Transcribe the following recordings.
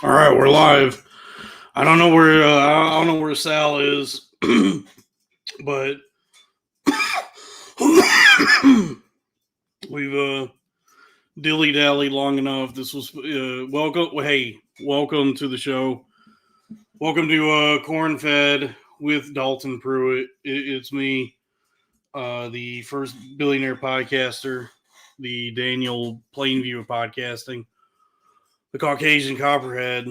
All right, we're live. I don't know where Sal is, but we've dilly dallied long enough. This was welcome. Hey, welcome to the show. Welcome to Cornfed with Dalton Pruitt. It's me, the first billionaire podcaster, the Daniel Plainview of podcasting, the Caucasian Copperhead,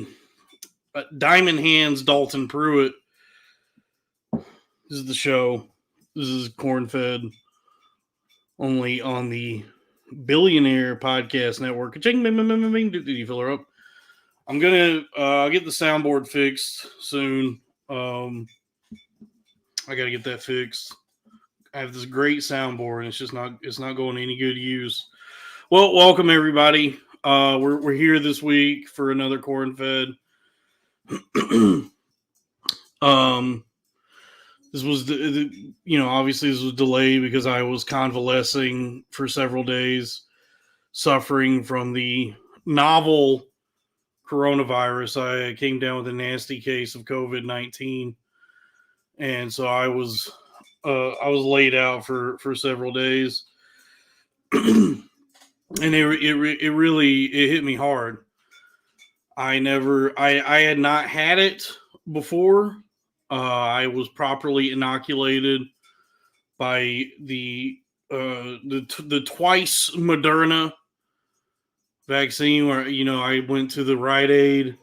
Diamond Hands Dalton Pruitt. This is the show. This is Cornfed, only on the Billionaire Podcast Network. Did you fill her up? I'm gonna get the soundboard fixed soon. I gotta get that fixed. I have this great soundboard, and it's not going to any good use. Well, welcome everybody. We're here this week for another Cornfed. This was obviously this was delayed because I was convalescing for several days, suffering from the novel coronavirus. I came down with a nasty case of COVID-19, and so I was laid out for several days, and it really hit me hard. I had not had it before. I was properly inoculated by the twice Moderna vaccine, where I went to the Rite Aid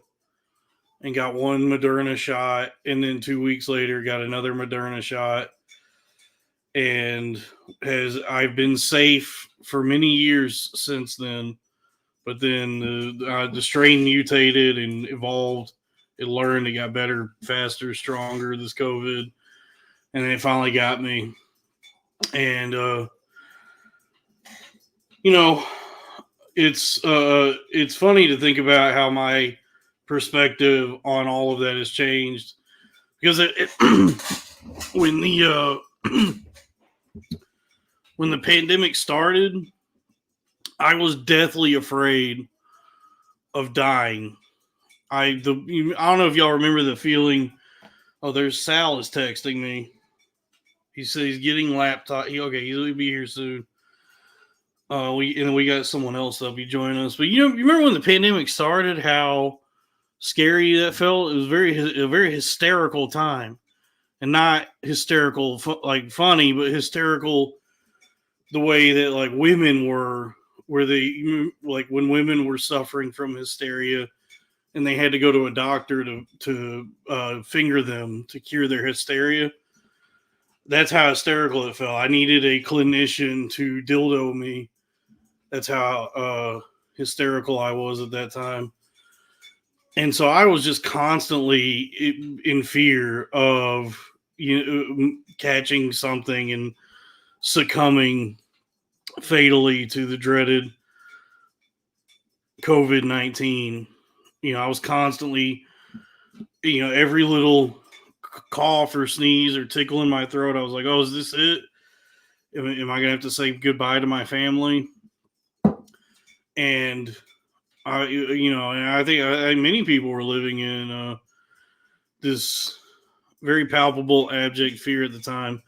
and got one Moderna shot, and then 2 weeks later got another Moderna shot, and I've been safe for many years since then. But then the strain mutated and evolved. It learned, it got better, faster, stronger, this COVID. And then it finally got me. And, it's funny to think about how my perspective on all of that has changed. Because when the pandemic started, I was deathly afraid of dying. I don't know if y'all remember the feeling. Oh, there's Sal is texting me. He says he's getting laptop. He'll be here soon. We got someone else that'll be joining us. But you remember when the pandemic started, how scary that felt? It was a very hysterical time, and not hysterical like funny, but hysterical the way that like women were, where they like when women were suffering from hysteria and they had to go to a doctor to finger them to cure their hysteria. That's how hysterical it felt. I needed a clinician to dildo me. That's how hysterical I was at that time. And so I was just constantly in fear of catching something and succumbing fatally to the dreaded COVID-19. I was constantly, every little cough or sneeze or tickle in my throat, I was like, oh, is this it? Am I going to have to say goodbye to my family? And I think many people were living in this very palpable, abject fear at the time.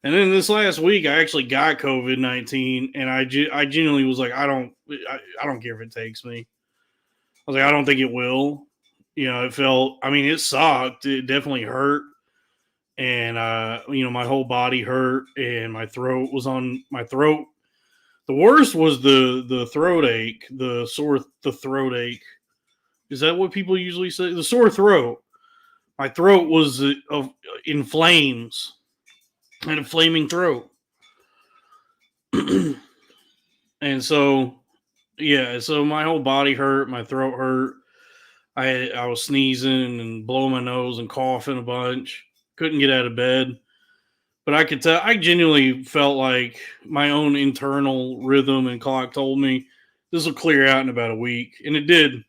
And then this last week, I actually got COVID-19, and I genuinely was like, I don't care if it takes me. I was like, I don't think it will. It felt, it sucked. It definitely hurt. And, my whole body hurt, and my throat was on my throat. The worst was the throat ache, the throat ache. Is that what people usually say? The sore throat. My throat was in flames. I had a flaming throat. And so, so my whole body hurt, my throat hurt. I was sneezing and blowing my nose and coughing a bunch. Couldn't get out of bed. But I could tell, I genuinely felt like my own internal rhythm and clock told me this will clear out in about a week. And it did.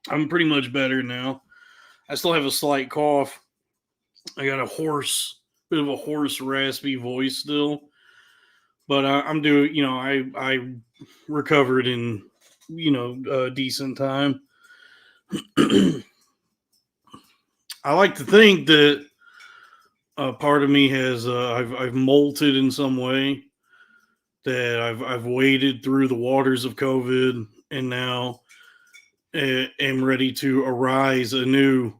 I'm pretty much better now. I still have a slight cough. I got bit of a hoarse, raspy voice still. But I'm doing, I recovered in, a decent time. I like to think that part of me has I've molted in some way, that I've waded through the waters of COVID, and now am ready to arise anew.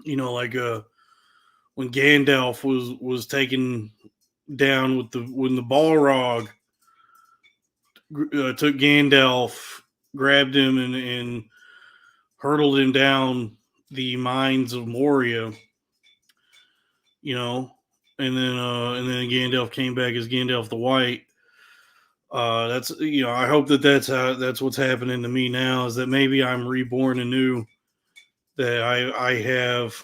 Like when Gandalf was taken down with when the Balrog took Gandalf, grabbed him, and hurtled him down the mines of Moria. And then Gandalf came back as Gandalf the White. That's I hope that's what's happening to me now, is that maybe I'm reborn anew, that I have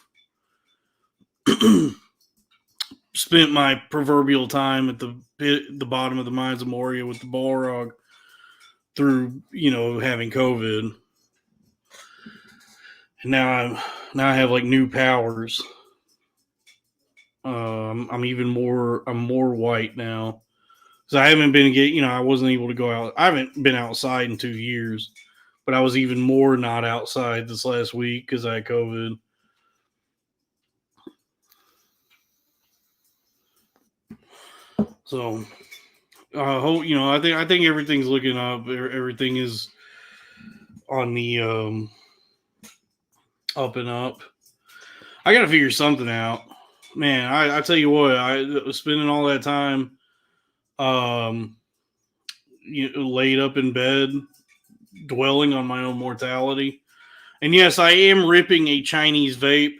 spent my proverbial time at the bottom of the mines of Moria with the Balrog through having COVID, and now I have like new powers. I'm more white now. So I haven't been I wasn't able to go out. I haven't been outside in 2 years, but I was even more not outside this last week because I had COVID. So, I think everything's looking up. Everything is on the up and up. I got to figure something out, man. I tell you what, I was spending all that time, laid up in bed, dwelling on my own mortality. And yes, I am ripping a Chinese vape.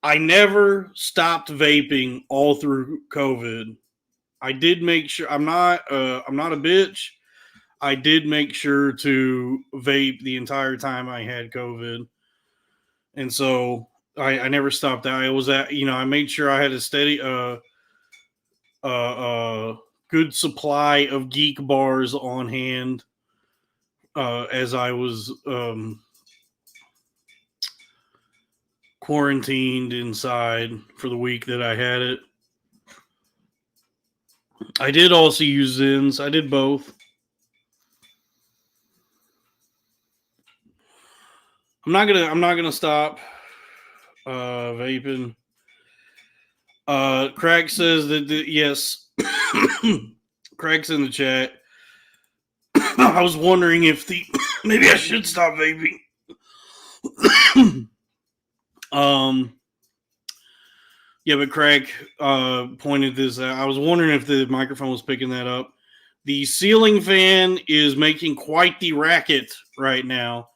I never stopped vaping all through COVID. I did make sure I'm not a bitch. I did make sure to vape the entire time I had COVID. And so I never stopped. I was I made sure I had a steady good supply of geek bars on hand as I was quarantined inside for the week that I had it. I did also use Zins. I did both. I'm not gonna stop vaping. Craig says that yes. Craig's in the chat. I was wondering if maybe I should stop vaping. Yeah, but Craig pointed this out. I was wondering if the microphone was picking that up. The ceiling fan is making quite the racket right now,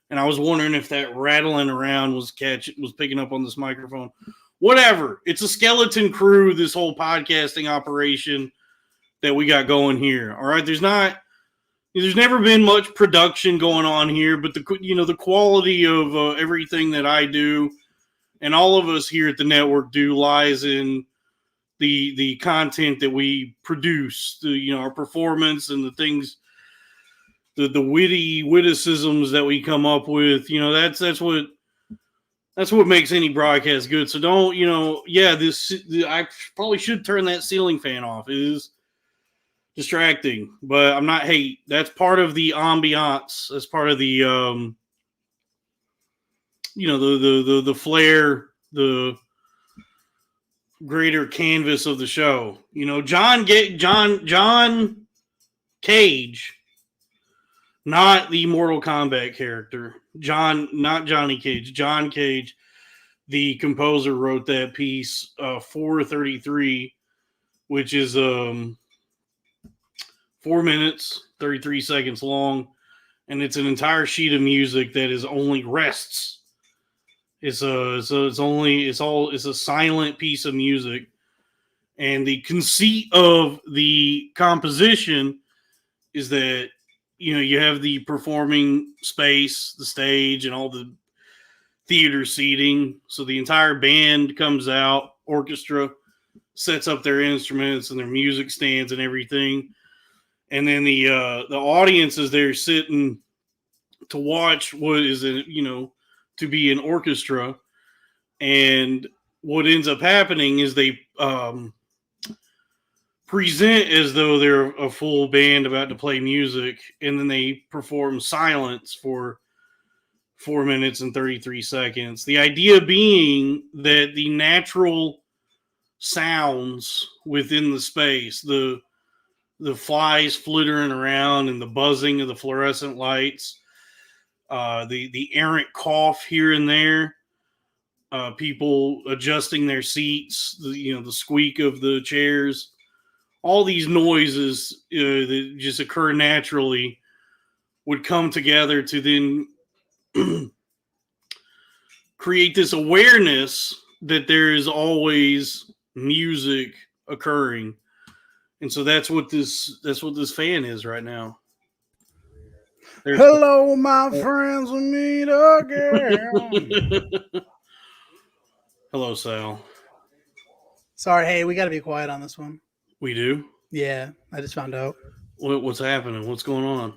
and I was wondering if that rattling around was picking up on this microphone. Whatever. It's a skeleton crew, this whole podcasting operation that we got going here. All right, there's never been much production going on here, but the quality of everything that I do and all of us here at the network do lies in the content that we produce, our performance and the things, the witty witticisms that we come up with. That's what makes any broadcast good. So don't, I probably should turn that ceiling fan off. It is distracting, but I'm not hate. That's part of the ambiance. That's part of the, the flair, the greater canvas of the show. John Cage, not the Mortal Kombat character. Not Johnny Cage. John Cage, the composer, wrote that piece, 4:33, which is 4 minutes 33 seconds long, and it's an entire sheet of music that is only rests. It's a silent piece of music, and the conceit of the composition is that you have the performing space, the stage, and all the theater seating. So the entire band comes out, orchestra sets up their instruments and their music stands and everything, and then the audience is there sitting to watch what is to be an orchestra. And what ends up happening is they present as though they're a full band about to play music, and then they perform silence for 4 minutes and 33 seconds. The idea being that the natural sounds within the space, the flies flittering around and the buzzing of the fluorescent lights, the errant cough here and there, people adjusting their seats, the squeak of the chairs, all these noises that just occur naturally would come together to then create this awareness that there is always music occurring. And so that's what this fan is right now. Hello, my friends, we meet again. Hello, Sal. Sorry, hey, we got to be quiet on this one. We do? Yeah, I just found out. What's happening? What's going on?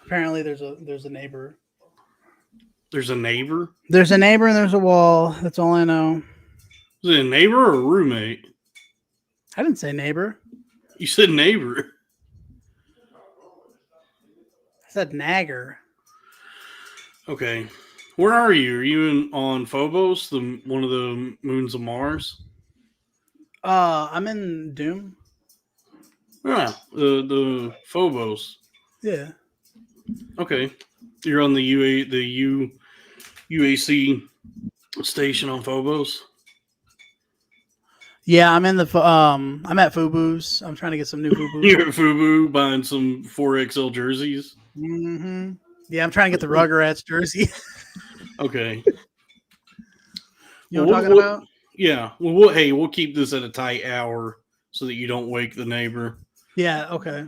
Apparently there's a neighbor. There's a neighbor? There's a neighbor and there's a wall. That's all I know. Is it a neighbor or a roommate? I didn't say neighbor. You said neighbor. I said nagger. Okay. Where are you? Are you on Phobos, one of the moons of Mars? I'm in Doom. Yeah, the Phobos. Yeah. Okay. You're on the UAC station on Phobos? Yeah, I'm in the I'm at Fubu's. I'm trying to get some new Fubu. You're at Fubu buying some 4XL jerseys? Mm-hmm. Yeah, I'm trying to get the Rugrats jersey. Okay. You know what I'm talking about? Yeah. Well, we'll keep this at a tight hour so that you don't wake the neighbor. Yeah, okay.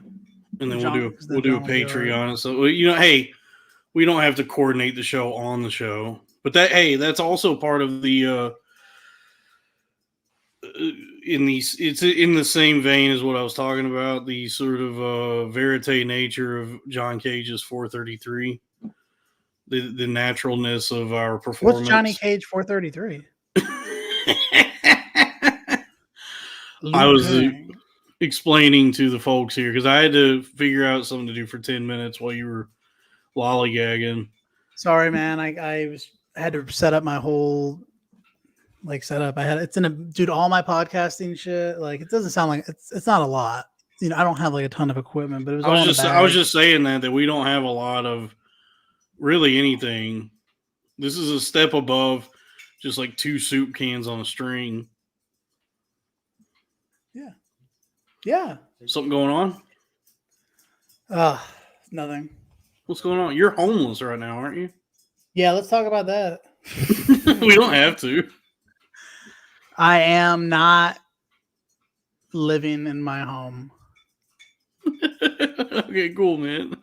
And then we'll do a Patreon. So hey, we don't have to coordinate the show on the show. But that's also part of the it's in the same vein as what I was talking about, the sort of verite nature of John Cage's 433. The naturalness of our performance. What's Johnny Cage 433? I was explaining to the folks here because I had to figure out something to do for 10 minutes while you were lollygagging. Sorry, man. I had to set up my whole setup. All my podcasting shit. Like, it doesn't sound like it's not a lot. I don't have like a ton of equipment, but it was. I was just saying that we don't have a lot of really anything. This is a step above just like 2 soup cans on a string. Yeah. Something going on? Nothing. What's going on? You're homeless right now, aren't you? Yeah, let's talk about that. We don't have to. I am not living in my home. Okay, cool, man.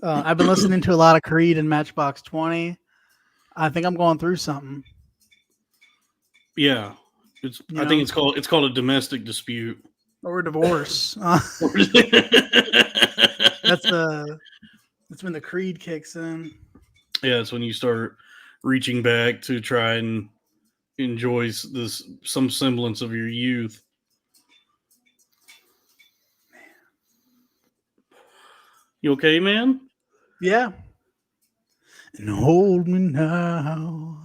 I've been listening to a lot of Creed and Matchbox 20. I think I'm going through something. Yeah, I think it's called a domestic dispute or a divorce. That's when the Creed kicks in. Yeah, it's when you start reaching back to try and enjoy some semblance of your youth. You okay, man? Yeah. And hold me now.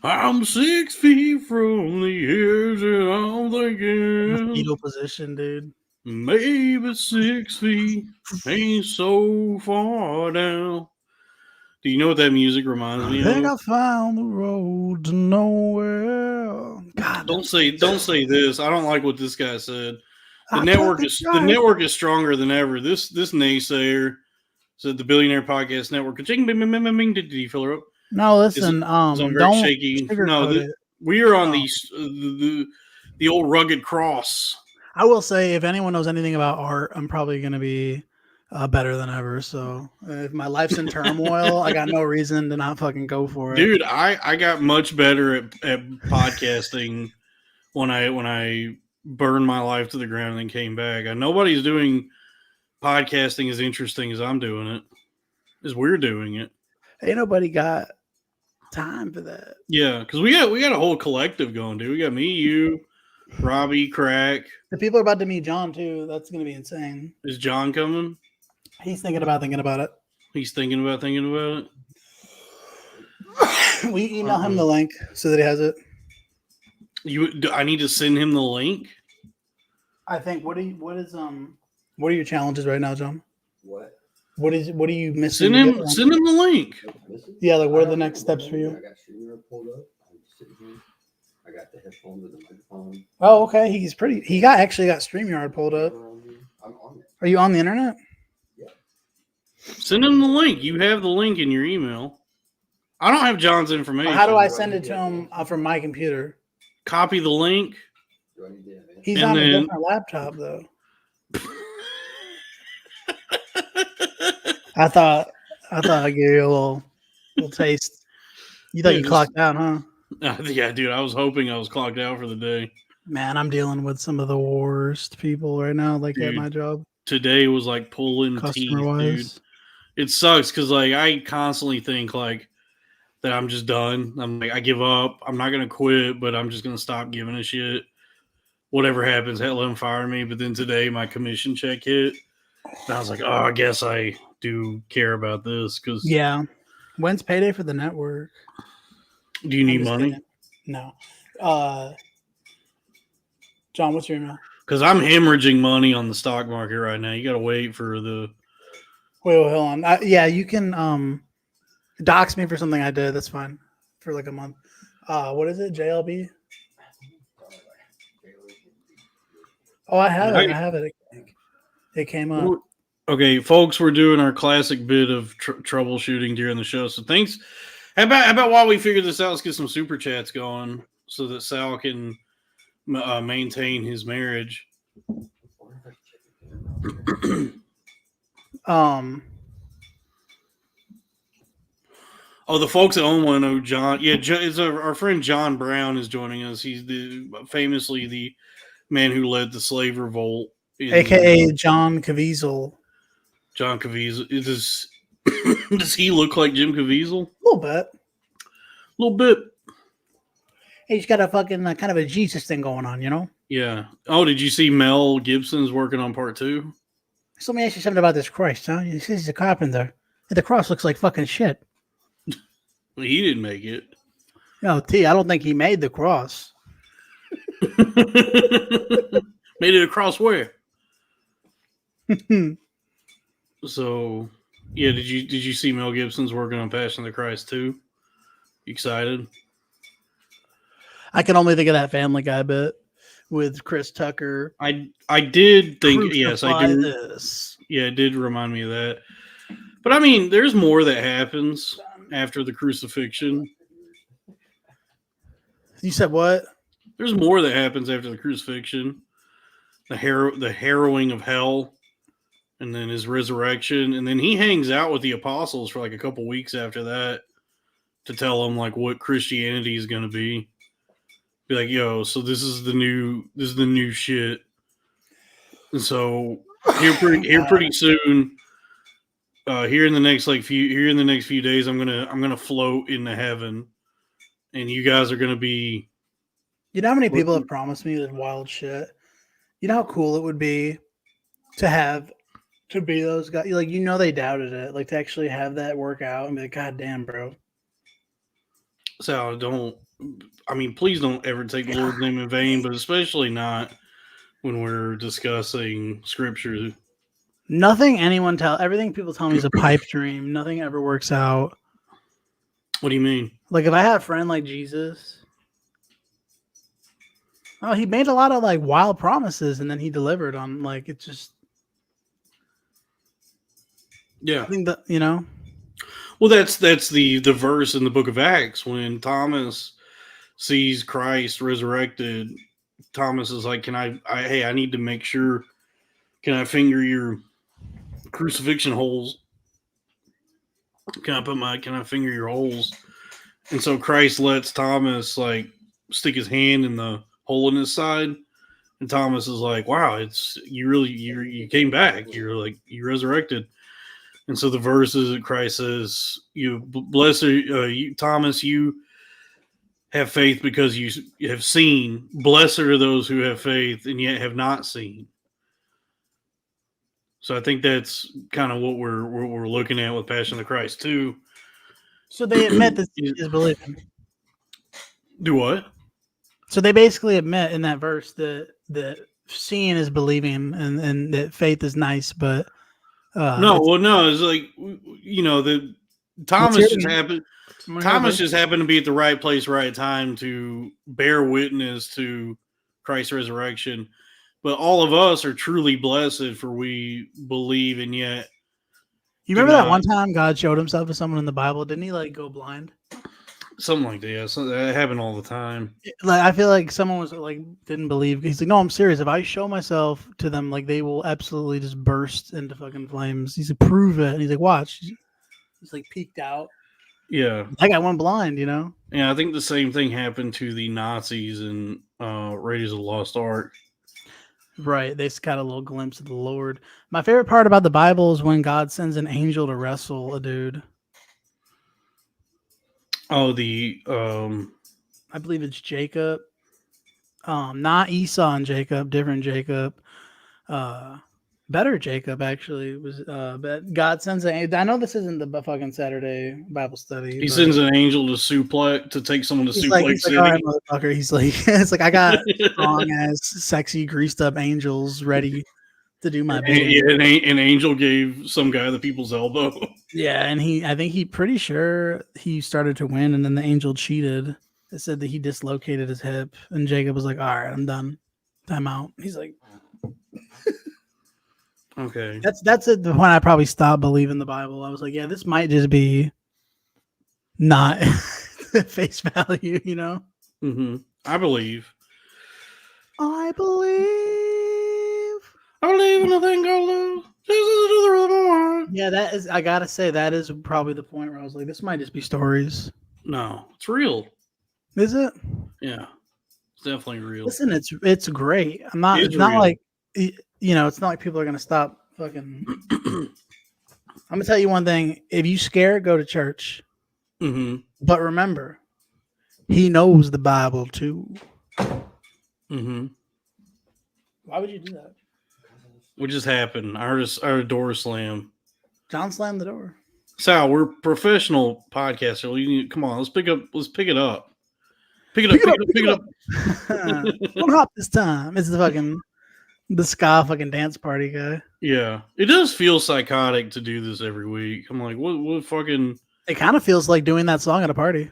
I'm 6 feet from the edge, and I'm thinking. Fetal position, dude. Maybe 6 feet ain't so far down. Do you know what that music reminds me of? I think I found the road to nowhere. God, don't say this. I don't like what this guy said. The network is stronger than ever. This naysayer said the Billionaire Podcast Network. Did you fill her up? No, listen. Don't shaky. No, we are on the old rugged cross. I will say, if anyone knows anything about art, I'm probably going to be better than ever. So if my life's in turmoil, I got no reason to not fucking go for it. Dude, I got much better at podcasting when I burned my life to the ground and then came back. Nobody's doing podcasting as interesting as I'm doing it, as we're doing it. Ain't nobody got time for that. Yeah, because we got a whole collective going, dude. We got me, you, Robbie, Crack. The people are about to meet John too. That's gonna be insane. Is John coming? He's thinking about it. He's thinking about it. We email him the link so that he has it. I need to send him the link. I think. What are your challenges right now, John? What? What are you missing? Send him the link. Yeah, like what are the next steps for you? I got StreamYard pulled up. I'm sitting here. I got the headphones with the microphone. Oh, okay. He actually got StreamYard pulled up. I'm on it. Are you on the internet? Yeah. Send him the link. You have the link in your email. I don't have John's information. How do I send it to him from my computer? Copy the link. Do I need to have it? He's on a different laptop though. I thought I'd give you a little taste. You thought you clocked out, huh? Yeah, dude. I was hoping I was clocked out for the day. Man, I'm dealing with some of the worst people right now, like at my job. Today was like pulling teeth, dude. It sucks because like I constantly think like that I'm just done. I'm like, I give up. I'm not gonna quit, but I'm just gonna stop giving a shit. Whatever happens, let them fire me. But then today my commission check hit. And I was like, oh, I guess I do care about this because When's payday for the network? Do you need money? Kidding. No. John, what's your email? Because I'm hemorrhaging money on the stock market right now. You got to wait for the. Wait, hold on. You can dox me for something I did. That's fine for like a month. What is it? JLB? Oh, I have it. I have it. It came up. Okay, folks, we're doing our classic bit of troubleshooting during the show. So thanks. How about while we figure this out, let's get some super chats going so that Sal can maintain his marriage. Oh, the folks at home want to know John. Yeah, it's our friend John Brown is joining us. He's famously the man who led the slave revolt, AKA John Caviezel. John Caviezel. Does he look like Jim Caviezel? A little bit. A little bit. He's got a fucking kind of a Jesus thing going on, you know? Yeah. Oh, did you see Mel Gibson's working on part 2? So let me ask you something about this Christ, huh? He says he's a carpenter. And the cross looks like fucking shit. Well, he didn't make it. No, I don't think he made the cross. Made it across where? So, yeah, did you see Mel Gibson's working on Passion of the Christ 2? Excited? I can only think of that Family Guy bit with Chris Tucker. I did think, yes, I do. This. Yeah, it did remind me of that. But I mean, there's more that happens after the crucifixion. You said what? There's more that happens after the crucifixion. The harrowing of hell, and then his resurrection, and then he hangs out with the apostles for like a couple weeks after that to tell them like what Christianity is going to be. Be like, yo, so this is the new shit. And so here pretty soon, here in the next few days, I'm gonna float into heaven, and you guys are gonna be. You know how many people have promised me this wild shit? You know how cool it would be to be those guys. Like, you know, they doubted it. Like, to actually have that work out and be like, God damn, bro. So please don't ever take the Lord's name in vain, but especially not when we're discussing scripture. Everything people tell me is a pipe dream. Nothing ever works out. What do you mean? Like, if I had a friend like Jesus, he made a lot of like wild promises and then he delivered on like, it just. Yeah. I think that, you know. Well, that's the verse in the book of Acts when Thomas sees Christ resurrected. Thomas is like, I need to make sure, can I finger your crucifixion holes? Can I finger your holes? And so Christ lets Thomas like stick his hand in the hole in his side. And Thomas is like, wow, you came back. You resurrected. And so the verse is that Christ says, blessed are you, Thomas, you have faith because you have seen. Blessed are those who have faith and yet have not seen. So I think that's kind of what we're looking at with Passion of the Christ too. So they admit that is believing. Do what? So they basically admit in that verse that seeing is believing, and that faith is nice, but it's like the Thomas just happened. Thomas just happened to be at the right place, right time to bear witness to Christ's resurrection. But all of us are truly blessed for we believe, and yet. You remember that one time God showed himself to someone in the Bible? Didn't he like go blind? Something like that. Yeah, that happened all the time. Like I feel like someone was like didn't believe. He's like, no, I'm serious. If I show myself to them, like they will absolutely just burst into fucking flames. He's like, prove it. And he's like, watch. He's like peeked out. Yeah, that guy went blind. You know. Yeah, I think the same thing happened to the Nazis in Raiders of the Lost Ark. Right, they just got a little glimpse of the Lord. My favorite part about the Bible is when God sends an angel to wrestle a dude. Oh, I believe it's Jacob. Not Esau and Jacob, different Jacob. Better Jacob actually was. But God sends an. I know this isn't the fucking Saturday Bible study. He sends an angel to take someone to Suplex City. All right, motherfucker. He's like, it's like I got strong ass, sexy, greased up angels ready to do my bidding. Yeah, an angel gave some guy the people's elbow. Yeah, and I think he pretty sure he started to win, and then the angel cheated. It said that he dislocated his hip, and Jacob was like, "All right, I'm done. Time out." He's like, "Okay." That's it. The point I probably stopped believing the Bible. I was like, "Yeah, this might just be not face value," you know. Mm-hmm. I believe in a thing called love. Yeah, that is. I gotta say, that is probably the point where I was like, "This might just be stories." No, it's real. Is it? Yeah, it's definitely real. Listen, it's great. I'm not. It's not like it's not like people are gonna stop fucking. I'm gonna tell you one thing: if you scared, go to church. Mm-hmm. But remember, He knows the Bible too. Mm-hmm. Why would you do that? What just happened? I heard a door slam. John slammed the door. Sal, we're professional podcasters. Come on, let's pick it up. Pick it up. Don't hop this time. It's the ska fucking dance party guy. Yeah, it does feel psychotic to do this every week. I'm like, what fucking? It kind of feels like doing that song at a party.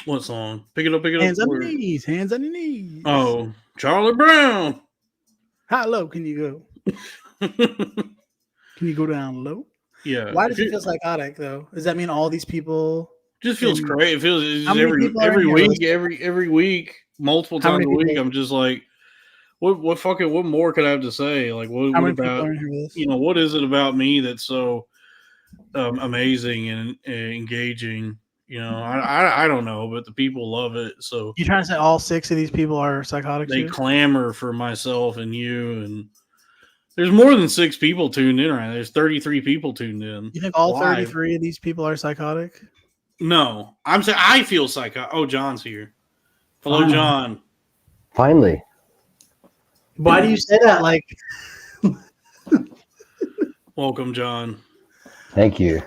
What song? Pick it up. Hands on your knees. Hands on your knees. Oh, Charlie Brown. How low can you go? Can you go down low? Yeah. Why does it feel psychotic though? Does that mean all these people? Just feels great. It feels every week, multiple times a week. I'm just like, what more could I have to say? Like, what about what is it about me that's so amazing and engaging? I don't know, but the people love it. So you trying to say all 6 of these people are psychotic? They clamor for myself and you, and there's more than 6 people tuned in. Right? There's 33 people tuned in. You think all 33 of these people are psychotic? No, I'm saying I feel psychotic. Oh, John's here. Hello, John. Finally. Why do you say that? Like, welcome, John. Thank you.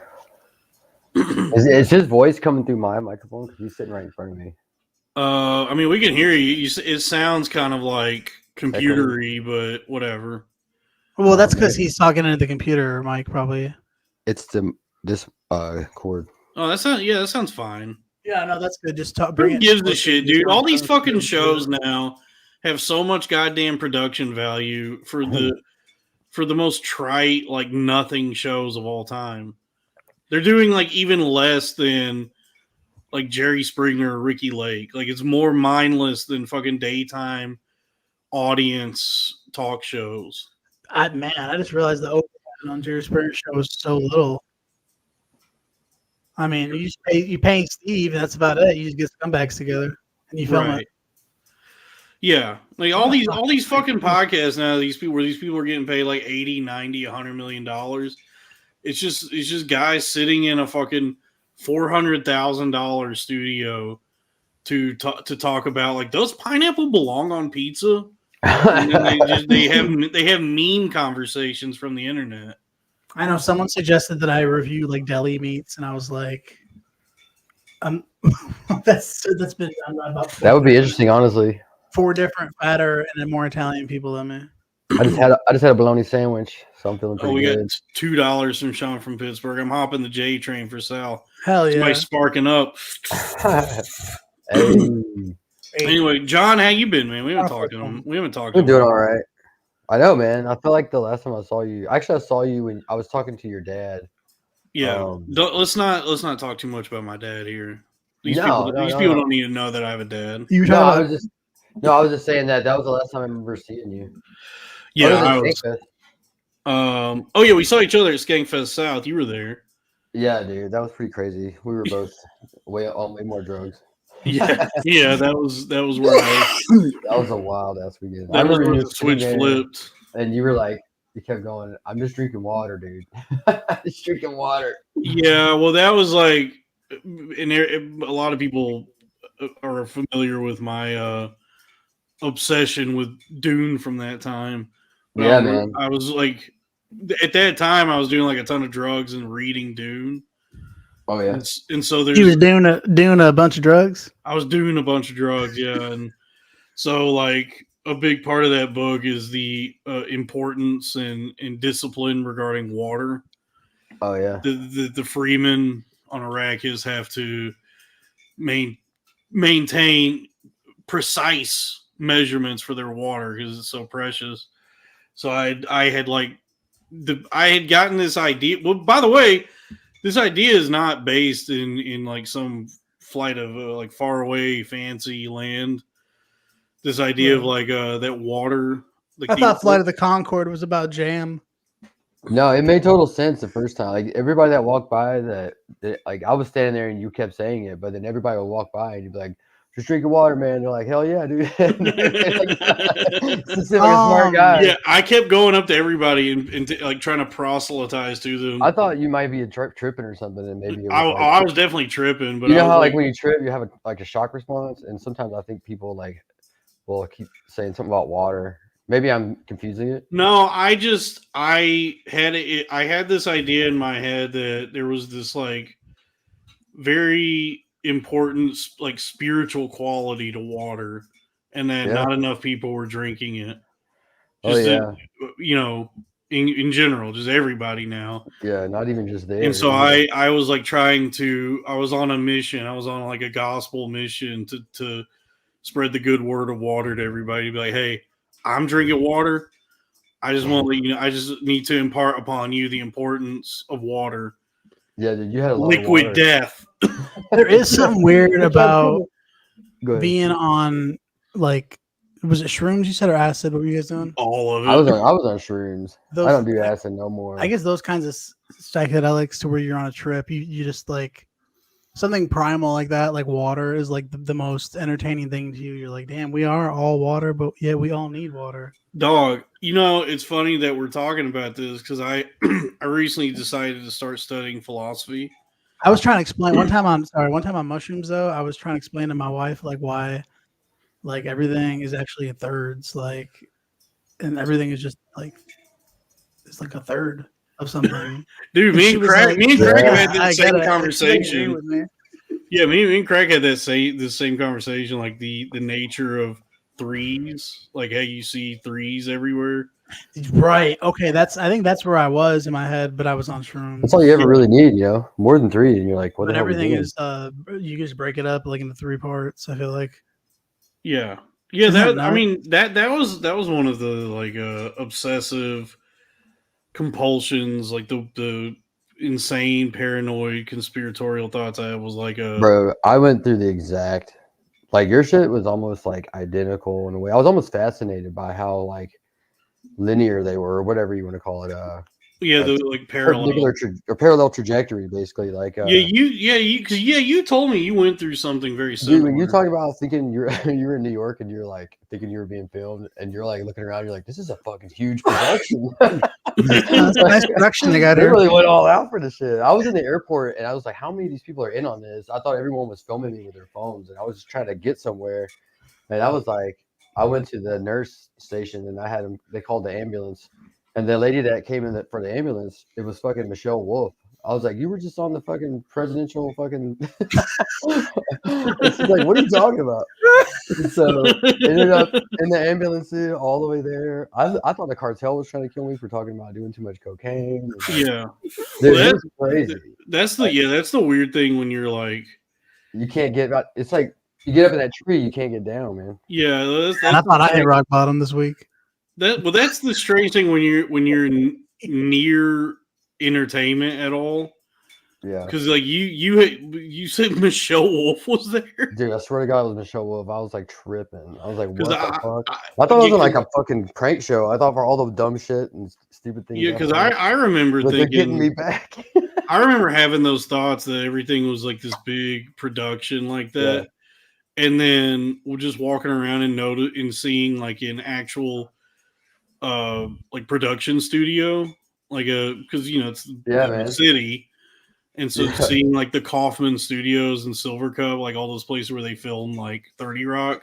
Is his voice coming through my microphone? Because he's sitting right in front of me. I mean, we can hear you. It sounds kind of like computery, but whatever. Well, that's because he's talking into the computer mic, probably. It's this cord. Oh, that sounds fine. Yeah, no, that's good. Just talk. Who gives a shit, dude? All these fucking shows now have so much goddamn production value for the most trite, like nothing shows of all time. They're doing like even less than like Jerry Springer or Ricky Lake. Like it's more mindless than fucking daytime audience talk shows. I just realized the overhead on Jerry Springer show was so little. I mean, you pay Steve, and that's about it. You just get scumbags together and you film it. Yeah, like all these fucking podcasts now. These people are getting paid like 80, 90, $100 million. It's just guys sitting in a fucking $400,000 studio to talk about like, does pineapple belong on pizza? And then they have meme conversations from the internet. I know someone suggested that I review like deli meats, and I was like, that's been done by about That would be interesting, honestly. 4 different fatter and then more Italian people than me. I just had a bologna sandwich, so I'm feeling pretty We good. got $2 from Sean from Pittsburgh. I'm hopping the J train for Sal. Hell yeah! Somebody sparking up. Hey. Anyway, John, how you been, man? We haven't talked to him. I'm doing all right. I know, man. I feel like the last time I saw you, actually, I saw you when I was talking to your dad. Yeah, let's not talk too much about my dad here. These No, people don't need to know that I have a dad. I was just saying that was the last time I remember seeing you. Yeah, oh yeah, we saw each other at Skankfest South. You were there. Yeah, dude, that was pretty crazy. We were both way more drugs. Yeah, that was where that was a wild ass weekend. I remember you switch flipped, and you were like, you kept going. I'm just drinking water, dude. Just drinking water. Yeah, well, that was like, and a lot of people are familiar with my obsession with Dune from that time. But yeah, man. I was like, at that time, I was doing like a ton of drugs and reading Dune. Oh yeah, and so he was doing a bunch of drugs. I was doing a bunch of drugs, yeah, and so like a big part of that book is the importance and discipline regarding water. Oh yeah, the freemen on Arrakis have to maintain precise measurements for their water because it's so precious. So I had gotten this idea. Well, by the way, this idea is not based in like some flight of like far away fancy land. This idea of like that water. Like I thought Flight of the Conchord was about jam. No, it made total sense the first time. Like everybody that walked by, like I was standing there and you kept saying it, but then everybody would walk by and you'd be like, "Just drinking water, man." They're like, "Hell yeah, dude!" It's like a smart guy. Yeah, I kept going up to everybody and like trying to proselytize to them. I thought you might be tripping or something, and maybe I was definitely tripping. But you know how like when you trip, you have a shock response, and sometimes I think people like will keep saying something about water. Maybe I'm confusing it. No, I had this idea in my head that there was this like very important like spiritual quality to water, and that not enough people were drinking it. Just in general, just everybody now. Yeah, not even just there. And so I was like I was on a mission. I was on like a gospel mission to spread the good word of water to everybody. Be like, hey, I'm drinking water. I just want to let you know, I just need to impart upon you the importance of water. Yeah, dude, you had a lot liquid of water. death. There is something weird about being on like, was it shrooms you said or acid? What were you guys doing? All of it. I was on shrooms. I don't do acid no more. I guess those kinds of psychedelics to where you're on a trip, you just like something primal like that, like water is like the most entertaining thing to you. You're like, damn, we are all water, but yeah, we all need water. Dog, it's funny that we're talking about this because I recently decided to start studying philosophy. I was trying to explain one time on mushrooms though. I was trying to explain to my wife like why like everything is actually in thirds, like, and everything is just like it's like a third of something. Dude, me and Craig had the same conversation. Yeah, me and Craig had the same conversation, like the nature of threes, like how you see threes everywhere. Right. Okay. I think that's where I was in my head, but I was on shrooms. That's all you ever really need, more than 3, and you're like, what? But the hell everything is you just break it up like into 3 parts. I feel like. Yeah. That was one of the like obsessive compulsions, like the insane paranoid conspiratorial thoughts I had was like bro, I went through the exact like your shit was almost like identical in a way. I was almost fascinated by how like linear they were, or whatever you want to call it. The parallel trajectory, basically. Like you told me you went through something very similar. Dude, when you talk about thinking you're in New York and you're like thinking you were being filmed, and you're like looking around, you're like, this is a fucking huge production. That's a nice production they got They here. really went all out for this shit. I was in the airport and I was like, how many of these people are in on this? I thought everyone was filming me with their phones, and I was just trying to get somewhere. And I was like, I went to the nurse station and I had them. They called the ambulance, and the lady that came in for the ambulance, it was fucking Michelle Wolf. I was like, "You were just on the fucking presidential fucking." And she's like, "What are you talking about?" And so ended up in the ambulance all the way there. I thought the cartel was trying to kill me for talking about doing too much cocaine. Yeah. Dude, Well, it was crazy. That's the weird thing when you're like, You can't get out. It's like you get up in that tree, you can't get down, man. yeah, And I thought I hit rock bottom this week. that's the strange thing when you're near entertainment at all. Yeah. Because like you said Michelle Wolf was there. Dude, I swear to God, it was Michelle Wolf. I was like tripping. I was like, what the fuck? I thought it was like a fucking prank show. I thought for all the dumb shit and stupid things. Yeah, because I remember but thinking, they're getting me back. I remember having those thoughts that everything was like this big production like that. Yeah. And then we're just walking around and seeing like an actual like production studio. Like because it's a city. And so seeing like the Kaufman Studios and Silver Cup, like all those places where they film like 30 Rock,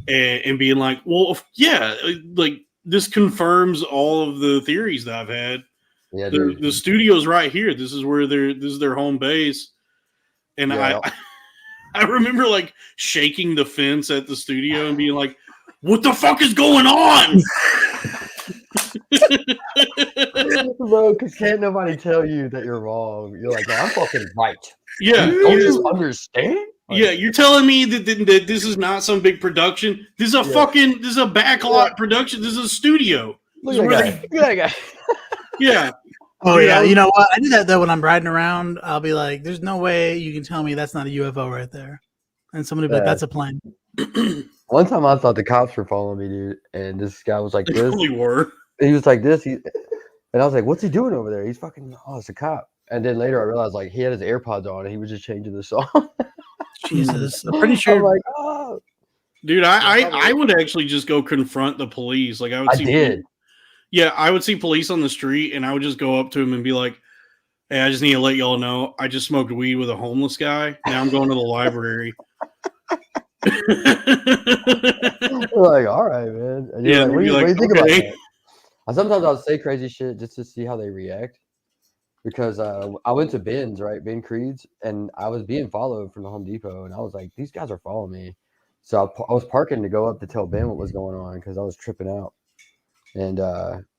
and being like, well, yeah, like this confirms all of the theories that I've had. Yeah, the studio's right here. This is where this is their home base. And yeah. I remember like shaking the fence at the studio and being like, what the fuck is going on? Bro, because can't nobody tell you that you're wrong. You're like, no, I'm fucking right. Yeah. Don't you understand? Like, yeah, you're telling me that this is not some big production. This is a this is a backlot production. This is a studio. Look at that guy. Yeah. Oh yeah, you know what? I do that though when I'm riding around. I'll be like, "There's no way you can tell me that's not a UFO right there," and somebody will be like, "That's a plane." One time I thought the cops were following me, dude, and this guy was like this. They probably were. He was like this. And I was like, "What's he doing over there?" He's fucking. Oh, it's a cop. And then later I realized like he had his AirPods on and he was just changing the song. Jesus, I'm pretty sure. I'm like, oh. Dude, I would actually just go confront the police. Like I would. Yeah, I would see police on the street, and I would just go up to him and be like, "Hey, I just need to let y'all know, I just smoked weed with a homeless guy. Now I'm going to the library." Like, all right, man. And yeah, like, what do you think about that? Sometimes I'll say crazy shit just to see how they react. Because I went to Ben's, right? Ben Creed's, and I was being followed from the Home Depot, and I was like, these guys are following me. So I was parking to go up to tell Ben what was going on because I was tripping out. And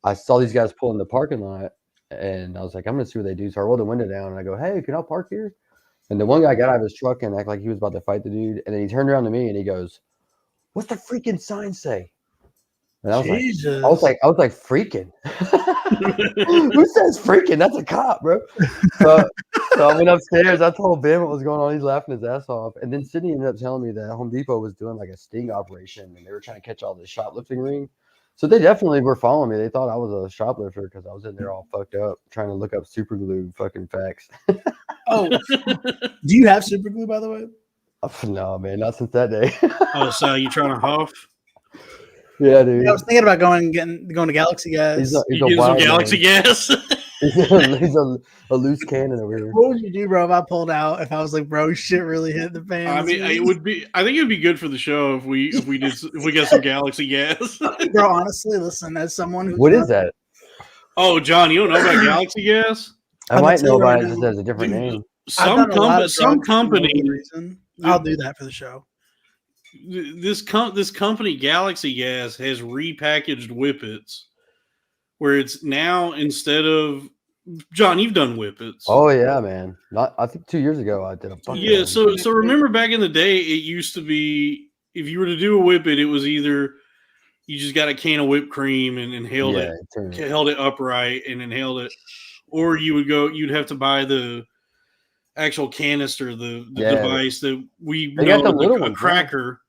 I saw these guys pull in the parking lot, and I was like, I'm going to see what they do. So I rolled the window down, and I go, hey, can I park here? And the one guy got out of his truck and acted like he was about to fight the dude. And then he turned around to me, and he goes, what's the freaking sign say? And I was like, freaking. Who says freaking? That's a cop, bro. So I went upstairs. I told Ben what was going on. He's laughing his ass off. And then Sydney ended up telling me that Home Depot was doing like a sting operation, and they were trying to catch all the shoplifting ring. So they definitely were following me. They thought I was a shoplifter because I was in there all fucked up trying to look up super glue fucking facts. Oh, do you have super glue, by the way? No, man, not since that day. Oh, so you trying to huff? Yeah, dude. Yeah, I was thinking about going to Galaxy Gas. He's some Galaxy Gas. He's a loose cannon over here. What would you do, bro, if I pulled out? If I was like, bro, shit really hit the fan. I mean, it would be. I think it would be good for the show if we got some Galaxy Gas. Bro, honestly, listen, as someone what is that? Oh, John, you don't know about Galaxy Gas? I might know about it just as a different name. Some company. I'll do that for the show. This company, Galaxy Gas, has repackaged Whippets, where it's now instead of John, you've done Whippets. Oh yeah, man. I think 2 years ago I did a bunch. Yeah, so remember back in the day, it used to be if you were to do a Whippet, it was either you just got a can of whipped cream and held it upright and inhaled it, or you'd have to buy the actual canister, the device that we know a cracker.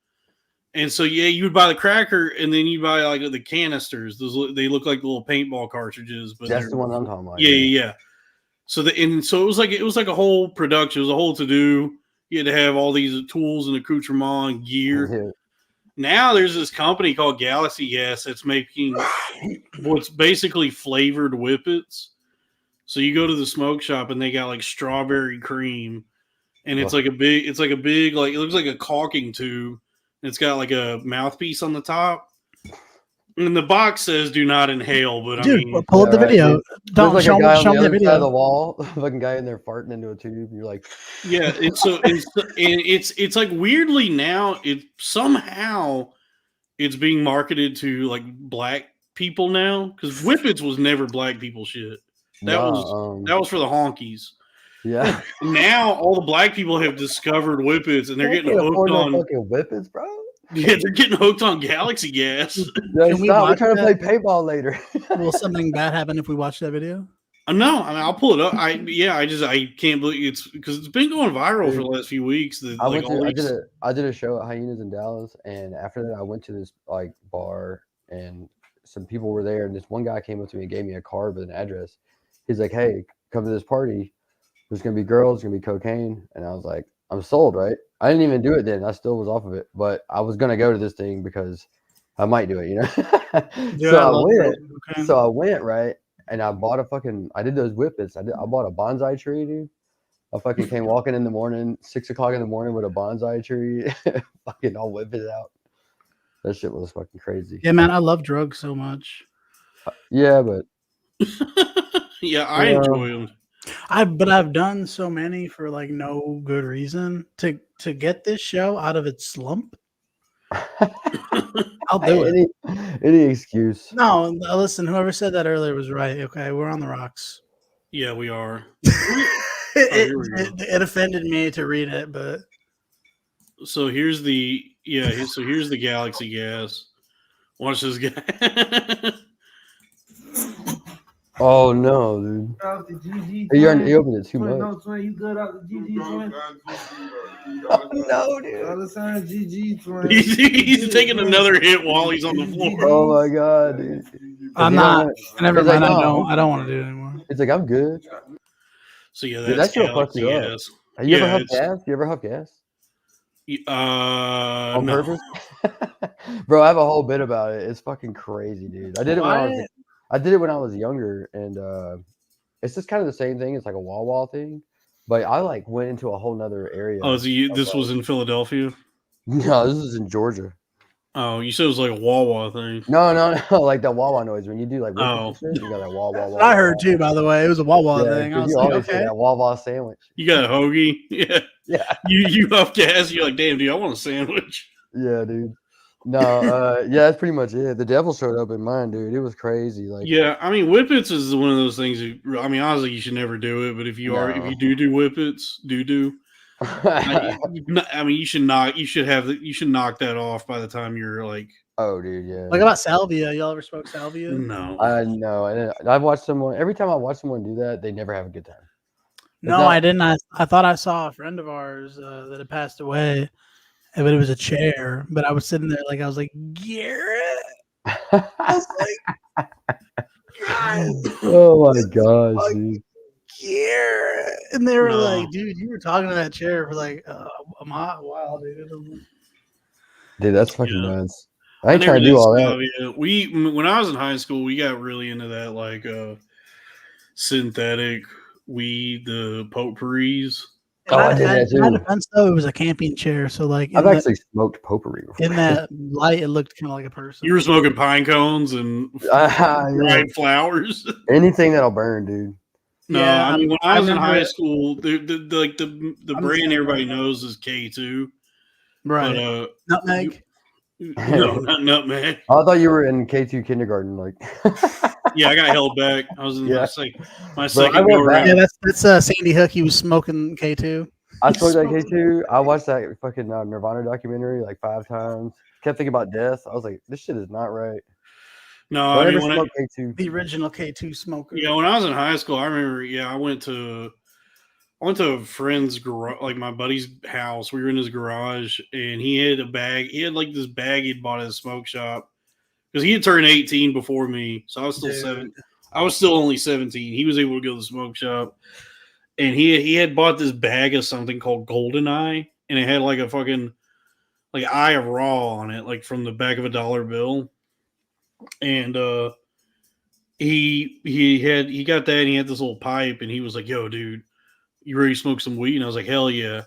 And so you would buy the cracker and then you buy like the canisters. They look like little paintball cartridges, but that's the one I'm talking about. Yeah. So it was like a whole production. It was a whole to do. You had to have all these tools and accoutrement and gear. Yeah. Now there's this company called Galaxy Gas that's making what's basically flavored Whippets. So you go to the smoke shop and they got like strawberry cream, and it's like a big, like it looks like a caulking tube, It's got like a mouthpiece on the top. And the box says "Do not inhale," but Dude, I mean, pull up the video. Dude. Don't There's show like a guy on me the the other side of the video. wall, fucking guy in there farting into a tube. You're like, yeah. It's like weirdly now it's being marketed to like black people now because Whippets was never black people shit. That was for the honkies. yeah. Now all the black people have discovered Whippets and they're getting hooked on. fucking Whippets, bro. Yeah, they're getting hooked on Galaxy Gas. Yeah, Can we stop. We're watch trying to that? play paintball later. Will something bad happen if we watch that video? No, I mean I'll pull it up. I can't believe it's because it's been going viral for the last few weeks. I did a show at Hyenas in Dallas, and after that I went to this like bar, and some people were there, and this one guy came up to me and gave me a card with an address. He's like, "Hey, come to this party. There's gonna be girls, there's gonna be cocaine," and I was like, "I'm sold, right?" I didn't even do it then. I still was off of it, but I was gonna go to this thing because I might do it, you know. Dude, So I went, right, and I bought I did those Whippets. I bought a bonsai tree, dude. I fucking came walking in the morning, 6 o'clock in the morning with a bonsai tree, fucking all whip it out. That shit was fucking crazy. Yeah, man, I love drugs so much. Yeah, but yeah, I enjoy them. I've done so many for like no good reason to get this show out of its slump. I'll do it. Any excuse. No, listen. Whoever said that earlier was right. Okay, we're on the rocks. Yeah, we are. It offended me to read it, but so here's the Galaxy Gas. Watch this guy. Oh no, dude! He opened it too much. No, you good out the GG, No, dude. He's taking another hit while he's on the floor. Oh my god, dude! I'm not. Never mind. Like, I don't want to do it anymore. It's like I'm good. So yeah, dude, that's Galaxy Gas. Have you ever huffed gas? You ever huffed gas? On purpose? Bro, I have a whole bit about it. It's fucking crazy, dude. I did it when I was younger, and it's just kind of the same thing. It's like a wall thing, but I like went into a whole nother area. Oh, so this was in Philadelphia? No, this is in Georgia. Oh, you said it was like a Wawa thing. No, like the Wawa noise when you do like shit, you got that Wawa. I heard too, by the way. It was a Wawa thing. I was like, okay. That Wawa sandwich. You got a hoagie? Yeah. Yeah. You huff gas. You're like, damn, dude, I want a sandwich. Yeah, dude. No, yeah, that's pretty much it. The devil showed up in mine, dude. It was crazy. Like, yeah, I mean, Whippets is one of those things. I mean, honestly, you should never do it. But if you do Whippets, I mean, you should knock that off by the time you're like. Oh, dude, yeah. Like about salvia. Y'all ever smoked salvia? No. I know. I've watched someone. Every time I watch someone do that, they never have a good time. I didn't. I thought I saw a friend of ours that had passed away. But it was a chair. But I was sitting there I was like, Garrett. I was like, God. Oh my gosh, dude. Garrett. And they were like, dude, you were talking to that chair for like a while, dude. Dude, that's fucking nuts. I ain't trying to do all that. When I was in high school, we got really into that like synthetic weed, the potpourris. I did that too. In my defense, though, it was a camping chair. So, like, I've actually smoked potpourri before. In that light, it looked kind of like a person. You were smoking pine cones and dried flowers. Anything that'll burn, dude. No, I mean when I was in high school, the brand everybody knows is K2, right? But, nutmeg. No, not nutmeg. I thought you were in K2 kindergarten, like. Yeah, I got held back. I was in my second go around. Yeah, that's Sandy Hook. He was smoking K2. I smoked that K2. I watched that fucking Nirvana documentary like 5 times. Kept thinking about death. I was like, this shit is not right. No, I mean, K2. The original K2 smoker. Yeah, when I was in high school, I remember. Yeah, I went to a friend's garage, like my buddy's house. We were in his garage, and he had a bag. He had like this bag he'd bought at a smoke shop because he had turned 18 before me, so I was still 7. I was still only 17. He was able to go to the smoke shop, and he had bought this bag of something called Golden Eye, and it had like a fucking like Eye of Raw on it, like from the back of a dollar bill. And he got that, and he had this little pipe, and he was like, "Yo, dude, you ready to smoke some weed?" And I was like, "Hell yeah!"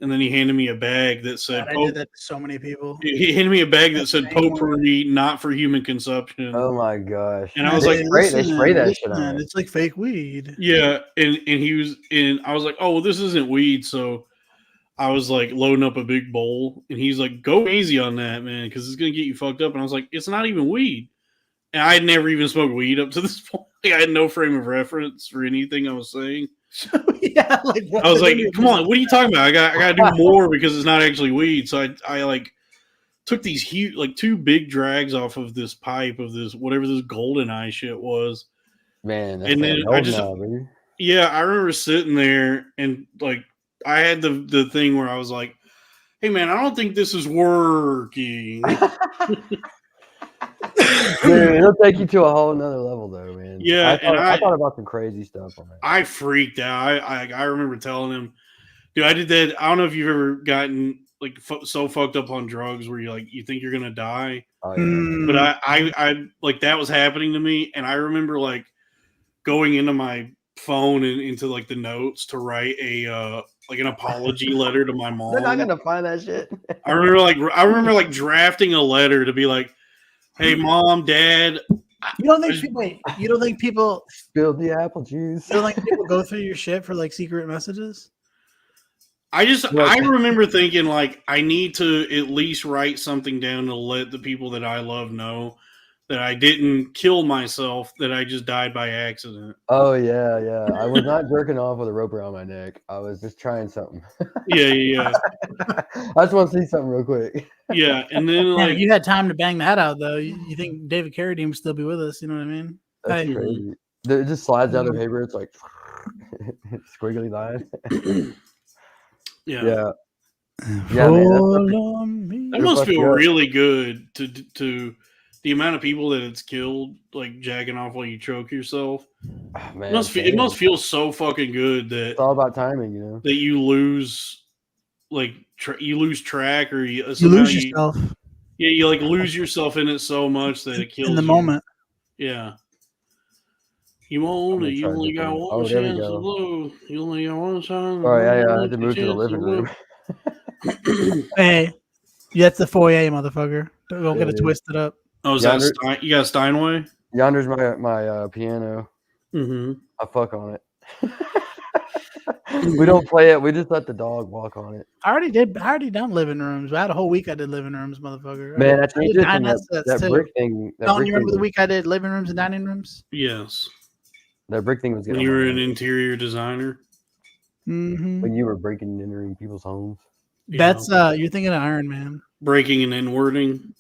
and then he handed me a bag that said God, I did that to so many people. He handed me a bag that said potpourri, not for human consumption. Oh my gosh! And I was they like, spray that shit on. It's like fake weed. Yeah, and I was like, oh, well, this isn't weed, so I was like loading up a big bowl, and he's like, go easy on that, man, because it's gonna get you fucked up. And I was like, it's not even weed, and I had never even smoked weed up to this point. I had no frame of reference for anything I was saying. Yeah, like I was like, come on, what are you talking about? I got to do more because it's not actually weed. So I like took these huge, like 2 big drags off of this pipe of this whatever this golden eye shit was. Man, that's and then I just yeah, I remember sitting there and like I had the thing where I was like, hey man, I don't think this is working. Dude, it'll take you to a whole nother level though, man. Yeah, I thought about some crazy stuff on that. I freaked out. I remember telling him, dude, I did that. I don't know if you've ever gotten like so fucked up on drugs where you think you're gonna die. Oh, yeah. But I like that was happening to me, and I remember like going into my phone and into like the notes to write a like an apology letter to my mom. They're not gonna find that shit. I remember drafting a letter to be like, hey mom, dad. You don't think people spilled the apple juice? You don't think people go through your shit for like secret messages? I remember thinking like I need to at least write something down to let the people that I love know that I didn't kill myself, that I just died by accident. Oh yeah. I was not jerking off with a rope around my neck. I was just trying something. Yeah. I just want to see something real quick. Yeah, and then like you had time to bang that out though. You think David Carradine would still be with us? You know what I mean? That's crazy. It just slides down the paper. It's like squiggly line. Yeah. Man, that must feel really good to the amount of people that it's killed, like jacking off while you choke yourself. Man, it must feel so fucking good that it's all about timing, you know. That you lose, like you lose track, or you lose yourself. Yeah, you like lose yourself in it so much that it kills in the you. moment. Yeah. You only got one chance to lose. You only got one chance. Oh yeah. I had to move to the living room. Hey, that's the foyer, motherfucker. Don't get it twisted up. Oh, is that you got Steinway? Yonder's my piano. Mm-hmm. I fuck on it. We don't play it. We just let the dog walk on it. I already done living rooms. I had a whole week I did living rooms, motherfucker. Man, I changed it from that brick thing. Don't you remember the week I did living rooms and dining rooms? Yes. That brick thing was good. When you were an interior designer. Mm-hmm. When you were breaking and entering people's homes. That's you're thinking of Iron Man. Breaking and inwarding.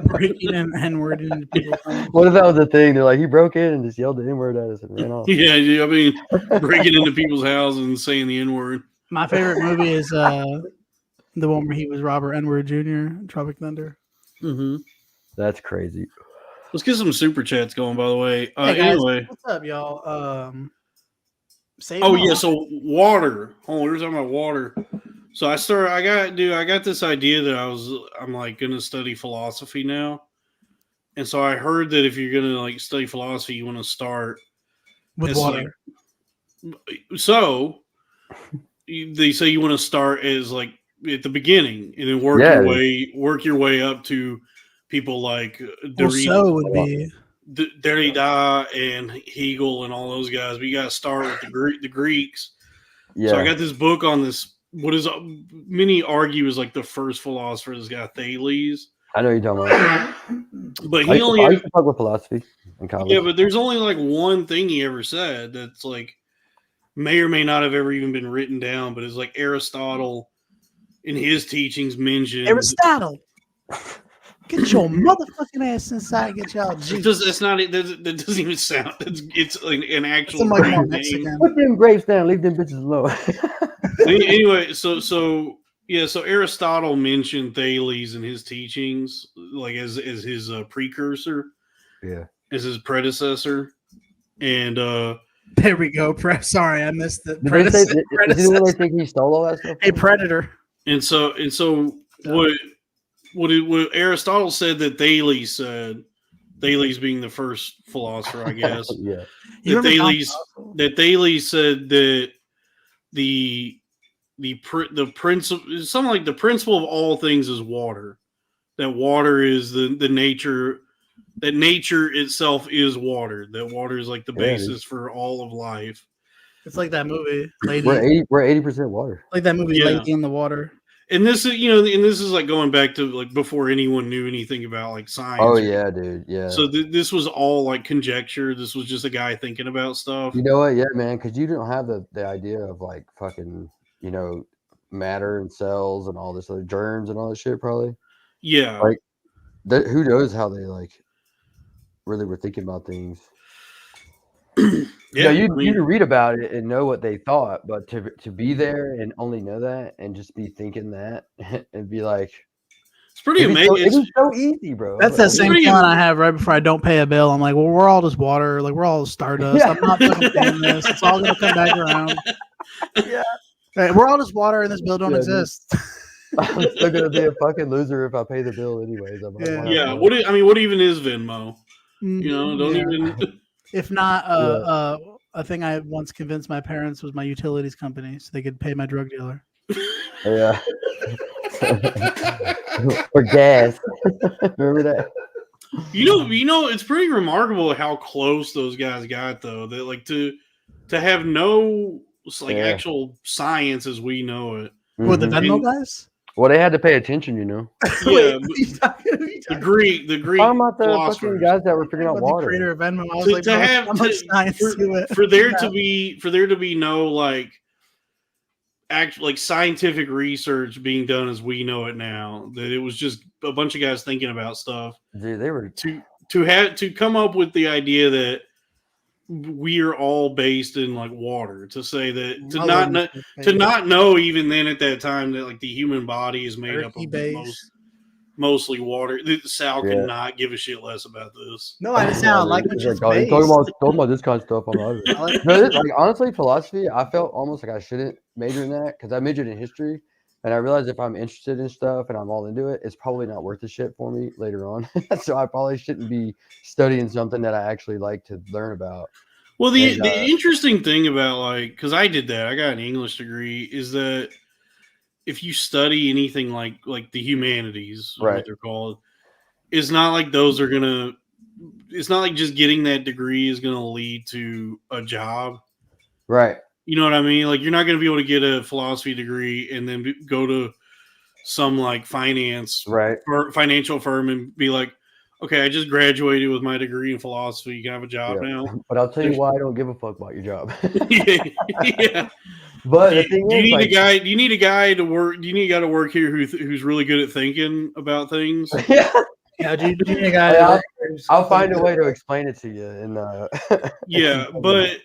Breaking and inwarding into people's homes. What if that was the thing? They're like, he broke in and just yelled the N-word at us and ran off. Yeah, I mean, breaking into people's houses and saying the N-word. My favorite movie is the one where he was Robert N-word Jr. Tropic Thunder. Mm-hmm. That's crazy. Let's get some super chats going, by the way. Hey guys, anyway. What's up, y'all? So water. Oh, we're talking about water. So I got this idea that I'm like going to study philosophy now. And so I heard that if you're going to like study philosophy, you want to start with water. So they say you want to start as like at the beginning and then work your way up to people like Derrida and Hegel and all those guys. But you got to start with the Greeks. Yeah. So I got this book on this. What is many argue is like the first philosopher, this guy Thales. I know you're talking about. But I used to talk with philosophy in college. Yeah, but there's only like one thing he ever said that's like may or may not have ever even been written down, but it's like Aristotle in his teachings mentioned Aristotle. Get your motherfucking ass inside. Get y'all juice. That doesn't even sound. It's like an actual name. Put them grapes down. Leave them bitches alone. Anyway, so Aristotle mentioned Thales in his teachings, like as his precursor, as his predecessor, and there we go. Sorry, I missed the predecessor. Did they think he stole all that stuff? A predator. And so what Aristotle said that Thales said, Thales being the first philosopher, I guess. Yeah. That Thales said that the the principle, something like the principle of all things is water. That water is the nature. That nature itself is water. That water is like the basis for all of life. It's like that movie, Lady. We're 80% water. Like that movie, Yeah. Lady in the Water. And this is, and this is like going back to like before anyone knew anything about like science. Oh yeah, dude. Yeah. So this was all like conjecture. This was just a guy thinking about stuff. You know what? Yeah, man. Because you don't have the idea of like fucking, matter and cells and all this other germs and all this shit. Probably. Yeah. Like, who knows how they like really were thinking about things. Yeah, you can read about it and know what they thought, but to be there and only know that and just be thinking that and be like, it's pretty amazing. It's so easy, bro. That's that same feeling I have right before I don't pay a bill. I'm like, well, we're all just water. Like, we're all stardust. Yeah. I'm not fucking paying this. It's all gonna come back around. Yeah. Right, we're all just water, and this bill don't exist. I'm still gonna be a fucking loser if I pay the bill anyways. Yeah. What even is Venmo? Don't even. If not, a thing I once convinced my parents was my utilities company, so they could pay my drug dealer. Yeah. For gas. Remember that? It's pretty remarkable how close those guys got, though. That like to have no actual science as we know it. With the Venmo guys? Well, they had to pay attention, Yeah, the Greek talking about the fucking guys that were figuring out water. The creator of Venmo. I was like, how much science to it? For there to be no like scientific research being done as we know it now, that it was just a bunch of guys thinking about stuff. Dude, they were to come up with the idea that we are all based in like water, to say that to not know even then at that time that like the human body is made up of mostly water. Sal cannot give a shit less about this. No, I sound like what you're talking about this kind of stuff. Honestly, philosophy, I felt almost like I shouldn't major in that because I majored in history, and I realized if I'm interested in stuff and I'm all into it, it's probably not worth the shit for me later on. So I probably shouldn't be studying something that I actually like to learn about. Well, the interesting thing about because I did that, I got an English degree, is that if you study anything like the humanities, right, what they're called, it's not like those are gonna. It's not like just getting that degree is gonna lead to a job, right? You know what I mean? Like you're not gonna be able to get a philosophy degree and then go to some like financial firm and be like, okay, I just graduated with my degree in philosophy. You can have a job now. But I'll tell you why I don't give a fuck about your job. Yeah. But the thing do you need a guy to work? Do you need a guy to work here who's really good at thinking about things? Yeah. Do you need a guy? I'll find a way to explain it to you. And yeah, but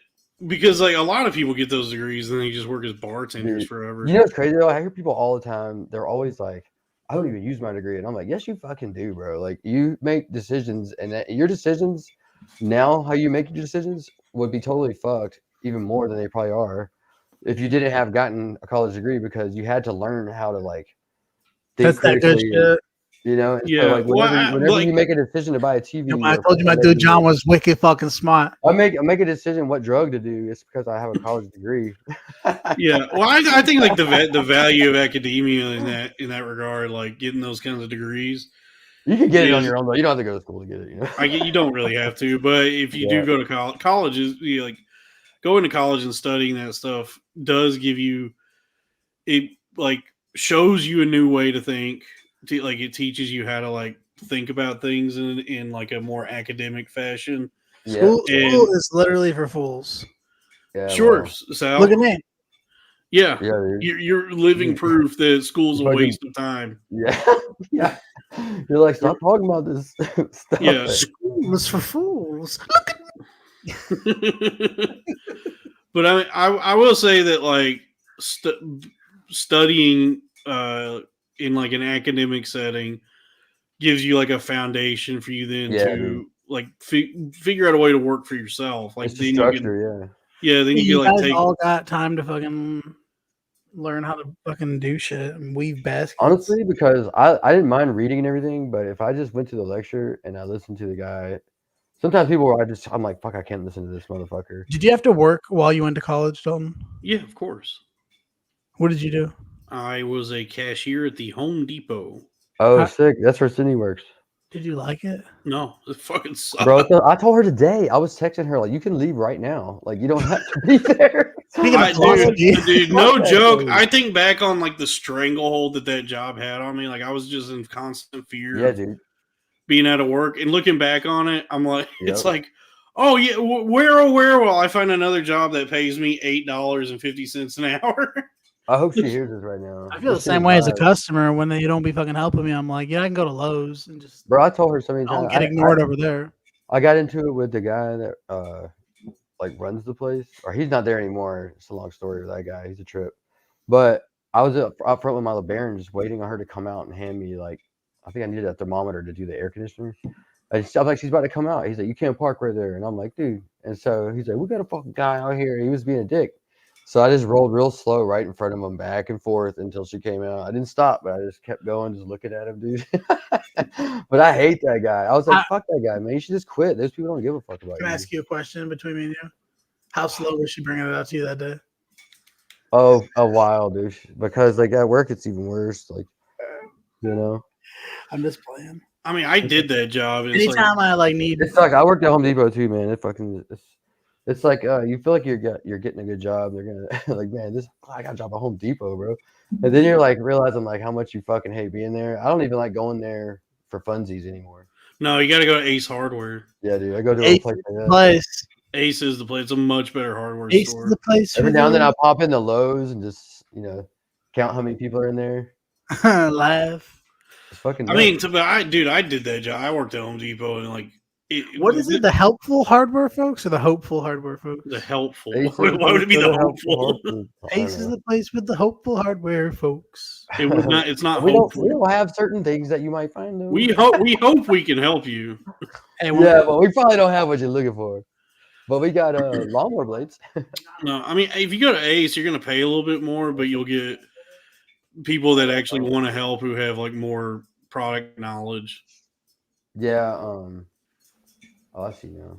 because like a lot of people get those degrees and they just work as bartenders forever. You know what's crazy though? I hear people all the time. They're always like, I don't even use my degree. And I'm like, yes, you fucking do, bro. Like you make decisions and your decisions now, how you make your decisions would be totally fucked even more than they probably are if you didn't have gotten a college degree because you had to learn how to like think critically. Yeah. So, whenever you make a decision to buy a TV, I told you my dude John was wicked fucking smart. I make a decision what drug to do. It's because I have a college degree. Yeah, well, I think like the value of academia in that regard, like getting those kinds of degrees. You can get it on your own though. You don't have to go to school to get it. You don't really have to, but if you do go to college is like going to college and studying that stuff does give you it like shows you a new way to think. Like it teaches you how to like think about things in like a more academic fashion. School is literally for fools. Yeah, sure, Sal. Look at me. Yeah, you're living proof that school's a waste of time. Yeah. You're like, stop talking about this stuff. Yeah, school is for fools. Look at me. But I will say that like studying in like an academic setting gives you like a foundation for you then to like figure out a way to work for yourself. Like then structure, then you guys like all got time to fucking learn how to fucking do shit and weave baskets. Honestly, because I didn't mind reading and everything, but if I just went to the lecture and I listened to the guy, sometimes I'm like, fuck, I can't listen to this motherfucker. Did you have to work while you went to college, Dalton? Yeah, of course. What did you do? I was a cashier at the Home Depot. Oh, Huh? sick. That's where Sydney works. Did you like it? No, it fucking sucked. Bro, I told her today. I was texting her like, you can leave right now. Like, you don't have to be there. Speaking of Dude, no Fuck that joke. place. I think back on like the stranglehold that job had on me. Like I was just in constant fear Yeah, of dude. being out of work. And looking back on it, I'm like, Yep. it's like, oh yeah, where will I find another job that pays me $8.50 an hour? I hope she hears this right now. I feel the This shit same is way as a live. customer when they don't be fucking helping me. I'm like, yeah, I can go to Lowe's and just Bro, I told her so many don't times. get ignored over there. I got into it with the guy that like runs the place, or he's not there anymore. It's a long story with that guy. He's a trip. But I was up front with my LeBaron just waiting on her to come out and hand me like I think I needed a thermometer to do the air conditioner. And I'm like, she's about to come out. He's like, you can't park right there. And I'm like, dude. And so he's like, we got a fucking guy out here. He was being a dick. So I just rolled real slow right in front of him, back and forth until she came out. I didn't stop, but I just kept going, just looking at him, dude. But I hate that guy. I was like, fuck that guy, man. You should just quit. Those people don't give a fuck about Can I you. ask you a question between me and you? How slow was she bringing it out to you that day? Oh, a while, dude. Because like at work, it's even worse. Like, you know, I'm just playing. I mean, I did that job. And it's Anytime I like need, it's like I worked at Home Depot too, man. It's like you feel like you're getting a good job. They're gonna like, man, I got a job at Home Depot, bro. And then you're like realizing like how much you fucking hate being there. I don't even like going there for funsies anymore. no, you got to go to Ace Hardware. Yeah, dude. I go to a Ace place like that. place. Ace is the place. It's a much better hardware Ace store. is the place. Every for now and then the- I pop into Lowe's and just count how many people are in there. laugh. It's fucking. I mean, nuts. I did that job. I worked at Home Depot and like, What is it? The helpful hardware folks or the hopeful hardware folks? The helpful. Ace is Why would it be for the helpful hopeful? hardware. I don't Ace is know. the place with the hopeful hardware folks. It would not. It's not we hopeful. don't have certain things that you might find though. We hope we can help you. Hey, Yeah, but we probably don't have what you're looking for. But we got lawnmower blades. No, I mean, if you go to Ace, you're going to pay a little bit more, but you'll get people that actually want to help who have like more product knowledge. Yeah. Oh, I see now.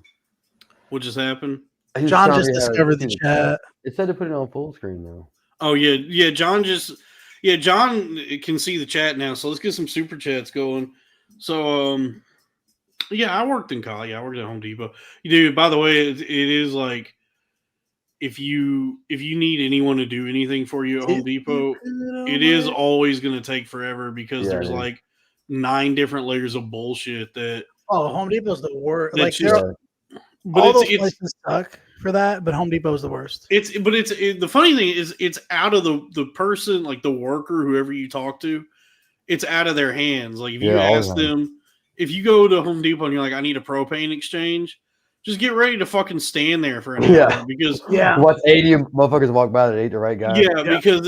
What just happened? He was John telling just me how to discovered see the chat. It said to put it on full screen though. Oh yeah. John can see the chat now. So let's get some super chats going. So yeah, I worked in college. I worked at Home Depot. Dude, by the way, it is like if you need anyone to do anything for you at Home Depot, it is always going to take forever because there's dude. like 9 different layers of bullshit that. Oh, Home Depot's the worst. That's Like, just- But all those it's places suck for that, but Home Depot's the worst. the funny thing is it's out of the person, like the worker, whoever you talk to, it's out of their hands. Like if you Yeah, all the ask time. them, if you go to Home Depot and you're like, I need a propane exchange, just get ready to fucking stand there for an hour Yeah. because What 80 motherfuckers walk by that ain't the right guy? yeah, because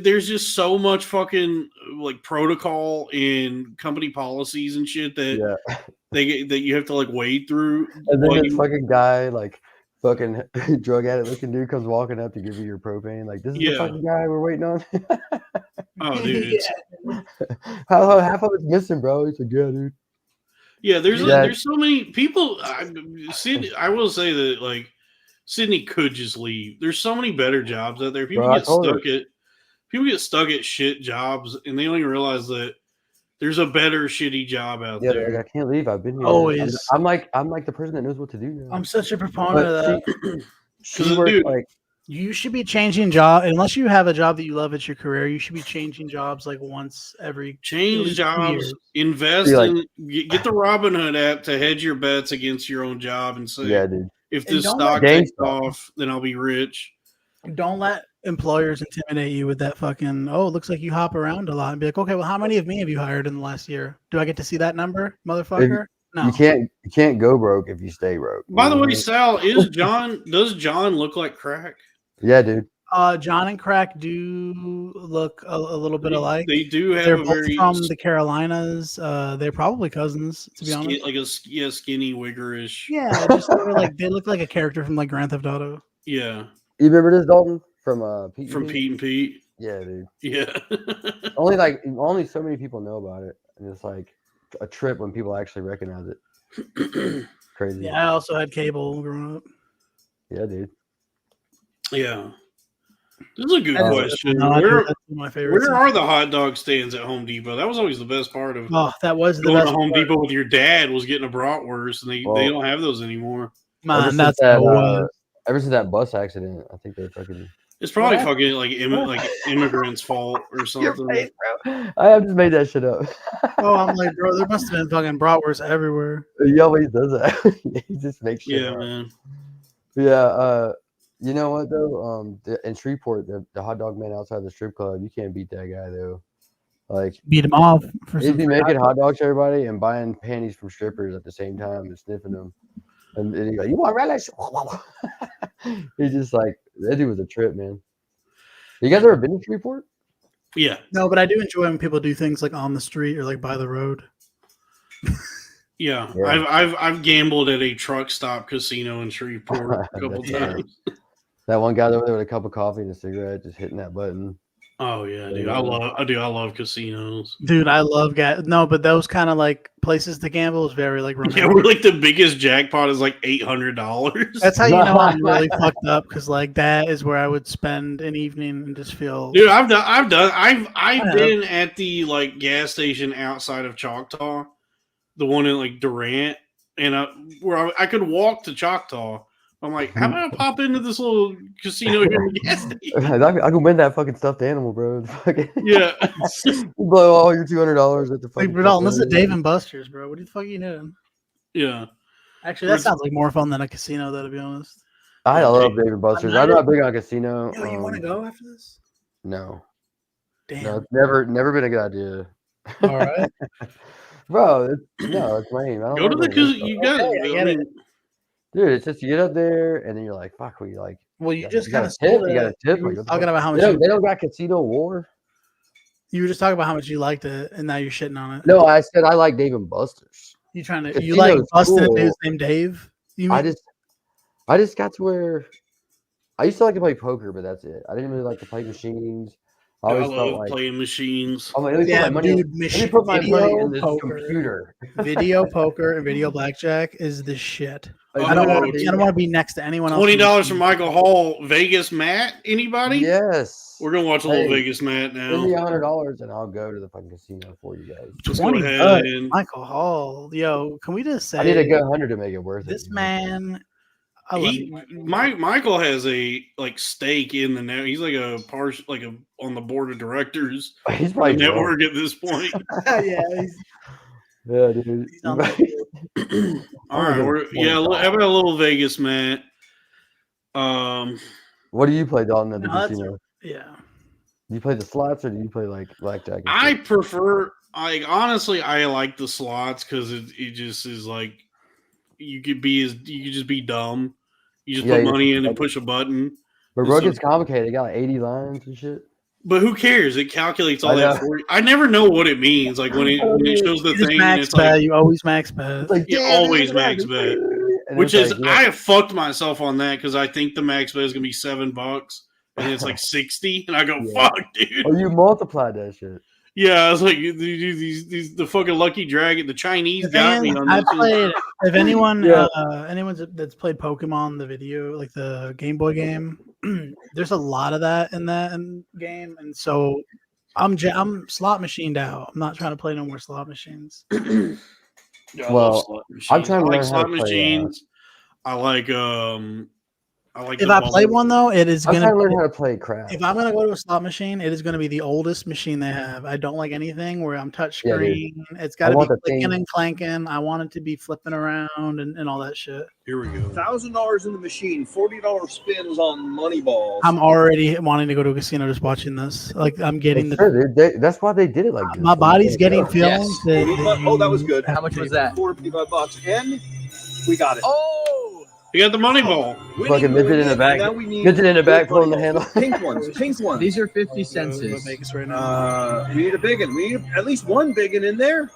there's just so much fucking like protocol and company policies and shit that Yeah. that you have to like wade through. And then while this you- fucking guy, like fucking drug addict looking dude, comes walking up to give you your propane. Like, this is the Yeah. fucking guy we're waiting on. oh, dude, it's, How half of it's missing, bro. He's like, yeah, dude. yeah. There's Yeah. there's so many people. Sydney, I will say that like Sydney could just leave. There's so many better jobs out there. People Bro, I get told stuck at shit jobs, and they don't even realize that there's a better shitty job out Yeah, there. like, I can't leave. I've been here. Always. I'm like the person that knows what to do now. I'm such a proponent of that. She 'Cause, worked dude, like You should be changing job unless you have a job that you love. It's your career. You should be changing jobs like once every at Change least 2 jobs, years. invest See, like- in get the Robinhood app to hedge your bets against your own job and say, yeah, dude. if And this don't stock let takes GameStop- off, then I'll be rich. Don't let employers intimidate you with that fucking, oh, it looks like you hop around a lot, and be like, okay, well, how many of me have you hired in the last year? Do I get to see that number, motherfucker? No. You can't go broke if you stay broke. By the You know way, what I mean? Sal, does John look like crack? Yeah, dude. John and Crack do look a little bit alike. They do have They're a both very from the Carolinas. They're probably cousins, to be honest. like a skinny wiggerish. Yeah, just sort of like they look like a character from like Grand Theft Auto. Yeah, You remember this, Dalton, from Pete? from and Pete and Pete. Yeah, dude. Yeah. Only so many people know about it, and it's like a trip when people actually recognize it. Crazy. Yeah, I also had cable growing up. Yeah, dude. Yeah. This is a good question. No, Where that's one of my favorites. where are the hot dog stands at Home Depot? That was always the best part of Oh, that was the going best to Home part. Depot with your dad was getting a bratwurst, and they don't have those anymore. Man, that's how it was. Ever since that bus accident, I think they fucking. It's probably fucking like immigrants' fault or something. Face, bro. I have just made that shit up. Oh, I'm like, bro, there must have been fucking bratwurst everywhere. He always does that. He just makes shit Yeah, up. man. Yeah, you know what though? In Shreveport, the hot dog man outside the strip club, you can't beat that guy though. Like Beat him off for he'd some be free making hot hot dogs to everybody and buying panties from strippers at the same time and sniffing them. And he'd go, "You want relish?" He's just like that dude was a trip, man. You guys ever been to Shreveport? Yeah. No, but I do enjoy when people do things like on the street or like by the road. Yeah. Yeah. I've gambled at a truck stop casino in Shreveport a couple That's times. That one guy over there with a cup of coffee and a cigarette, just hitting that button. Oh yeah, dude. I love casinos. Dude, I love no, but those kind of like places to gamble is very like romantic. Yeah, we're like the biggest jackpot is like $800. That's how you know I'm really fucked up because like that is where I would spend an evening and just feel. Dude, I've been at the like gas station outside of Choctaw, the one in like Durant, and where I could walk to Choctaw. I'm like, how about I pop into this little casino here in the gas station? I can win that fucking stuffed animal, bro. Yeah. You blow all your $200 at the fucking. Like, bro, this is Dave and Buster's, bro. What the fuck are you doing? Yeah. Actually, that sounds like more fun than a casino, though, to be honest. I love Dave and Buster's. I'm not big on casino. Yo, you want to go after this? No. Damn. No, it's never been a good idea. All right. Bro, it's lame. I don't Go to the casino. You got it. Dude, it's just you get up there and then you're like, fuck, we like. Well, you just got kind of tip. You got a tip. Talking about how much they don't got casino war. You were just talking about how much you liked it, and now you're shitting on it. No, I said I like Dave and Buster's. You trying to? Casino's You like busting cool. a dude's named Dave? I just got to where I used to like to play poker, but that's it. I didn't really like to play machines. I always felt like playing machines. I'm like, let me put my money in this computer. Video poker and video blackjack is the shit. Like, I don't want to be next to anyone else. $20 from Michael Hall. Vegas Matt. Anybody? Yes. We're gonna watch a little Vegas Matt now. Give me $100 and I'll go to the fucking casino for you guys. Just go ahead. Michael Hall. Yo, can we just say I need a good 100 to make it worth it. This man. Michael has a like stake in the net. He's like on the board of directors. He's probably network at this point. Yeah, dude. He's on the All right, how about a little Vegas, Matt? What do you play, Dalton, at the casino? Yeah. Do you play the slots or do you play like blackjack? I prefer. Honestly, I like the slots because it just is like you could just be dumb. You just put money in and push a button. But bro, it's complicated. It got like 80 lines and shit. But who cares? It calculates all that for you. I never know what it means. Like when it shows the thing, and it's like you always max bet. Like, you always max bet. Which is I have fucked myself on that because I think the max bet is gonna be $7 and it's like 60, and I go, fuck, dude. Oh, you multiplied that shit. Yeah, I was like, the fucking Lucky Dragon, the Chinese got me on this. If anyone that's played Pokemon, the video, like the Game Boy game, there's a lot of that in that game, and so I'm slot machined out. I'm not trying to play no more slot machines. Well, I'm trying to learn slot how to machines. Play, I like if I play one though, it is I'm gonna learn how to play crap. If I'm gonna go to a slot machine, it is gonna be the oldest machine they have. I don't like anything where I'm touch screen. It's gotta be clicking and clanking. I want it to be flipping around and all that shit. Here we go. $1,000 in the machine, $40 spins on Moneyball. I'm already wanting to go to a casino just watching this. Like I'm getting that's why they did it like this. My body's getting feelings. Oh, that was good. How much was that? $455, and we got it. Oh, you got the money ball. Fucking midget in the back. Midget in the back pulling the handle. Pink ones. These are 50 cents. We need a big one. We need at least one big one in there.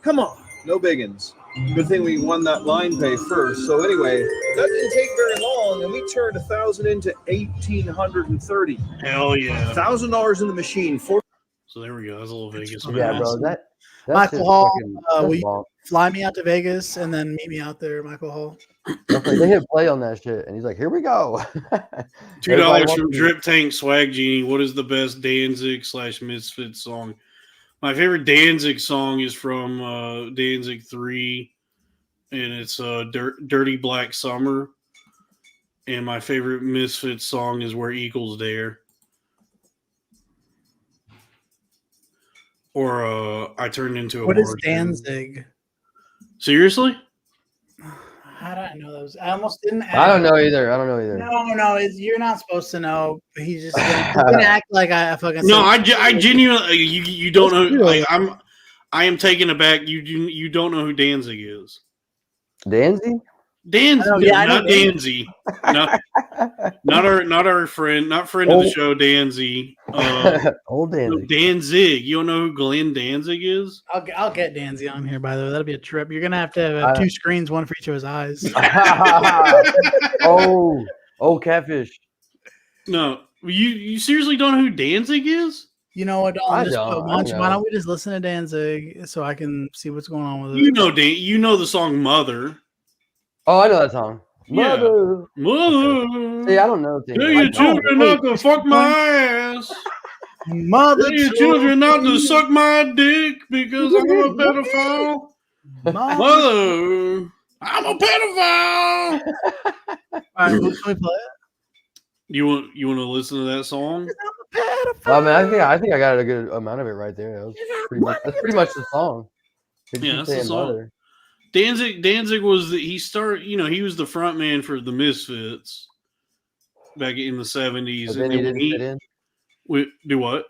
Come on, no big ones. Good thing we won that line pay first. So anyway, that didn't take very long, and we turned 1,000 into 1,830. Hell yeah! $1,000 in the machine. So there we go. That's a little Vegas. fucking Yeah, man. bro. awesome. That Michael shit's Hall, fucking. will That's you bomb. fly me out to Vegas and then meet me out there, Michael Hall? That's like they hit play on that shit, and he's like, "Here we go." $2 from Drip Tank Swag Genie. What is the best Danzig/Misfits song? My favorite Danzig song is from Danzig 3, and it's Dirty Black Summer. And my favorite Misfits song is Where Eagles Dare. Or I Turned Into a What is Martian. Danzig? Seriously? How did I know those? I almost didn't ask. I don't know either. No, you're not supposed to know. He's just gonna act like I fucking. No, said- I genuinely you don't Let's know. do it. I am taken aback. You don't know who Danzig is. Danzy? Danzig, I know, yeah, I know not Danzy. Not our friend, not friend of the show, Danzy. Old Danzy. Danzig. You don't know who Glenn Danzig is? I'll get Danzy on here. By the way, that'll be a trip. You're gonna have to have two screens, one for each of his eyes. oh, catfish. No, you seriously don't know who Danzig is? You know what? I Just, don't why know. don't we just listen to Danzig so I can see what's going on with it? You know the song Mother. Oh, I know that song. Yeah. Mother. See, I don't know things. Tell I your don't. children not to fuck my ass. Mother, Tell your children not to suck my dick because I'm a pedophile. Mother, I'm a pedophile. All right, can we play it? You want to listen to that song? I mean, I think I got a good amount of it right there. That's pretty much the song. Yeah, that's the saying song. Mother. Danzig was he was the front man for the Misfits back in the 70s. But then he didn't fit in. Do what?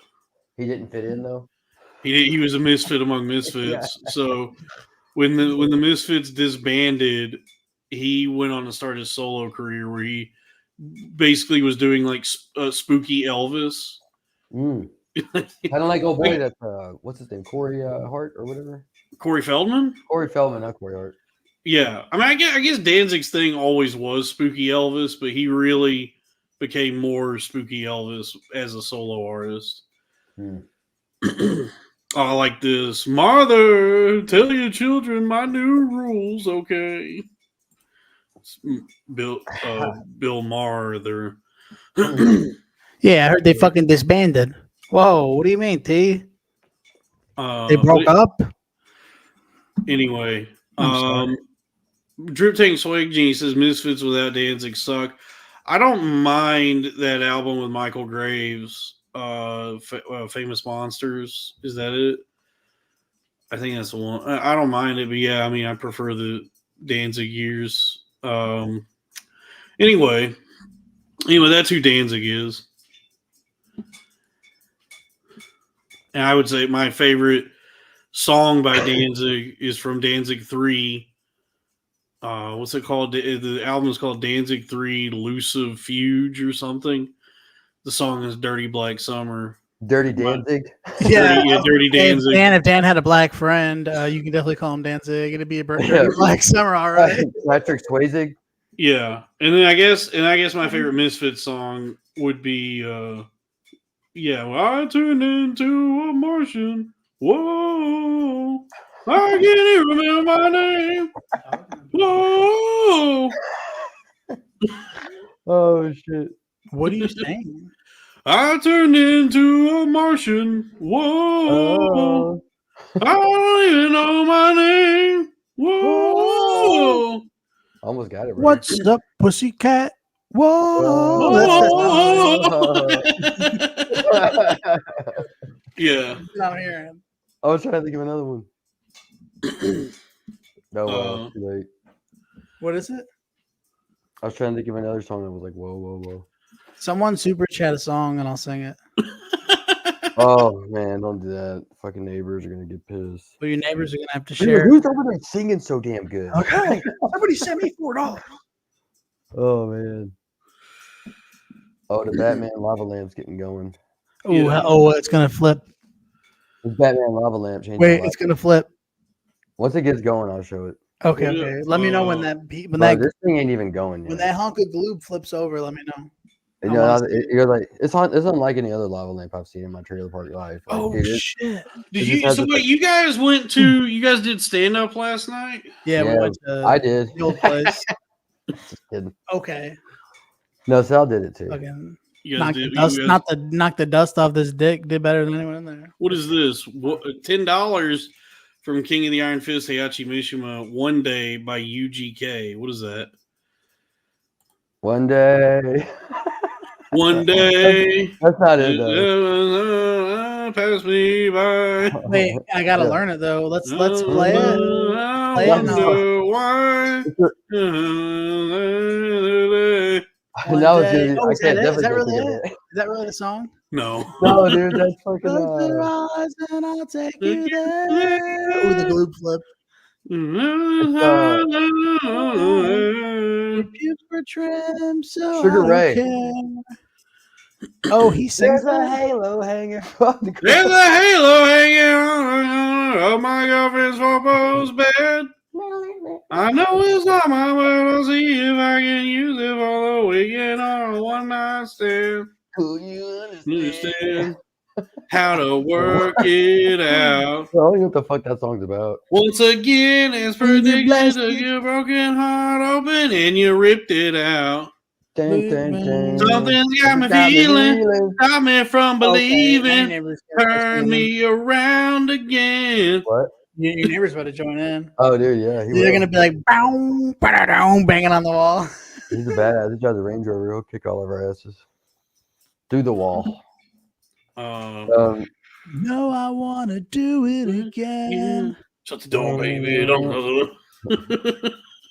He didn't fit in though. He was a misfit among misfits. Yeah. So when the Misfits disbanded, he went on to start his solo career where he basically was doing like spooky Elvis. Kind of like old boy that what's his name, Corey Hart or whatever. Corey Feldman? Corey Feldman, not Corey Hart. Yeah. I mean, I guess Danzig's thing always was spooky Elvis, but he really became more spooky Elvis as a solo artist. I like this. Mother, tell your children my new rules, okay? It's Bill Maher. They're Yeah, I heard they fucking disbanded. Whoa, what do you mean, T? They broke up? Anyway, I'm Drip Tank Swag Genie says Misfits without Danzig suck. I don't mind that album with Michael Graves, Famous Monsters. Is that it? I think that's the one. I don't mind it, but yeah, I mean, I prefer the Danzig years. Anyway, that's who Danzig is. And I would say my favorite song by Danzig is from Danzig 3. What's it called? The album is called Danzig 3 Elusive Fuge or something. The song is Dirty Black Summer. Dirty Danzig? Dirty Danzig. If Dan had a black friend, you can definitely call him Danzig. It'd be a Dirty Black Summer, all right. Patrick Swayze? Yeah. And then I guess my favorite Misfits song would be I turned into a Martian. Whoa. I can't even remember my name. Whoa. Oh shit. What are you saying? I turned into a Martian. Whoa. I don't even know my name. Whoa. Almost got it right. What's up, pussycat? Whoa. Yeah. Not hearing. I was trying to think of another one. No, too late. What is it? I was trying to think of another song that was like, whoa, whoa, whoa. Someone super chat a song and I'll sing it. Oh, man, don't do that. Fucking neighbors are going to get pissed. But your neighbors are going to have to Dude, share. who's over there singing so damn good? Okay. Somebody sent me $4. Oh, man. Oh, the Batman lava lamp's getting going. Oh, it's going to flip. The Batman lava lamp changing. Wait, it's going to flip. Once it gets going, I'll show it. Okay. Let me know when This thing ain't even going yet. when that hunk of glue flips over, let me know. You I know, wanna see it. you're like it's unlike any other lava lamp I've seen in my trailer park life. Like, Oh dude, shit! Did It just you? has So this, wait, like- you guys did stand up last night? Yeah, we Yeah, went to I did. the old place. Just kidding. Okay, No, Sal did it too. fucking You guys knock did. the dust, You guys, knock the dust off this dick. Did better than anyone in there. what is this? $10 from King of the Iron Fist Heihachi Mishima. One Day by UGK. What is that? One day. One day. That's not it though. Pass me by. Wait, I gotta Yeah. learn it though. Let's play it. I Play it now. wonder why. One That was day- gonna be, Oh, I is can't that it? Is definitely that can't really think of it? it. Is that really the song? No. No, dude, that's fucking. Close your eyes and I'll take you there. Ooh, the gloop flip. Your pubes were trimmed, so Sugar I don't Ray. care. Oh, he sings There's a that? halo hanging from the There's ground. a halo hanging on my girlfriend's four-post bed. I know it's not mine, but I'll see if I can use it for the weekend or a one-night stand. Who you Understand how to work it out. I don't know what the fuck that song's about. Once again, it's When you predicted blessed to it. your broken heart open and you ripped it out. Dun, dun, dun. Something's got me Got me feeling, feeling. stop me from Okay, believing. your neighbor's about to Turn join in. me around again. What? Your neighbor's about to join in. Oh, dude, yeah. He They're will. gonna be like, bow, ba-da-dum, banging on the wall. He's a badass. He drives a Range Rover. He'll kick all of our asses through the wall. No, I wanna do it again. Shut the door, baby. Don't.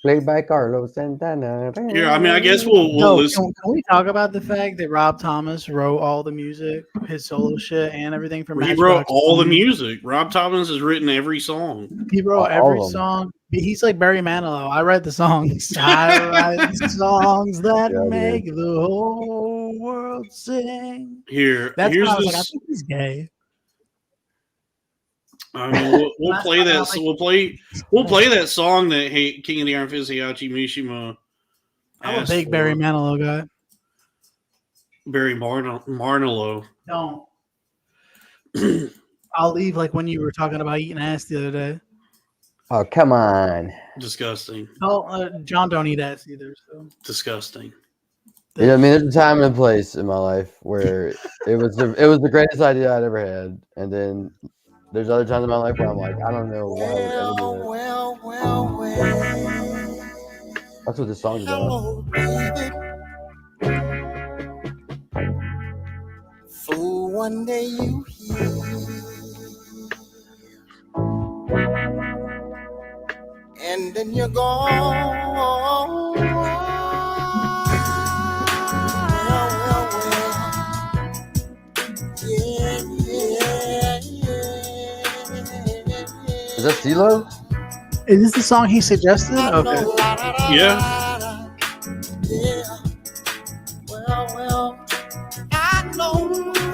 Played by Carlos Santana. Here, I mean, I guess we'll No, listen. can we talk about the fact that Rob Thomas wrote all the music, his solo shit, and everything for He wrote Matchbox all the 20? music. Rob Thomas has written every song. He wrote All every of them. song. He's like Barry Manilow. I write the songs. I write the songs that Yeah, dude. make the whole world sing. Here, That's here's why I was like, I this. think he's gay. I mean, we'll Last play time I that. was like- We'll play that song that King of the Iron Fist Heihachi Mishima. I'm a asked big for. Barry Manilow guy. Barry Marnilow. Don't. I'll leave like when you were talking about eating ass the other day. Oh, come on. Disgusting. Oh, John don't eat ass either. So Disgusting. You know, I mean, there's a time and a place in my life where it was the greatest idea I'd ever had, and then there's other times in my life where I'm like, I don't know why I would ever do it. That's what this song's about. For one day you hear, and then you're gone. Is that CeeLo? is this the song he suggested? Okay. Yeah.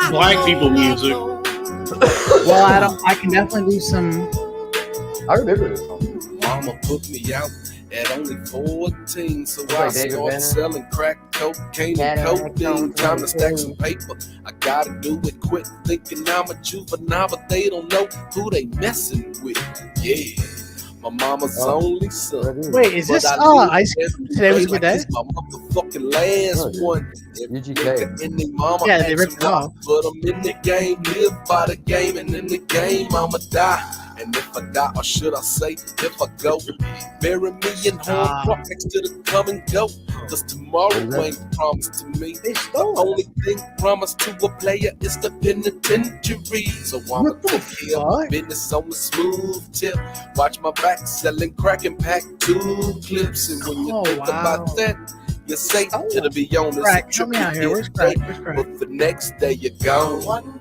Black people music. Well, I can definitely do some. I remember this song. Mama put me out at only 14, so Looks I like David started Banner. selling crack, cocaine, and Cadillac, codeine. Time to stack some cocaine. paper. I gotta do it quick, thinking I'm a juvenile, but they don't know who they messing with. Yeah, my mama's Oh. only son. Wait, is But this I live Ice every Cube? Today was a good like day. it's my motherfucking last Oh, dude. one. UGK. And they mama Yeah, they ask ripped it why, off. but I'm in the game, live by the game, and in the game I'ma die. And if I die, or should I say, if I go, bury me in home park next to the come and go. Cause tomorrow ain't promised to me. They The stole it. only thing promised to a player is the penitentiary. So I'ma What the take care of my fuck? business on the smooth tip. Watch my back, selling crack and pack 2 clips. And when you Oh, think wow. about that, you say Oh. it'll be on this Crack, help me out here. Where's crack? Where's crack? but the next day you're gone.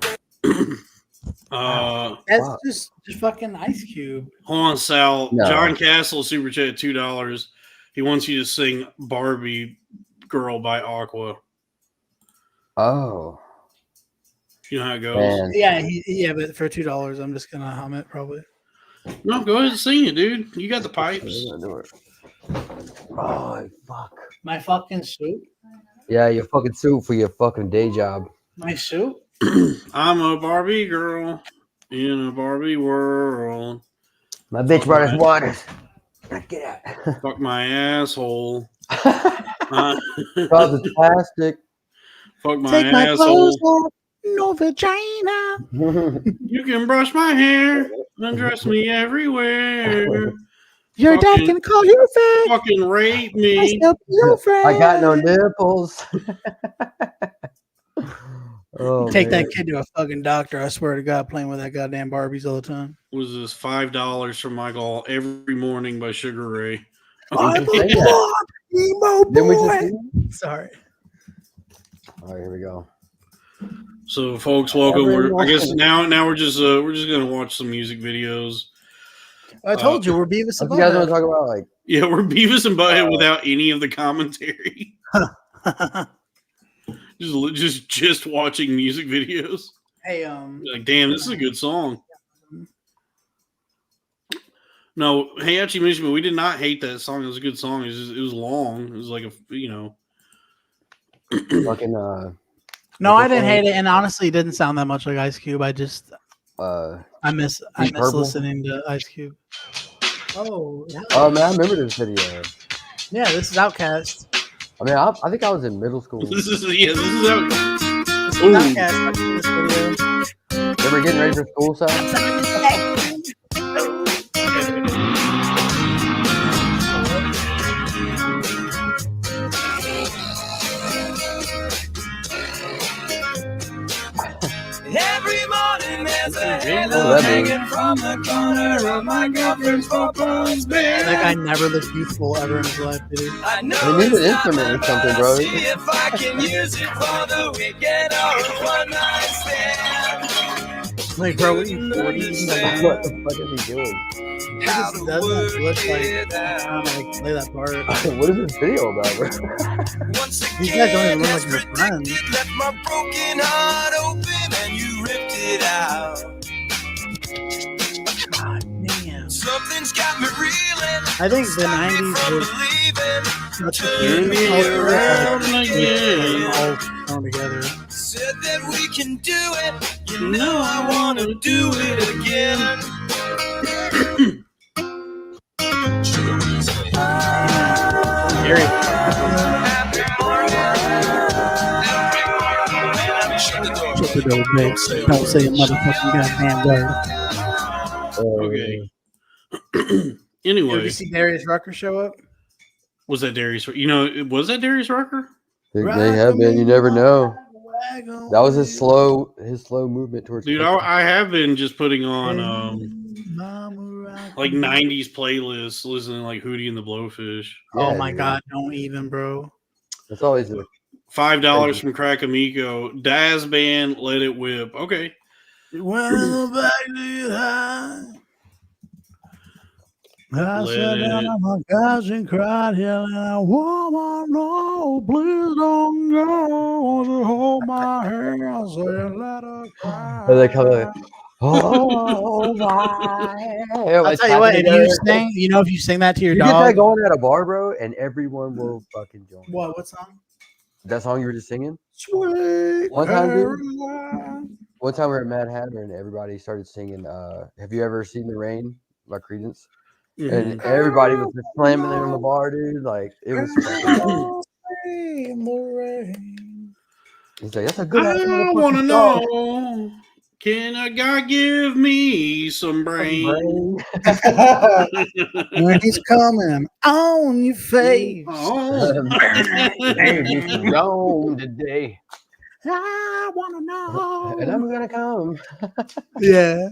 That's Wow. just fucking Ice Cube. Hold on, Sal. No. John Castle super chat $2. He wants you to sing "Barbie Girl" by Aqua. Oh, You know how it goes. man. Yeah, but for $2, I'm just gonna hum it probably. No, go ahead and sing it, dude. You got the pipes. Oh, fuck. My fucking soup. Yeah, your fucking suit for your fucking day job. My suit. I'm a Barbie girl in a Barbie world. My bitch Fuck brought us my- waters. Get out. Fuck my asshole. Cause it's plastic. Fuck my Take my asshole. clothes off. No vagina. You can brush my hair, undress me everywhere. Your dad Fucking- can call you fat. Fucking rape I me. still be your friend. I got no nipples. Oh, Take man. that kid to a fucking doctor. I swear to God, playing with that goddamn Barbies all the time. Was this $5 from Michael every morning by Sugar Ray? I'm Okay. a blood emo Didn't we just boy. see? Sorry. All right, here we go. So, folks, welcome. Every I guess morning. now we're just gonna watch some music videos. I told you we're Beavis If and you guys want Butthead. to talk about like Yeah, we're Beavis and Butthead without any of the commentary. just watching music videos. Hey, Like, damn, this is a good song. No, hey, actually, mentioned, but we did not hate that song. It was a good song. It was long. It was like fucking no, I didn't hate it, and honestly, it didn't sound that much like Ice Cube. I miss Deep Purple? listening to Ice Cube. Oh, yeah. oh man, I remember this video. Yeah, this is Outkast. I mean, I think I was in middle school. this is how. This is Ooh. Outkast. I did this video. Remember getting ready for school, son? Every morning there's a halo hanging from the corner of my girlfriend's four-pound bed. That guy never looked youthful ever in his life, dude. I know He needs an it's not instrument or something, much. bro. See if I can use it for the weekend or a one-night stand. Like, bro, what are you 40? Like, What the fuck is he doing? he just doesn't look like trying to like play that part. What is this video about, bro? These guys don't even look like your friends. You left my broken heart open and you ripped it out. God damn. Something's got me reeling. I think the 90s was such a huge culture. All thrown together. Said that we can do it. You know I want to do it again. Gary. Shut the door, babe. Don't say a motherfucking goddamn word. Okay. Did Anyway, you see Darius Rucker show up? was that Darius? Was that Darius Rucker? They have been. You never know. That was his slow movement towards. Dude, I have been just putting on like 90s playlists, listening to like Hootie and the Blowfish. Oh Yeah, my dude. God, don't even, bro. It's always a $5 from Crack Amico. Daz Band, Let It Whip. Okay. When the back is high, I Let sat down it- on my couch and cried, yelling, "Woman, no, please don't go. Won't you hold my hand? I said, let her cry." And they come like, oh my! I'll tell you what, if you sing, if you sing that to your You get that dog. going at a bar, bro, and everyone will fucking join. What song? That song you were just singing? Sweet One time, dude. Caroline. One time we were at Mad Hatter and everybody started singing Have You Ever Seen the Rain by Credence? Mhm. And everybody was just slamming it on the bar, dude. Like it was In the rain. it's like that's a good I motherfucking want to song. know, can a guy give me some brain? When he's coming on your face, Oh. Baby's gone today. I want to know. And I'm gonna come. Yeah.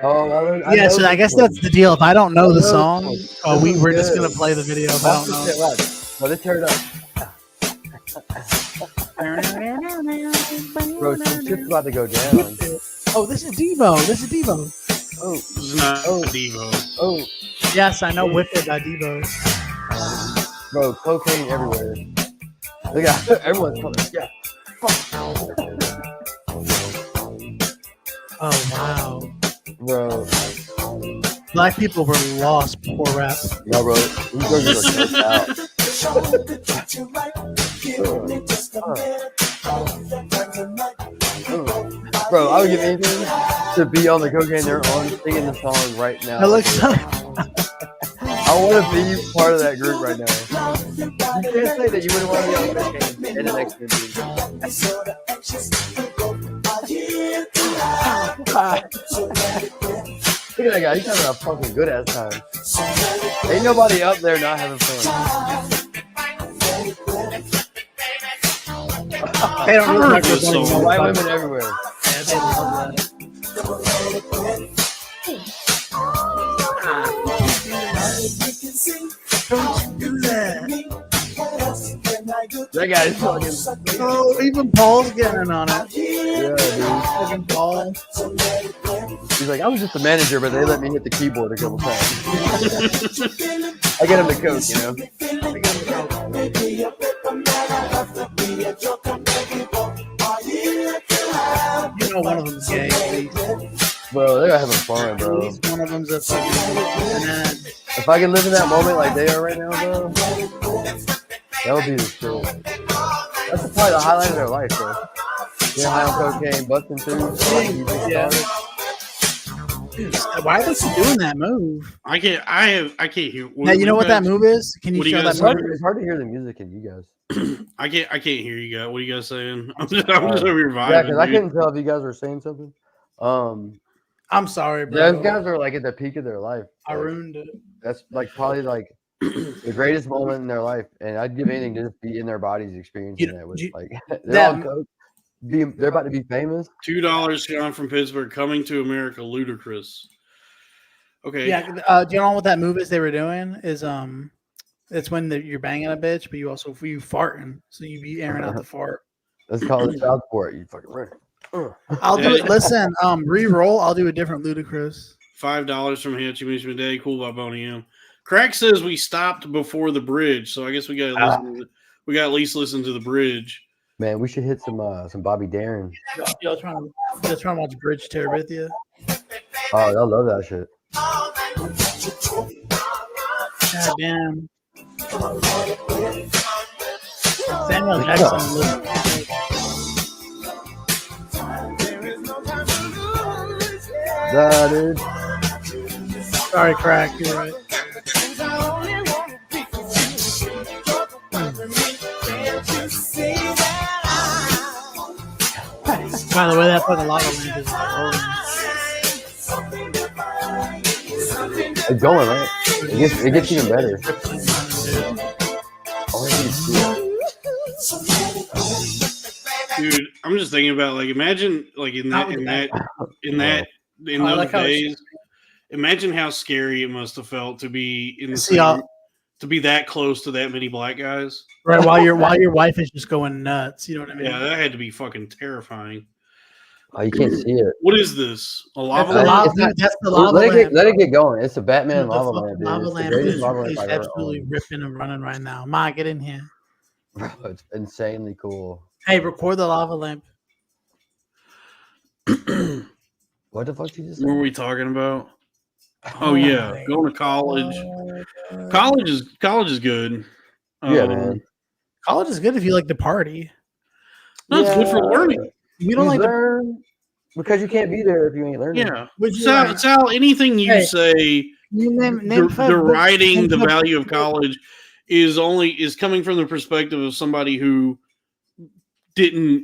Oh, I Yeah, know so I this guess one. that's the deal. If I don't know the this song, one. we're This just is gonna good. play the video if I don't know. Well, let's tear it up. Bro, some shit's about to go down. Oh, this is Devo. This is Devo. Oh, It's not Devo. oh, Yes, I know. Whip It by Devo. bro, cocaine everywhere. Look at everyone's coming. Yeah. Oh wow. Bro, Black people were lost before rap. no, bro. These girls are stressed out. Bro, I would give anything to be on the cocaine they're on, singing the song right now. That looks so. I want to be part of that group right now. You can't say that you wouldn't want to be on cocaine in the next movie. Look at that guy. He's having a fucking good ass time. Ain't nobody up there not having fun. They don't I've look heard like this they're going song. to White fuck. women everywhere. Yeah, they love that. Don't do that. That guy's fucking. Oh, even Paul's getting on it. Yeah, dude. Fucking Paul. He's like, I was just a manager, but they let me hit the keyboard a couple times. I get him the coke, you know. You know one of them's gay. At least. Bro, they're having fun, At bro. least one of them's a fucking ad. If I could live in that moment like they are right now, bro, that would be the shit. That's probably the highlight of their life, bro. Getting high on cocaine, busting through. Yeah. Dude, why are they doing that move? I can't hear. Now, you know what that move is? Can you what do you show guys that It's move? hard to hear the music in you guys. I can't hear you guys. What are you guys saying? I'm just over here vibing. Yeah, because I dude. couldn't tell if you guys were saying something. I'm sorry, bro. Those guys are like at the peak of their life. I Like, ruined it. that's like probably like the greatest moment in their life, and I'd give anything to just be in their bodies experiencing that. With like they're on coke, they're about to be famous. $2, Sean from Pittsburgh, coming to America, ludicrous. Okay. Yeah. Do you know what that move is they were doing? Is it's when you're banging a bitch, but you farting, so you be airing out the fart. Let's call it child support. You fucking right. I'll do it. Listen, re-roll. I'll do a different ludicrous. $5 from Hachi Mishma Day, cool by Boney M. Crack says we stopped before the bridge, so I guess we got to at least listen to the bridge. Man, we should hit some Bobby Darin. Y'all trying to watch Bridge to Terabithia? Oh, I love that shit. God damn. Samuel Jackson. Nah, dude. Sorry, Crack. You're right. By the way, that fucking lava lamp is It's going, right? It gets even better. Dude, I'm just thinking about imagine in those days. Imagine how scary it must have felt to be in the to be that close to that many black guys. Right, while your wife is just going nuts. You know what I mean? Yeah, that had to be fucking terrifying. Oh, you can't see it. What is this? A lava That's lamp? the lava lamp. Let it get going. It's a Batman lava The lamp, dude. lava It's the lamp greatest is lava lamp I've ever absolutely owned. ripping and running right now. Ma, get in here. Bro, it's insanely cool. Hey, record the lava lamp. What the fuck did you just What were say? we talking about? Oh yeah, going to college. College is good. Yeah, man. College is good if you like to party. No, it's good for learning. You don't like to learn because you can't be there if you ain't learning. Yeah. Would you Sal, anything you Hey, say deriding the value of college is coming from the perspective of somebody who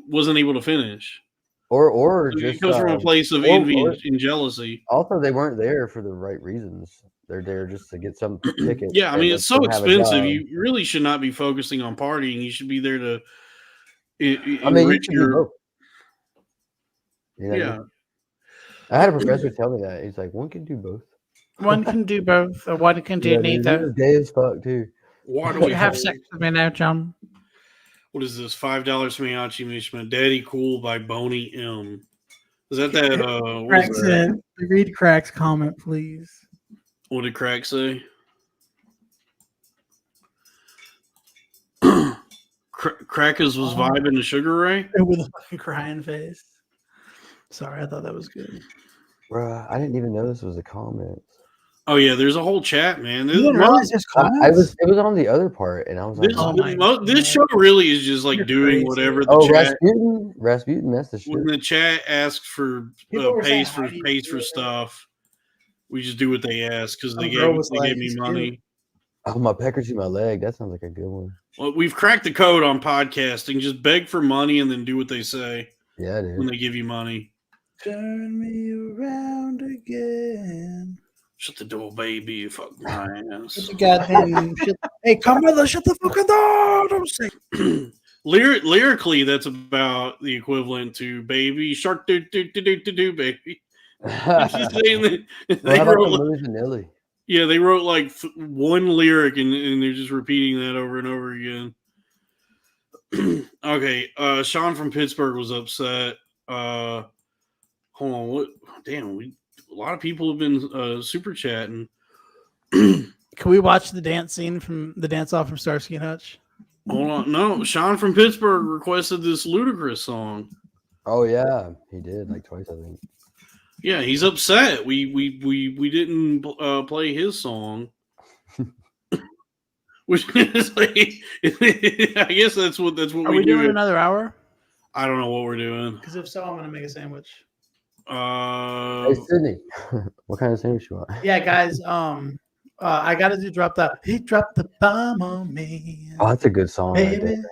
wasn't able to finish. Or So just it comes from a place of envy and jealousy. Also, they weren't there for the right reasons. They're there just to get some ticket. Yeah, I mean, and it's so to have a expensive. job. You really should not be focusing on partying. You should be there to I mean, you enrich can do your. both. You know what I Yeah. mean? I had a professor tell me that. He's like, one can do both. One can do both, or one can do Yeah, dude, he neither. was gay as fuck too. Why do You we have sex with me now, John. What is this? $5 from Yachi Mishma. Daddy Cool by Boney M. Is that what was Crack that? said, read Crack's comment, please. What did Crack say? Crackers was vibing to Sugar Ray. With a fucking crying face. Sorry, I thought that was good. Bruh, I didn't even know this was a comment. Oh yeah, there's a whole chat, man. You didn't realize there's comments? It was on the other part, and I was like, This, Oh my this show really is just like You're doing crazy. whatever the chat. Rasputin, that's the When shit. the chat asks for People were saying, pays for stuff, we just do what they ask because they girl was gave like, me "He's money. cute." Oh, my pecker to my leg. That sounds like a good one. Well, we've cracked the code on podcasting. Just beg for money and then do what they say. Yeah, dude. When they give you money. Turn me around again. Shut the door, baby. You fuck my ass. What you goddamn shit? Hey, come brother, shut the fucking door. Don't say. Lyrically, that's about the equivalent to "baby shark do do do do do do baby." She's saying that they wrote yeah, they wrote like one lyric and they're just repeating that over and over again. Okay, Sean from Pittsburgh was upset. Hold on, what? Damn, a lot of people have been super chatting. Can we watch the dance scene from the dance off from Starsky and Hutch? Hold on, no. Sean from Pittsburgh requested this Ludacris song. Oh yeah, he did like twice, I think. Yeah, he's upset. We didn't play his song, which is like, I guess that's what Are we doing another hour? I don't know what we're doing. Because if so, I'm gonna make a sandwich. Hey Sydney, what kind of sandwich you want? Yeah, guys. I gotta do drop that. He dropped the bomb on me. Oh, that's a good song. Baby. Right,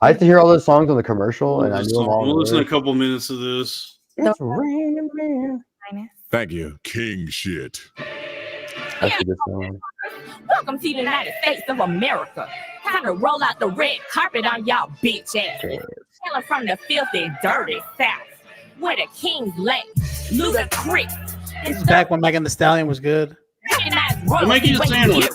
I used to hear all those songs on the commercial, and I knew them all. We'll listen to a couple minutes of this. It's raining, man. Thank you, King shit. That's a good song. Welcome to the United States of America. Time to roll out the red carpet on y'all bitch ass. Hailing from the filthy, dirty South, where the kings lay. Ludacris. This is back when Megan Thee Stallion was good. We'll make you a sandwich.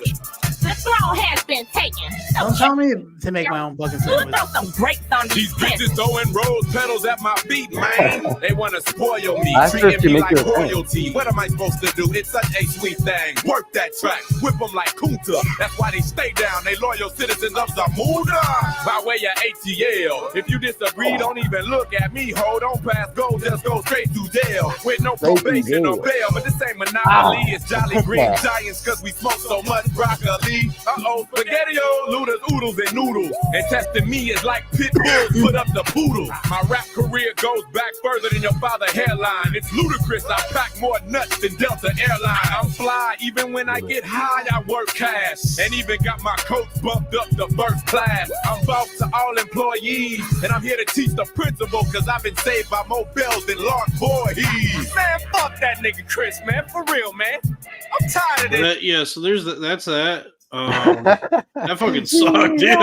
The throne has been taken. Don't tell me to make my own fucking sandwich. Throw some grapes on These bitches throwing rose petals at my feet, man. They want to spoil me, I treating first to me make like you a thing. royalty. What am I supposed to do? It's such a sweet thing. Work that track, whip them like Kunta. That's why they stay down. They loyal citizens of Zamuda. By way of ATL. If you disagree, don't even look at me, ho. Don't pass go, just go straight to jail. With no probation or bail. But this ain't Monopoly. It's Jolly Green Giants, cause we smoke so much broccoli. Uh-oh, spaghetti-o, looters, oodles, and noodles. And testing me is like pit bulls put up the poodle. My rap career goes back further than your father's hairline. It's ludicrous, I pack more nuts than Delta Airline. I'm fly, even when I get high, I work cash. And even got my coat bumped up to first class. I'm boss to all employees, and I'm here to teach the principle, cause I've been saved by more bells than Lord Voorhees. Man, fuck that nigga Chris, man, for real, man. I'm tired of this. Yeah, so that's that. That fucking sucked. Yeah,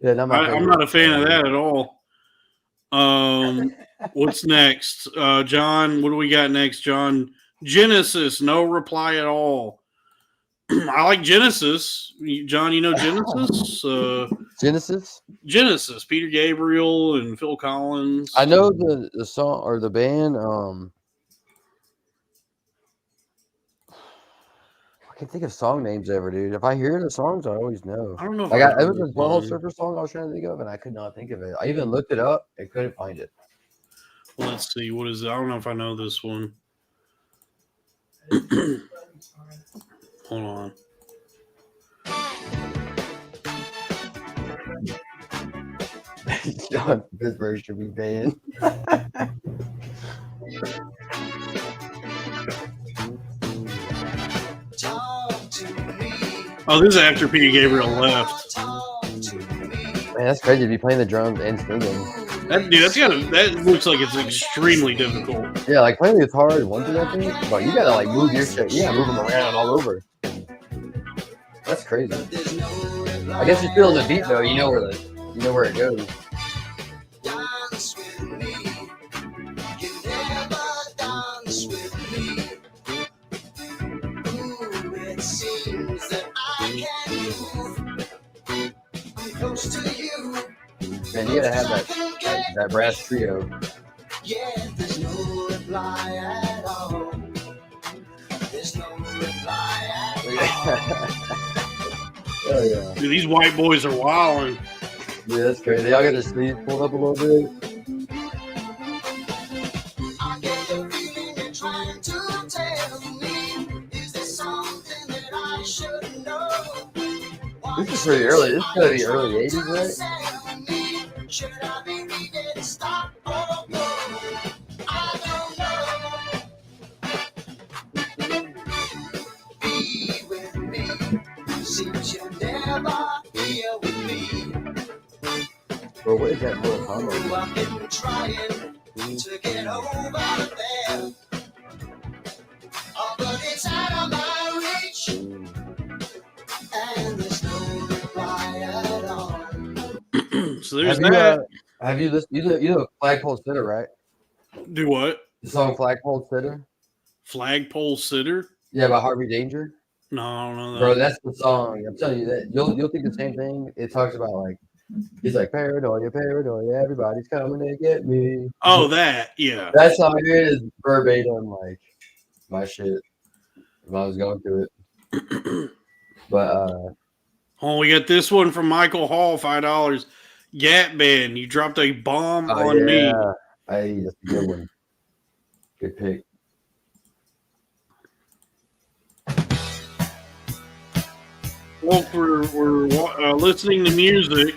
I'm not a fan of that at all. What's next? John, what do we got next, John? Genesis, no reply at all. I like Genesis. John, you know Genesis? Genesis, Peter Gabriel and Phil Collins. I know the song or the band. I can't think of song names ever, dude. If I hear the songs, I always know. I don't know. It was a Butthole Surfer song I was trying to think of, and I could not think of it. I even looked it up and couldn't find it. Well, let's see. What is it? I don't know if I know this one. Hold on. John Pittsburgh should be banned. Oh, this is after Peter Gabriel left. Man, that's crazy to be playing the drums and singing. That looks like it's extremely difficult. Yeah, like playing the guitar is one thing I think, but you gotta like move your shit. Yeah, move them around all over. That's crazy. I guess you're feeling the beat though. You know where it goes. Man, you gotta have that brass trio. Yeah, there's no reply at all. There's no reply at all. Oh yeah. Dude, these white boys are wilding. Yeah, that's crazy. They all got their sleeves pulled up a little bit. I get the feeling you're trying to tell me. This is pretty early. This is gonna be early 80s, right? Should I be ready to stop or go? I don't know. Be with me. Seems you never here with me. Bro, what is that Mortal Kombat? I've been trying to get over there. Oh, but it's out of my reach. And there's no reply at all. So there's Have you, that. have you listened? You know Flagpole Sitter, right? Do what? The song Flagpole Sitter? Flagpole Sitter? Yeah, by Harvey Danger. No, I don't know that. Bro, that's the song. I'm telling you that you'll think the same thing. It talks about like he's like paranoia, paranoia, everybody's coming to get me. Oh, that, yeah. That song here is verbatim like my shit. If I was going through it. But Oh, we got this one from Michael Hall, $5. Gap Band, you dropped a bomb on me. Hey, that's a good one. Good pick. Well, we're listening to music.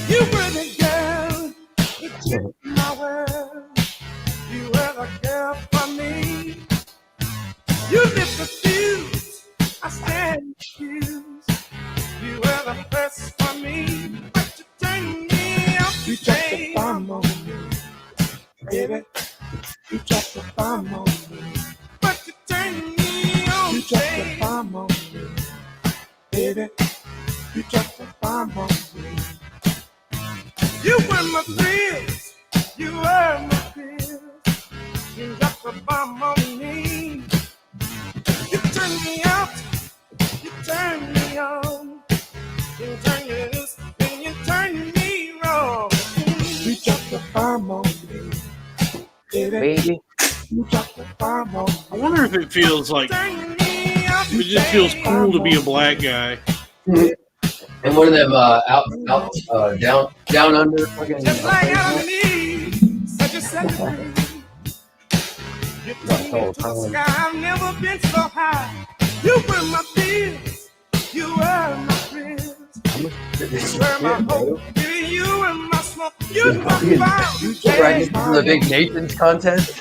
You were the girl who took my world. You were the girl for me. You lit the fuse. I stand accused. You were the first for me. But you turned me out. You dropped the bomb on me, baby. You dropped the bomb on me. But you turned me on. You dropped the bomb on me, baby. You dropped the bomb on me. You were my thrills. You were my thrills. You dropped the bomb on me. You turned me out. You turned me on. You turned me loose. And you turned me wrong. You dropped the bomb on me. Baby. You dropped the bomb on me. I wonder if it feels like it just feels cool to be a black guy. And one of them down under fucking. Just like out of me, such a celebrity. You took me to the sky, I've never been so high. You were my fears, you were my friends. You were my hope, baby, you were my smoke. You were my fire. Right into the big Nathan's contest.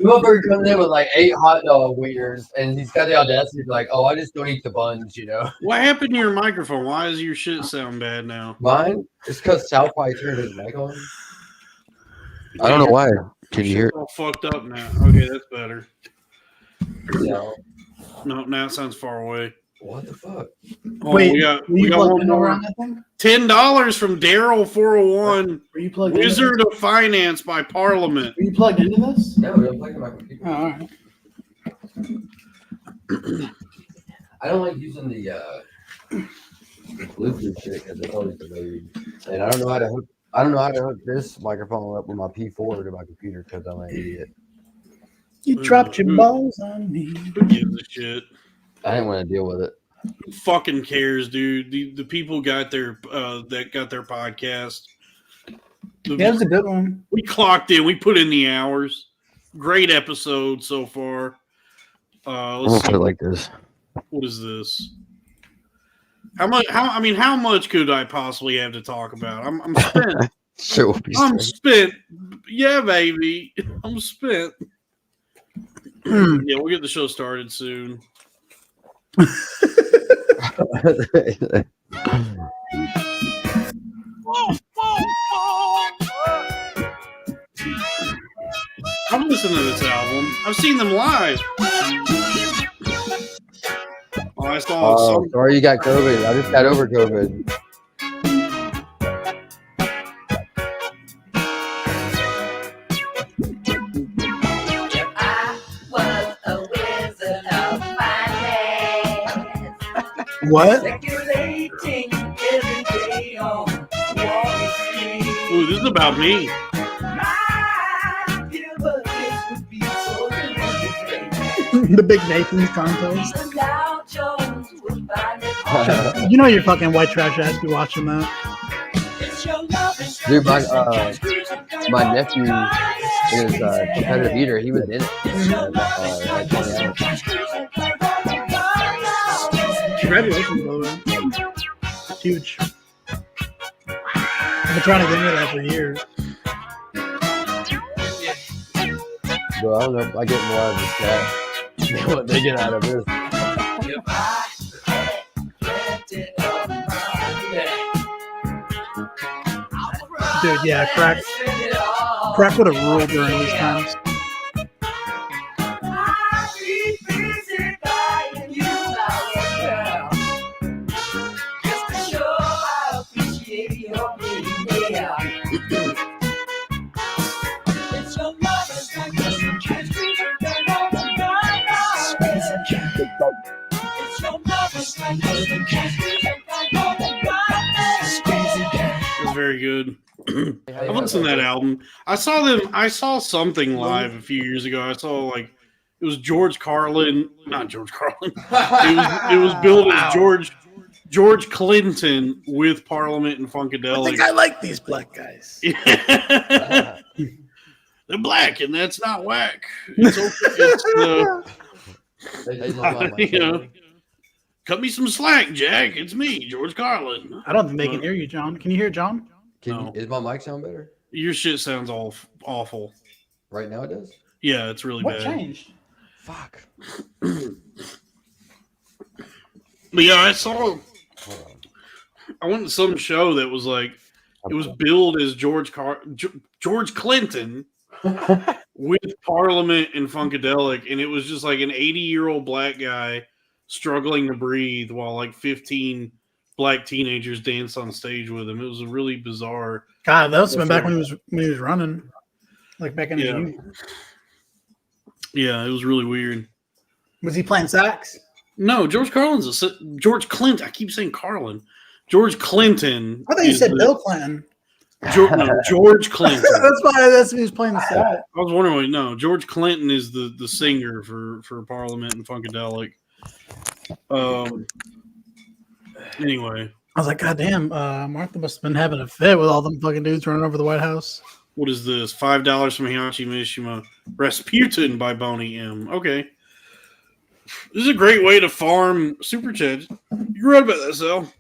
Motherfucker comes in with like 8 hot dog wieners, and he's got the audacity to be like, "Oh, I just don't eat the buns," you know. What happened to your microphone? Why does your shit sound bad now? Mine? It's because Sal probably turned his mic on. I don't know why. Can you hear it? All fucked up now. Okay, that's better. Yeah. No, now it sounds far away. What the fuck? Oh, Wait, we got were you one plugged in more. around that thing? $10 from Daryl 401. Were you plugged Wizard of Finance by Parliament. Were you plugged into this? No, I'm playing my computer. Oh, all right. I don't like using the Bluetooth shit because it's always delayed, and I don't know how to hook. I don't know how to hook this microphone up with my P4 to my computer because I'm an idiot. You dropped your balls on me. Who gives a shit? I didn't want to deal with it. Who fucking cares, dude? The people got their that got their podcast. Yeah, that's a good one. We clocked in. We put in the hours. Great episode so far. I'm Let's gonna put it like this. What is this? How much could I possibly have to talk about? I'm spent. Sure will be I'm straight. spent. Yeah, baby. I'm spent. Yeah, we'll get the show started soon. I'm listening to this album. I've seen them live. Oh, I saw some. Sorry you got COVID. I just got over COVID. I was a wizard of finance. What? Speculating every day on Wall Street. Ooh, this is about me. My Hippality would be so good. The big Nathan's contest. Even Dow Jones would find it hard. You know your fucking white trash ass be watching that. It's Dude, my nephew is a competitive eater. He was in it. At 20 hours. Congratulations, by the way. Huge. I've been trying to get into that for years. Bro, I don't know if I get more out of this cat than what they get out of this. Dude, yeah, crack would have ruled during these times. It's very good. I listened to that album. I saw something live a few years ago. I saw like it was George Carlin, not George Carlin. It was billed as George Clinton with Parliament and Funkadelic. I think I like these black guys. They're black, and that's not whack. It's you know, cut me some slack, Jack. It's me, George Carlin. I don't think they can hear you, John. Can you hear John? Is my mic sound better? Your shit sounds awful. Right now it does? Yeah, it's really What bad. changed? Fuck. But yeah, I went to some show that was like, it was billed as George Clinton with Parliament and Funkadelic, and it was just like an 80-year-old black guy struggling to breathe while like 15 black teenagers danced on stage with him. It was a really bizarre. God, that was been back when he was running, like back in the youth. Yeah, it was really weird. Was he playing sax? No, George Clinton. I keep saying Carlin. George Clinton. I thought you said Bill Clinton. George Clinton. that's who he was playing the sax. I was wondering. No, George Clinton is the singer for Parliament and Funkadelic. Anyway, I was like, God damn, Martha must have been having a fit with all them fucking dudes running over the White House. what is this? $5 from Hiyachi Mishima. Rasputin by Boney M. Okay. This is a great way to farm super chats. You're right about that, Sal.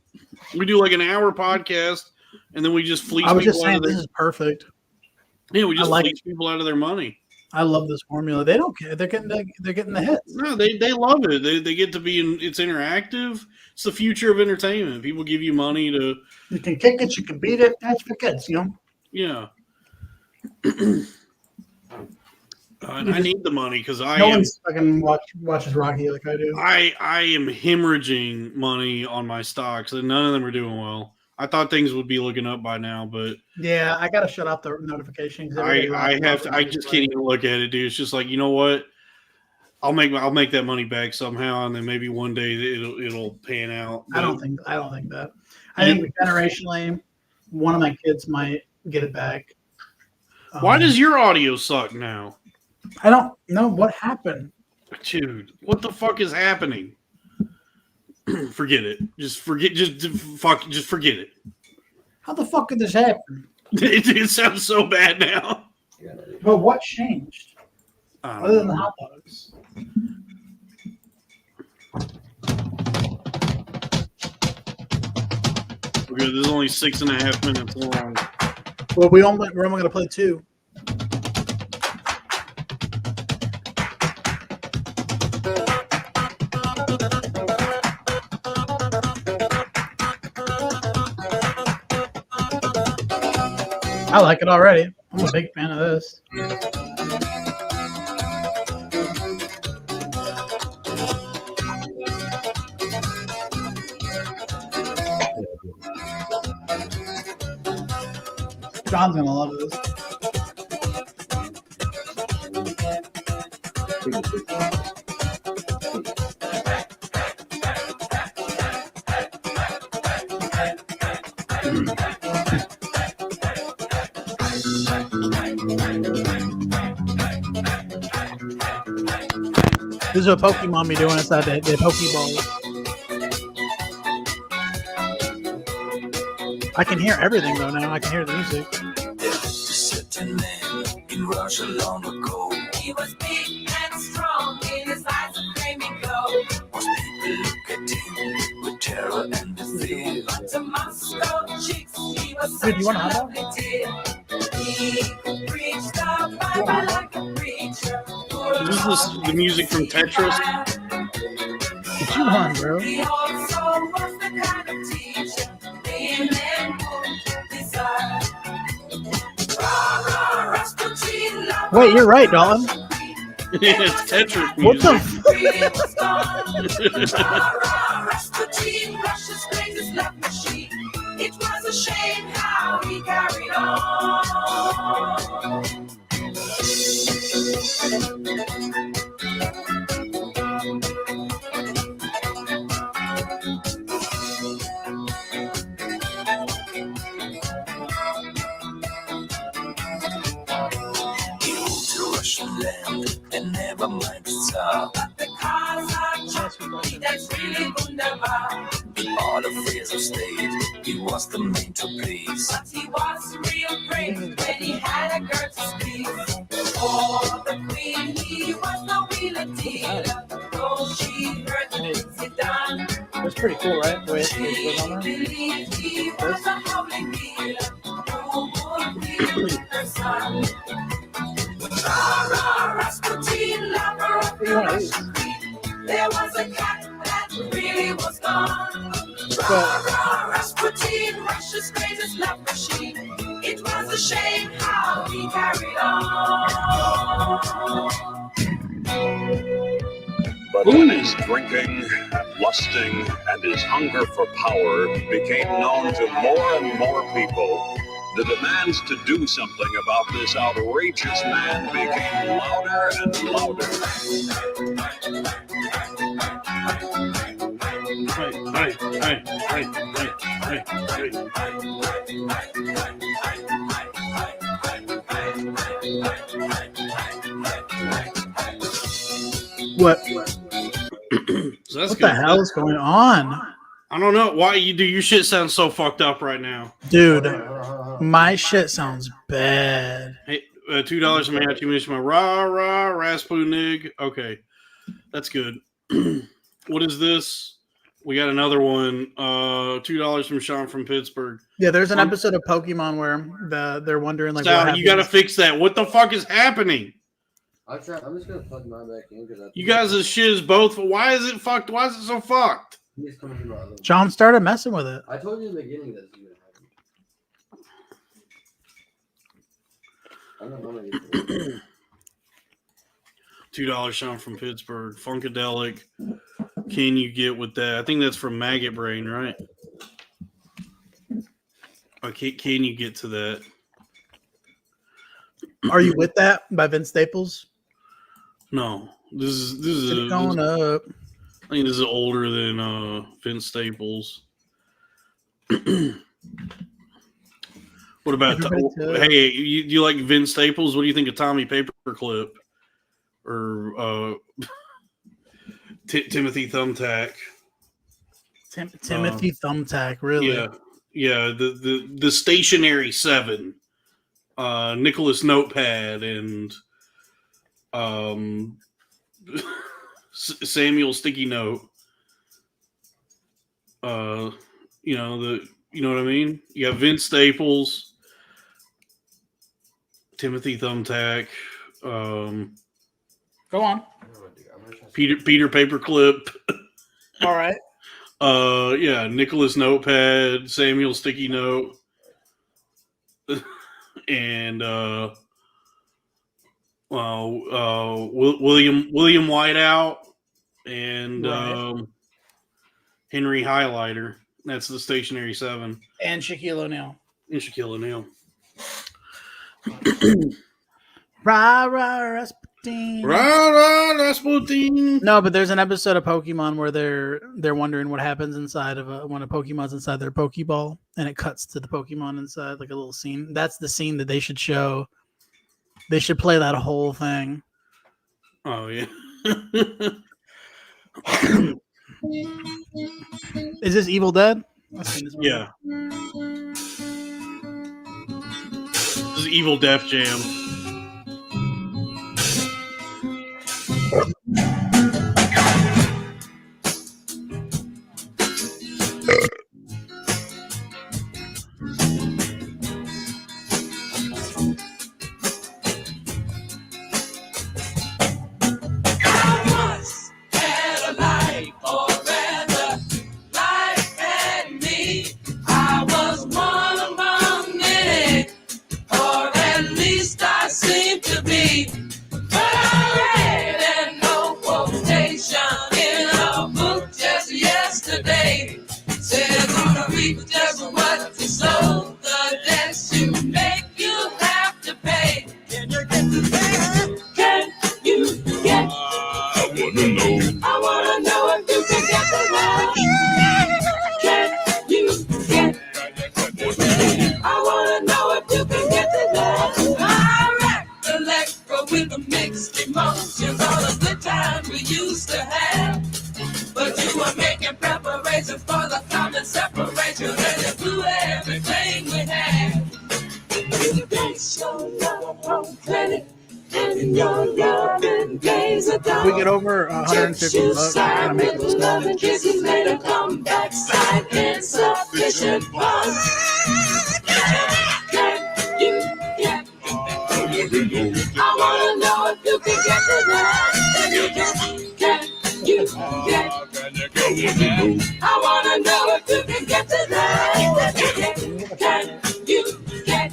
We do like an hour podcast, and then we just fleece. I was just people out saying of this their, is perfect. yeah, we just like fleece people out of their money. I love this formula. They don't care. They're getting the hits. No, they love it. They get to be in. It's interactive. It's the future of entertainment. People give you money to. You can kick it. You can beat it. That's for kids, you know. Yeah. I need the money because no one's fucking watches Rocky like I do. I am hemorrhaging money on my stocks, and none of them are doing well. I thought things would be looking up by now, but yeah, I gotta shut off the notifications. I have to. I just can't even look at it, dude. It's just like, you know what? I'll make that money back somehow, and then maybe one day it'll pan out. I don't think that. I think generationally, one of my kids might get it back. Why does your audio suck now? I don't know what happened. Dude, what the fuck is happening? Forget it. Just forget it. How the fuck could this happen? It sounds so bad now. But what changed? Other than the hot dogs. We're good. This is only 6.5 minutes long. Well, we're only going to play 2. I like it already. I'm a big fan of this. John's gonna love this. This is what Pokemon be doing inside the Pokeballs. I can hear everything though now. I can hear the music. Certain man in Russia long ago. He was big and strong in his eyes a flaming glow. Most people look at him with terror and fear. But to Moscow chicks, he was such a lovely dear. He could preach the Bible like a preacher. Is this the music from Tetris? What you want, bro? He also was the kind of teacher women would desire. Wait, you're right, Dalton. Yeah, it's Tetris music. What the? It was a shame how he carried on. Land and never mind the Tsar. But the cars are choppy, that's really wunderbar. In all affairs of state, he was the man to please. But he was real brave when he had a girl to squeeze. For the queen, he was no wheeler dealer. Though she heard the things he done. That's pretty cool, right? The way She believed he was a holy healer who would be her son. Rasputin, lover of the Russian queen. There was a cat that really was gone. Rasputin, Russia's greatest love machine. It was a shame how he carried on. But when his drinking and lusting and his hunger for power became known to more and more people, the demands to do something about this outrageous man became louder and louder. What? So that's What good. the hell is going on? I don't know why you do. Your shit sounds so fucked up right now, dude. My shit sounds bad. Hey, $2 from me. 2 minutes from my rah Rasputin. Okay, that's good. What is this? We got another one. $2 from Sean from Pittsburgh. Yeah, there's an episode of Pokemon where they're wondering like, Sal, you got to fix that. What the fuck is happening? I'm just gonna plug mine back in because You guys' shit is both. Why is it fucked? Why is it so fucked? John started messing with it. I told you in the beginning that you would happen. $2 Sean from Pittsburgh. Funkadelic. Can you get with that? I think that's from Maggot Brain, right? Okay, can you get to that? Are you with that by Vince Staples? No, this is going up. I think this is older than Vince Staples. What about hey? You like Vince Staples? What do you think of Tommy Paperclip or Timothy Thumbtack? Timothy Thumbtack, really? Yeah. The Stationary 7, Nicholas Notepad, and Samuel Sticky Note. You know what I mean? You got Vince Staples, Timothy Thumbtack, Go on. Peter Paperclip. All right. Yeah, Nicholas Notepad, Samuel Sticky Note, and William Whiteout, and Henry Highlighter. That's the Stationary 7. And Shaquille O'Neal. And Shaquille O'Neal. Rah, Rasputin. Rah, Rasputin. No, but there's an episode of Pokemon where they're wondering what happens inside of when a Pokemon's inside their Pokeball, and it cuts to the Pokemon inside, like a little scene. That's the scene that they should show. They should play that whole thing. Oh, yeah. Is this Evil Dead? Yeah. Evil Death Jam. If we get over $150, I'm gonna make this song. I wanna know if you can get to that. Can you get? I wanna know if you can get to that. Can you get? I wanna know if you can get to that. Can you get?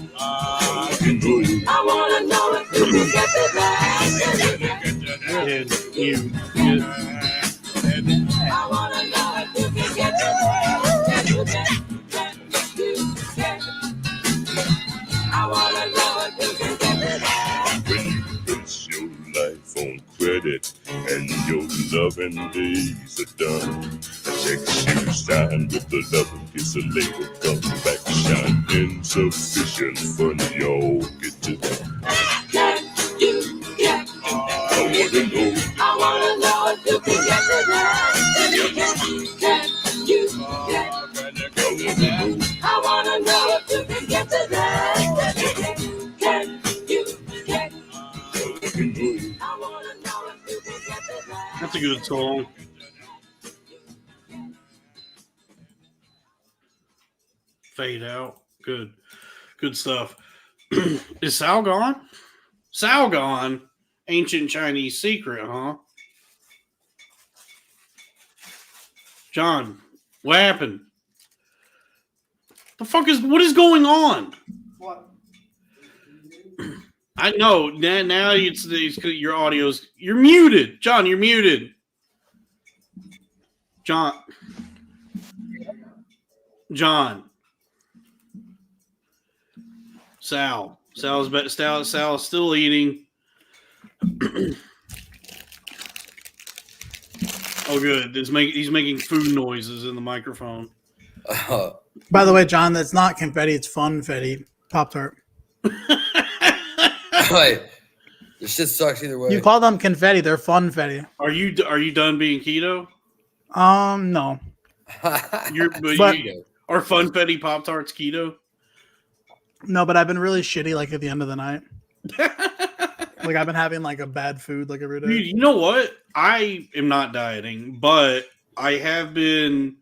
I wanna know if you can get to that. Can you get? I wanna know if you can get to that. When you base your life on credit and your loving days are done, a check you sign with the loving kiss a label come back shine insufficient funds y'all get to that. Can you get? I wanna know if you can get to that. Can you get? I wanna know if you can get to that. Can you get? I wanna know if you can get to that. That's a good song. Fade out. Good. Good stuff. Is Sal gone? Sal gone? Ancient Chinese secret, huh? John, what happened? What is going on? What? I know now it's your audio's you're muted. John, you're muted. John. Sal's still eating. Oh, good. He's making food noises in the microphone. By the way, John, that's not confetti. It's funfetti Pop-Tart. Wait, this shit sucks either way. You call them confetti. They're funfetti. Are you done being keto? No. Are funfetti Pop-Tarts keto? No, but I've been really shitty like at the end of the night. Like I've been having like a bad food like every day. Dude, you know what? I am not dieting, but I have been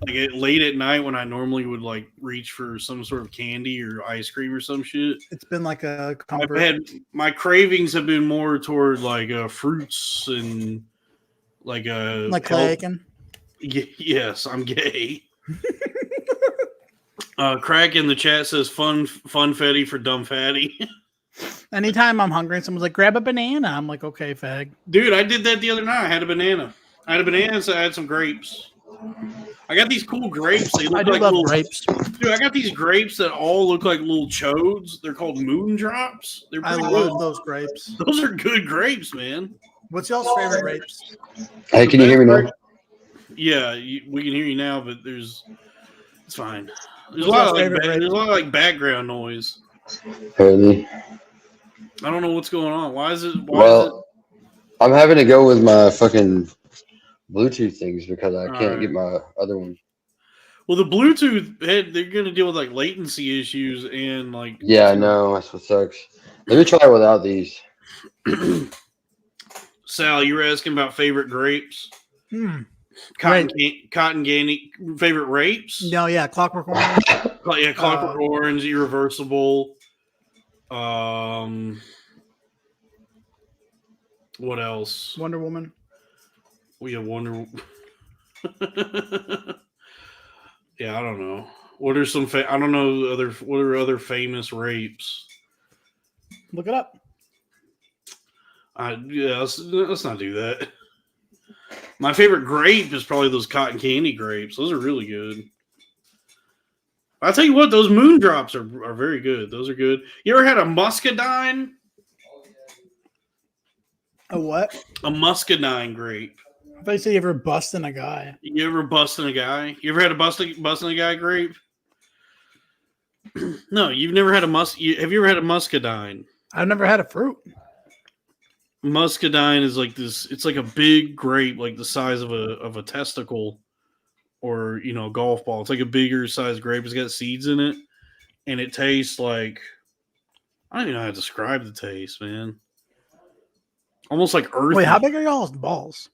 like late at night when I normally would like reach for some sort of candy or ice cream or some shit. It's been like a comfort. My cravings have been more toward like fruits and like Clay Aiken. Yes, I'm gay. Crack in the chat says funfetti for dumb fatty. Anytime I'm hungry and someone's like, grab a banana, I'm like, okay, fag. Dude, I did that the other night. I had a banana, so I had some grapes. I got these cool grapes. They look like little grapes. Dude, I got these grapes that all look like little chodes. They're called moon drops. They're I love those grapes. Those are good grapes, man. What's y'all's favorite grapes? Hey, can you hear me now? Yeah, we can hear you now, but it's fine. There's a lot of background noise. Really? I don't know what's going on. Why is it? I'm having to go with my fucking Bluetooth things because I can't get my other one. Well, the Bluetooth they're going to deal with like latency issues and like. Yeah, I know. That's what sucks. Let me try it without these. Sal, you were asking about favorite grapes. Right. Cotton candy favorite rapes. No, yeah, Clockwork Orange. Yeah, Clockwork Orange, Irreversible. What else? Wonder Woman. We have Wonder. Yeah, I don't know. What are some? I don't know other. What are other famous rapes? Look it up. Yeah, let's not do that. My favorite grape is probably those cotton candy grapes. Those are really good. I'll tell you what, those moon drops are very good. Those are good. You ever had a muscadine? A what? A muscadine grape. I thought you said you ever busting a guy. You ever busting a guy? You ever had a busting a guy grape? No, you've never had a have you ever had a muscadine? I've never had a fruit. Muscadine is like this. It's like a big grape, like the size of a testicle, or a golf ball. It's like a bigger size grape. It's got seeds in it, and it tastes like I don't even know how to describe the taste, man. Almost like earthy. Wait, how big are y'all's balls?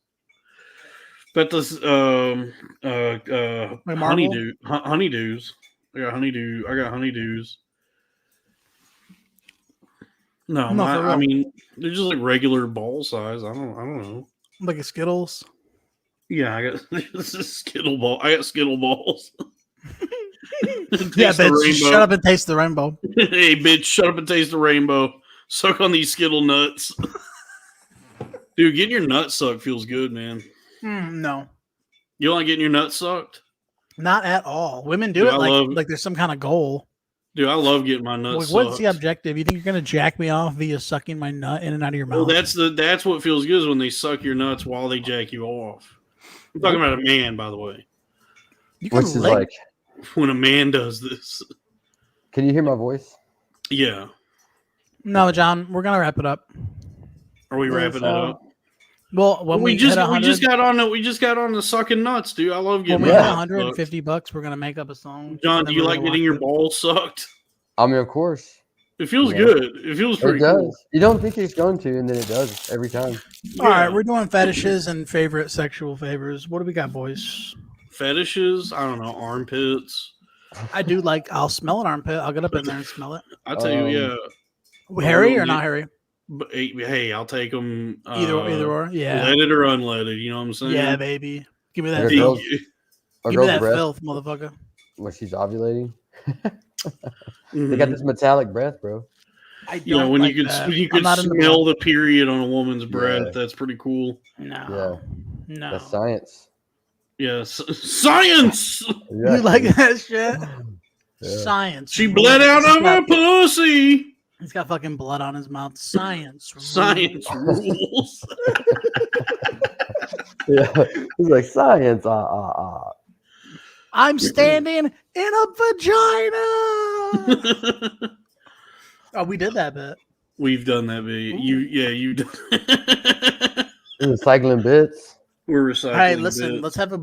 But this honeydews. I got honeydews. No, I mean they're just like regular ball size. I don't know. Like a Skittles. Yeah, I got this is Skittle ball. I got Skittle balls. Yeah, bitch, shut up and taste the rainbow. Hey, bitch, shut up and taste the rainbow. Suck on these Skittle nuts. Dude, getting your nuts sucked feels good, man. No. You don't like getting your nuts sucked? Not at all. Women do it like there's some kind of goal. Dude, I love getting my nuts sucked. What's the objective? You think you're going to jack me off via sucking my nut in and out of your mouth? Well, that's what feels good is when they suck your nuts while they jack you off. I'm talking about a man, by the way. What's this like? When a man does this. Can you hear my voice? Yeah. No, John, we're going to wrap it up. Are we wrapping it up? Well, when we just got on the sucking nuts, dude. I love getting. When we hit $150, we're gonna make up a song. John, do you like getting your balls sucked? I mean, of course. It feels good. It feels pretty cool. You don't think it's going to, and then it does every time. All right, we're doing fetishes and favorite sexual favors. What do we got, boys? Fetishes? I don't know. Armpits. I do like. I'll smell an armpit. I'll get up in there and smell it. I tell you, yeah. Hairy or not hairy? But hey, I'll take them. Either or, yeah. Leaded or unleaded, you know what I'm saying? Yeah, baby. Give me that. Give me that filth, motherfucker. When she's ovulating, they got this metallic breath, bro. When you could smell the period on a woman's breath, that's pretty cool. No, that's science. Yes, science. You like that shit? Yeah. Science. She bled out of her pussy. He's got fucking blood on his mouth. Science rules. Yeah, he's like science. I'm standing in a vagina. Oh, we did that bit. We've done that bit. You've done. Recycling bits. We're recycling. All right, listen. Let's have a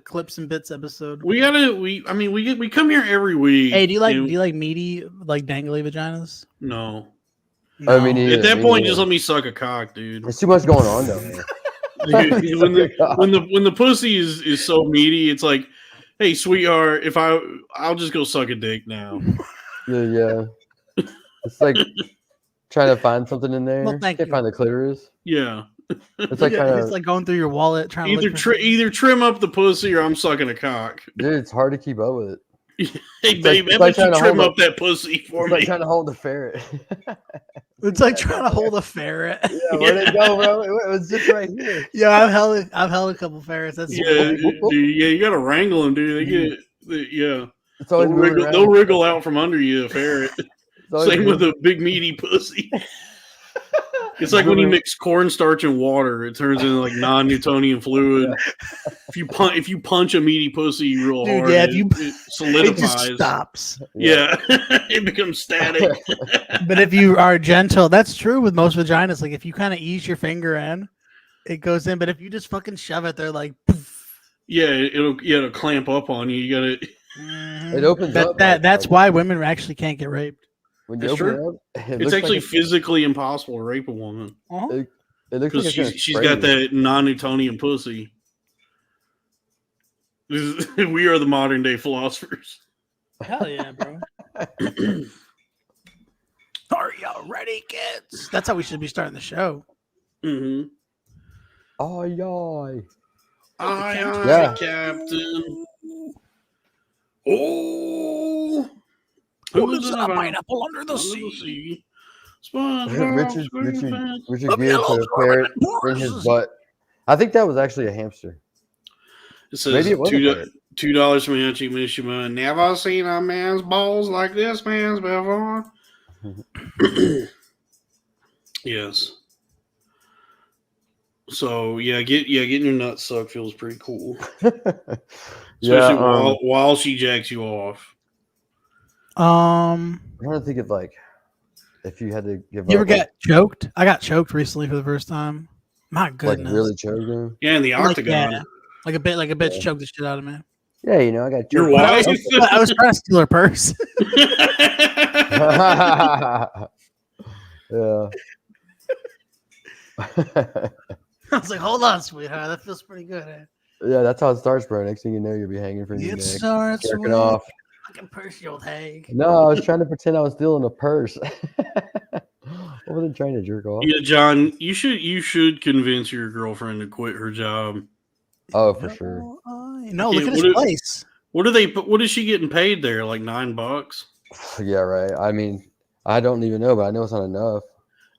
clips and bits episode. We come here every week. Hey, do you like meaty, like dangly vaginas? No. I mean, at that point, just let me suck a cock, dude. There's too much going on though. Dude, when the pussy is so meaty, it's like, hey, sweetheart, I'll just go suck a dick now. Yeah. It's like trying to find something in there. Well, Can't find the clitoris. Yeah. It's like it's like going through your wallet trying to either trim up the pussy or I'm sucking a cock. Dude, it's hard to keep up with it. Hey, babe, how about you trim up that pussy for me? It's like trying to hold the ferret. It's like trying to hold a ferret. Yeah, where'd it go, bro? It was just right here. Yeah, I've held a couple ferrets. That's dude, you gotta wrangle them, dude. It's always they'll wriggle out from under you, a ferret. Same with a big meaty pussy. It's like when you mix cornstarch and water, it turns into like non-Newtonian fluid. If you punch a meaty pussy real hard, it solidifies. It just stops. Yeah, it becomes static. But if you are gentle, that's true with most vaginas. Like if you kind of ease your finger in, it goes in. But if you just fucking shove it, they're like, poof. Yeah, it'll clamp up on you. You gotta. It opens up. That's why women actually can't get raped. When you That's open true. it up, it It's looks actually like physically impossible to rape a woman it looks because like it's gonna she's spray got you. that non-Newtonian pussy. We are the modern day philosophers. Hell yeah, bro. Are y'all ready, kids? That's how we should be starting the show. Mm-hmm. Aye, Aye, Yeah. Captain. Oh, who's a pineapple under the sea? Richard Of Gere put a parrot in his butt. I think that was actually a hamster. It says Maybe it was a parrot. $2 from Hachi Mishima. Never seen a man's balls like this man's before. Yes. So getting your nuts sucked feels pretty cool. Especially while she jacks you off. I'm trying to think of like if you had to give. You ever get choked? I got choked recently for the first time. My goodness. Like really choked him? Yeah, in the octagon. Like a bitch choked the shit out of me. Yeah, you know, I got your wife. I was trying to steal her purse. Yeah. I was like, hold on, sweetheart. That feels pretty good. Eh? Yeah, that's how it starts, bro. Next thing you know, you'll be hanging from your neck. It starts with off. fucking purse, you old hag. No, I was trying to pretend I was stealing a purse. I wasn't trying to jerk off. Yeah, John, you should convince your girlfriend to quit her job. Oh, for sure. No, look at his place. What is she getting paid there? Like $9? Yeah, right. I mean, I don't even know, but I know it's not enough.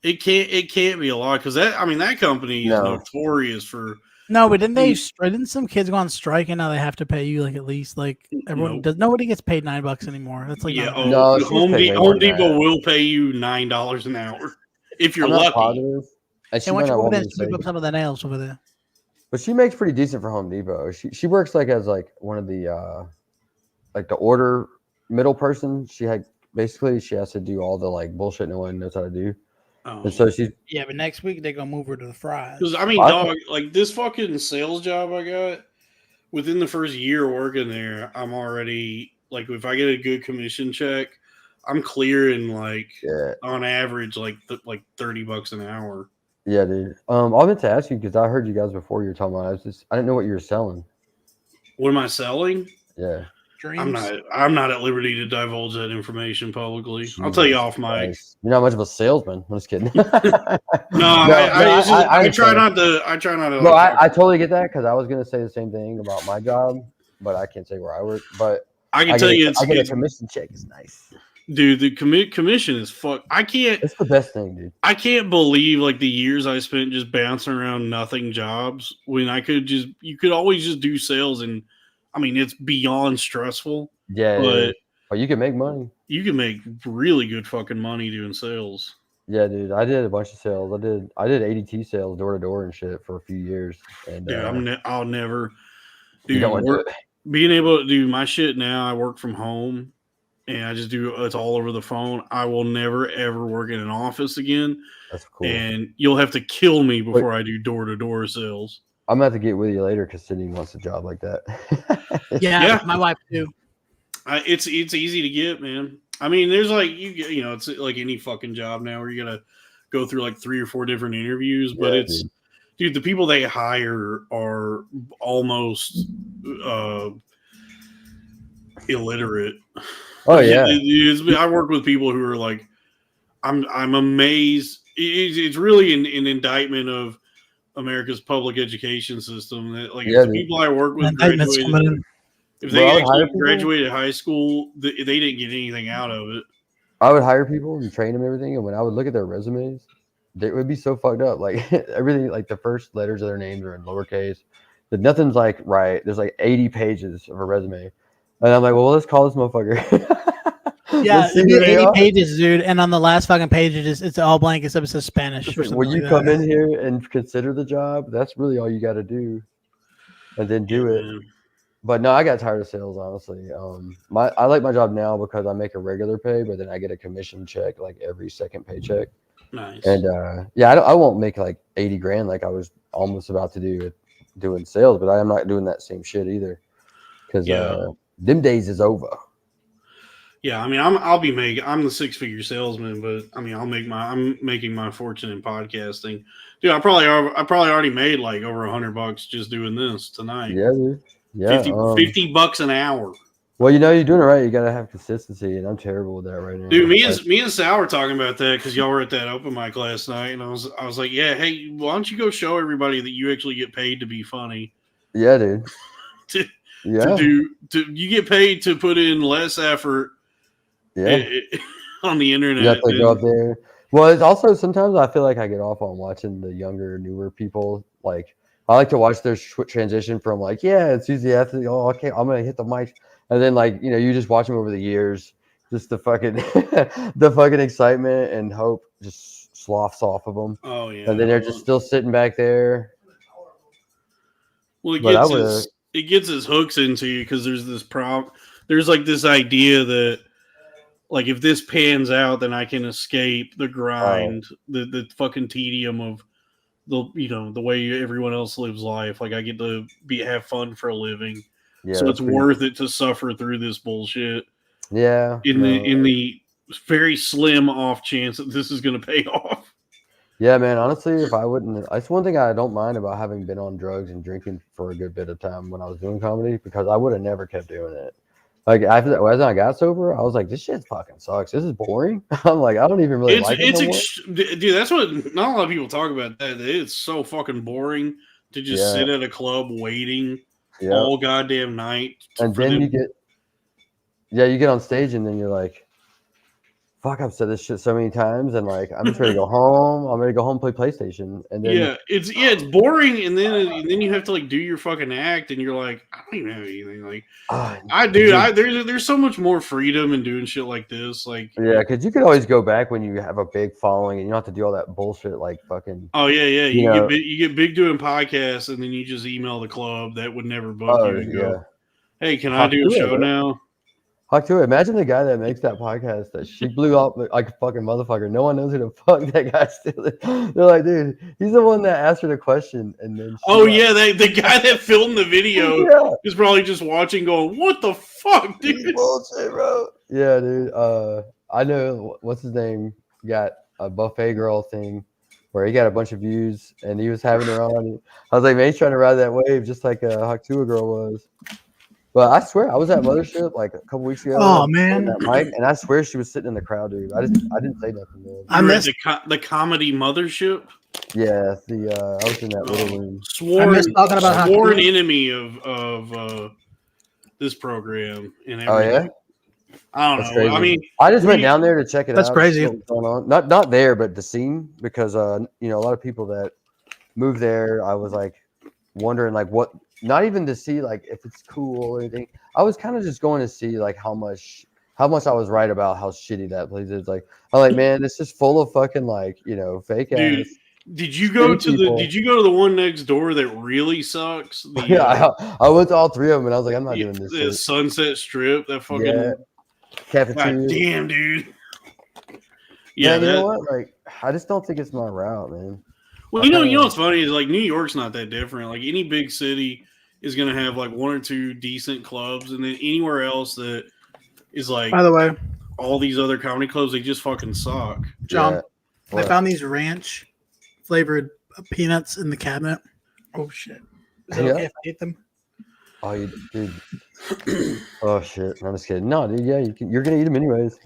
It can't be a lot because that company is notorious for. No, but didn't some kids go on strike and now they have to pay you like at least like everyone does. Nobody gets paid $9 anymore. That's like Home Depot will pay you $9 an hour if you're lucky. Positive. And why don't you go there and sweep up some of the nails over there? But she makes pretty decent for Home Depot. She works like as like one of the like the order middle person. She has to do all the like bullshit no one knows how to do. And so she's but next week they're gonna move her to the fries. Because I mean, dog, like this fucking sales job I got within the first year working there, I'm already like, if I get a good commission check, I'm clearing like on average like $30 an hour. Yeah, dude. I meant to ask you because I heard you guys before you were talking about. I didn't know what you were selling. What am I selling? Yeah. Dreams? I'm not at liberty to divulge that information publicly. Jesus, I'll tell you off mic. You're not much of a salesman. I'm just kidding. I try not to. No, I totally get that because I was gonna say the same thing about my job, but I can't say where I work. But I can tell you, I get a commission check. It's nice. Dude, the commission is fuck. I can't. It's the best thing, dude. I can't believe like the years I spent just bouncing around nothing jobs when you could always just do sales, and I mean it's beyond stressful. Yeah, but you can make money. You can make really good fucking money doing sales. Yeah, dude. I did a bunch of sales. I did ADT sales door to door and shit for a few years. And dude, I'll never. Dude, you don't want to do it. Being able to do my shit now, I work from home. And I just do it's all over the phone. I will never ever work in an office again. That's cool. And you'll have to kill me before I do door to door sales. I'm gonna have to get with you later because Sydney wants a job like that. Yeah, my wife too. It's easy to get, man. I mean, there's like you know, it's like any fucking job now where you gotta go through like 3 or 4 different interviews. But dude, the people they hire are almost illiterate. Oh yeah, I work with people who are like, I'm amazed. It's really an indictment of America's public education system. That like if the people I work with graduated, if they actually graduated high school, they didn't get anything out of it. I would hire people and train them and everything, and when I would look at their resumes, they would be so fucked up. Like everything, like the first letters of their names are in lowercase. But nothing's like right. There's like 80 pages of a resume. And I'm like, well, let's call this motherfucker. Yeah, 80 pages, dude. And on the last fucking page, it's all blank except it says Spanish. When you come in here and consider the job, that's really all you got to do. And then do it. But no, I got tired of sales, honestly. I like my job now because I make a regular pay, but then I get a commission check like every second paycheck. Nice. And I won't make like 80 grand like I was almost about to do doing sales, but I am not doing that same shit either. Because them days is over. Yeah, I mean, I'm the 6-figure salesman, but I mean, I'm making my fortune in podcasting. Dude, I probably already made like over $100 just doing this tonight. Yeah, dude. Yeah. $50 an hour. Well, you're doing it right. You gotta have consistency, and I'm terrible with that right now. Dude, me and Sal were talking about that because y'all were at that open mic last night, and I was like, yeah, hey, why don't you go show everybody that you actually get paid to be funny? Yeah, dude. You get paid to put in less effort. Yeah. On the internet. You have to go up there. Well, it's also sometimes I feel like I get off on watching the younger, newer people. Like I like to watch their transition from like, yeah, it's easy athlete. Oh, okay, I'm gonna hit the mic, and then like you just watch them over the years, just the fucking the fucking excitement and hope just sloughs off of them. Oh yeah, and then they're just still sitting back there. Well, it gets his hooks into you because there's this there's like this idea that like if this pans out, then I can escape the grind, the fucking tedium of the way everyone else lives life. Like I get to have fun for a living, so it's worth it to suffer through this bullshit. Yeah, in the very slim off chance that this is going to pay off. Yeah, man. Honestly, if I wouldn't, that's one thing I don't mind about having been on drugs and drinking for a good bit of time when I was doing comedy, because I would have never kept doing it. Like after that, as I got sober, I was like, "This shit fucking sucks. This is boring." I'm like, I don't even really like it. Dude, that's what not a lot of people talk about. That it's so fucking boring to just sit at a club waiting all goddamn night. And then you get on stage, and then you're like, "Fuck, I've said this shit so many times," and like, I'm just ready to go home. I'm ready to go home and play PlayStation. And then it's boring, and then you have to like do your fucking act, and you're like, I don't even have anything. Like, there's so much more freedom in doing shit like this. Like, yeah, because you could always go back when you have a big following, and you don't have to do all that bullshit like fucking. Oh yeah. You get big doing podcasts, and then you just email the club that would never book you and go, "Hey, can I do a show now?" Fuck to it. Imagine the guy that makes that podcast that she blew up like a fucking motherfucker. No one knows who the fuck that guy still is. They're like, dude, he's the one that asked her the question, and then the guy that filmed the video is probably just watching, going, "What the fuck, dude? Bullshit, bro." Yeah, dude. I know what's his name got a buffet girl thing where he got a bunch of views, and he was having her on. I was like, man, he's trying to ride that wave just like a Haktua girl was. But I swear, I was at Mothership like a couple weeks ago. Oh man! That mic, and I swear she was sitting in the crowd, dude. I didn't say nothing. Man. I missed the comedy Mothership. Yeah, I was in that little room. Sworn enemy of this program and everything. Oh yeah. I don't know. Crazy. I mean, I just went down there to check it out. That's crazy. Going on. Not there, but the scene, because a lot of people that moved there, I was like wondering like what. Not even to see like if it's cool or anything. I was kind of just going to see like how much I was right about how shitty that place is. Like I'm like, man, it's just full of fucking like fake ass. Did you go to the one next door that really sucks? I went to all three of them, and I was like, I'm not doing this. The Sunset Strip, that fucking cafeteria. God damn, dude. Yeah, you know what? Like, I just don't think it's my route, man. Well, you know what's funny is like New York's not that different. Like any big city is going to have like one or two decent clubs, and then anywhere else that is like, by the way, all these other comedy clubs, they just fucking suck. John, I found these ranch flavored peanuts in the cabinet. Oh shit! Is it okay if I eat them? Oh, dude. Oh shit! I'm just kidding. No, dude. Yeah, you're gonna eat them anyways.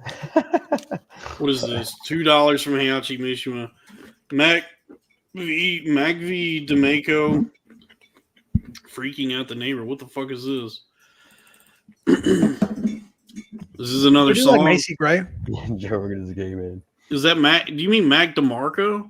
What is this? $2 from Heihachi Mishima. Magvi D'Amico. Freaking out the neighbor. What the fuck is this? This is another song. Like Macy Gray. Joe Rogan is a gay man. Is that Mac? Do you mean Mac DeMarco?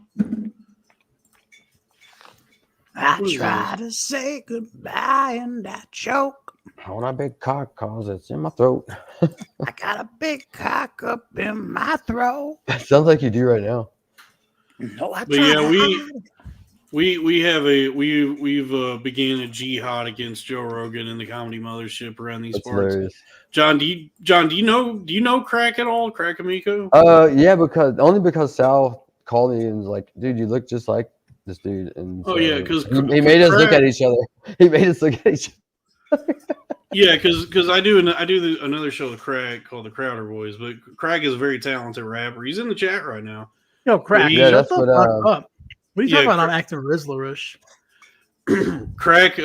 I try to say goodbye and I choke. I want a big cock cause it's in my throat. I got a big cock up in my throat. Sounds like you do right now. No, I but yeah, we've began a jihad against Joe Rogan and the Comedy Mothership around these parts. Hilarious. John, do you know Crack at all? Crack Amico? Yeah, because Sal called me and was like, dude, you look just like this dude, and Oh, yeah, 'cause he made us look at each other. He made us look at each other. Yeah, because I do another show with Craig called the Crowder Boys, but Craig is a very talented rapper. He's in the chat right now. Yo, Craig, Yeah, shut that's the what, fuck up. What are you talking yeah, about? I'm acting Rizzlerish. Craig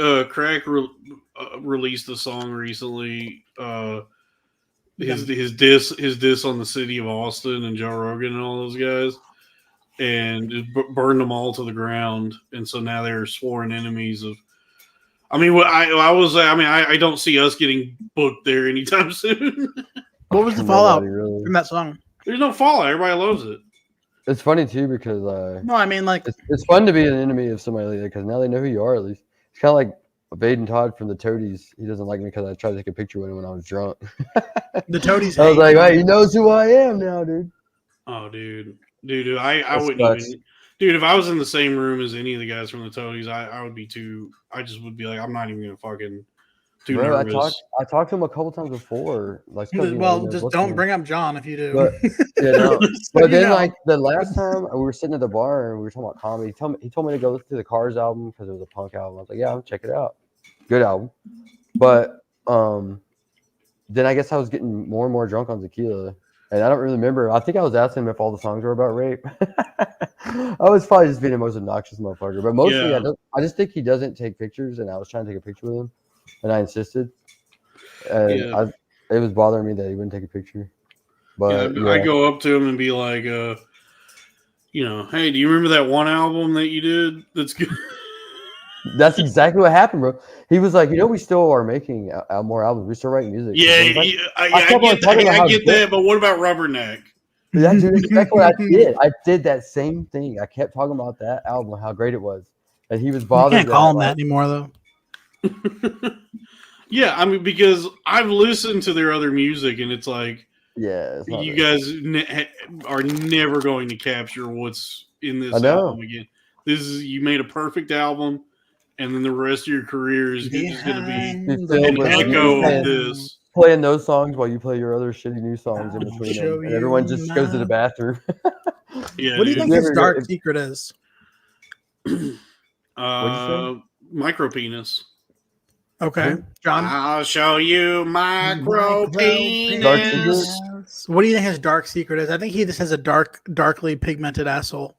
released a song recently. His diss on the city of Austin and Joe Rogan and all those guys, and it burned them all to the ground. And so now they're sworn enemies of. I mean, I don't see us getting booked there anytime soon. What was the fallout from that song? There's no fallout. Everybody loves it. It's funny too because no, I mean like it's fun to be an enemy of somebody like that because now they know who you are at least. It's kind of like Baden Todd from the Toadies. He doesn't like me because I tried to take a picture with him when I was drunk. The Toadies. I was like, hey, he knows who I am now, dude. Oh, dude, I wouldn't even. Dude, if I was in the same room as any of the guys from the Toadies, I would be too. I just would be like, I'm not even gonna fucking. Too nervous. I talked to him a couple times before. Like, well, just don't bring up John if you do. But, but then, like the last time we were sitting at the bar and we were talking about comedy, he told me to go listen to the Cars album because it was a punk album. I was like, yeah, I'll check it out. Good album. But then I guess I was getting more and more drunk on tequila. And I don't really remember. I think I was asking him if all the songs were about rape. I was probably just being the most obnoxious motherfucker. But mostly, I just think he doesn't take pictures. And I was trying to take a picture with him. And I insisted. And it was bothering me that he wouldn't take a picture. But I go up to him and be like, hey, do you remember that one album that you did that's good? That's exactly what happened, bro. He was like, we still are making more albums. We still writing music. Yeah, I get that, but what about Rubberneck? That's exactly what I did. I did that same thing. I kept talking about that album, how great it was. And he was bothered. You can't call him that anymore, though. Yeah, I mean, because I've listened to their other music, and it's like, you guys are never going to capture what's in this album again. You made a perfect album, and then the rest of your career is just going to be an echo of this. Playing those songs while you play your other shitty new songs in between them, and everyone just goes to the bathroom. What do you think his dark secret is? Micro penis. Okay, John. I'll show you micro penis. What do you think his dark secret is? I think he just has a darkly pigmented asshole.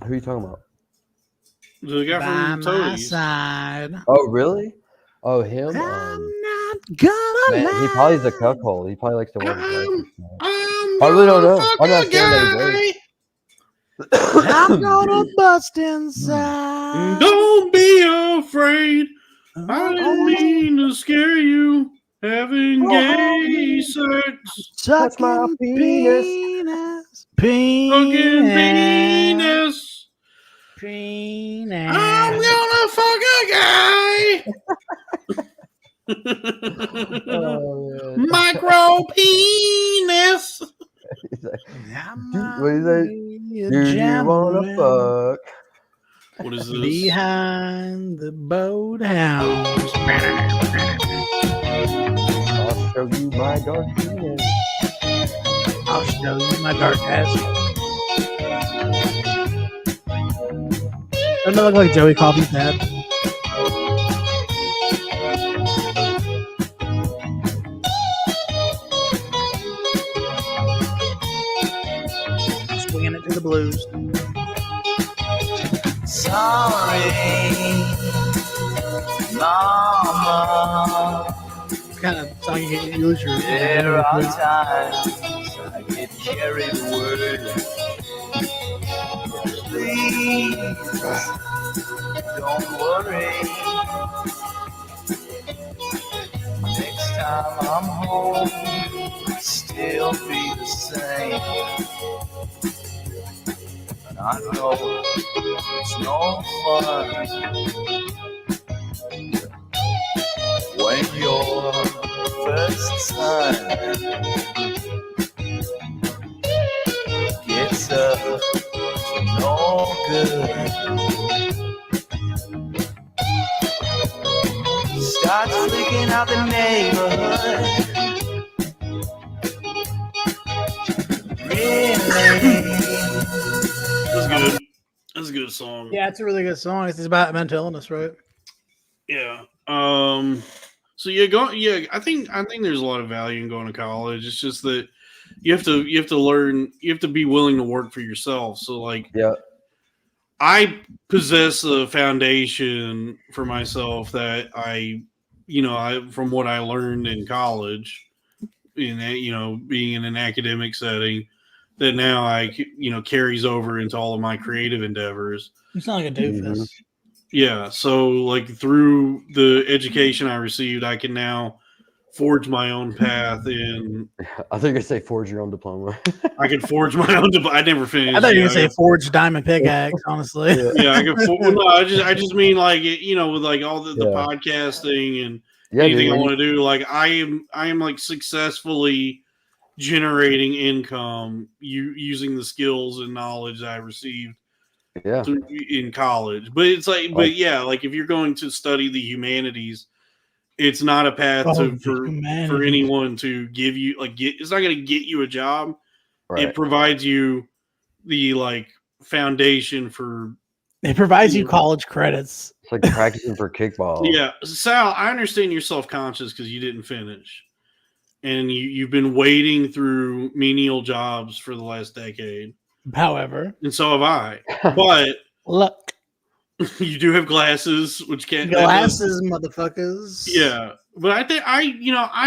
Who are you talking about? The guy from Toadies. Oh, really? Oh, him? Man, he probably is a cuckold. He probably likes to work. I really don't know. I'm not saying that he does. I'm gonna bust inside. Don't be afraid. I didn't mean to scare you. Having gay sex. Touch my penis. Penis. Penis. I'm gonna fuck a guy. Micro penis. What is that? Do you wanna fuck? What is this? Behind the boathouse. I'll show you my dark penis. I'll show you my dark ass. Doesn't it look like Joey Coffey's dad? Swinging it to the blues. Sorry, Mama. What kind of song you use your? There are times I get carried away. Please, don't worry. Next time I'm home, it'll still be the same. And I know it's no fun when your first son gets up to no good. Starts flicking out the neighborhood. Really? That's good. good song. Yeah, it's a really good song. It's about mental illness, right? Yeah. So yeah, I think there's a lot of value in going to college. It's just that you have to learn, you have to be willing to work for yourself. So like Yeah. I possess a foundation for myself that from what I learned in college, in that, being in an academic setting, that now carries over into all of my creative endeavors. You sound like a doofus. Yeah, so like through the education I received, I can now forge my own path in. I think I say forge your own diploma. I can forge my own. I never finished. I thought you were gonna say forge diamond pickaxe. Honestly, yeah, I can. No, I just mean like with like all the podcasting and anything I want to do. Like I am like successfully generating income using the skills and knowledge that I received in college. But it's like, like if you're going to study the humanities, it's not a path for anyone to give you it's not going to get you a job. Right. It provides you the foundation for. It provides you college credits. It's like practicing for kickball. Yeah, Sal, I understand you're self-conscious because you didn't finish, and you've been wading through menial jobs for the last decade. However, and so have I. But look, you do have glasses, which can't motherfuckers. Yeah, but I think I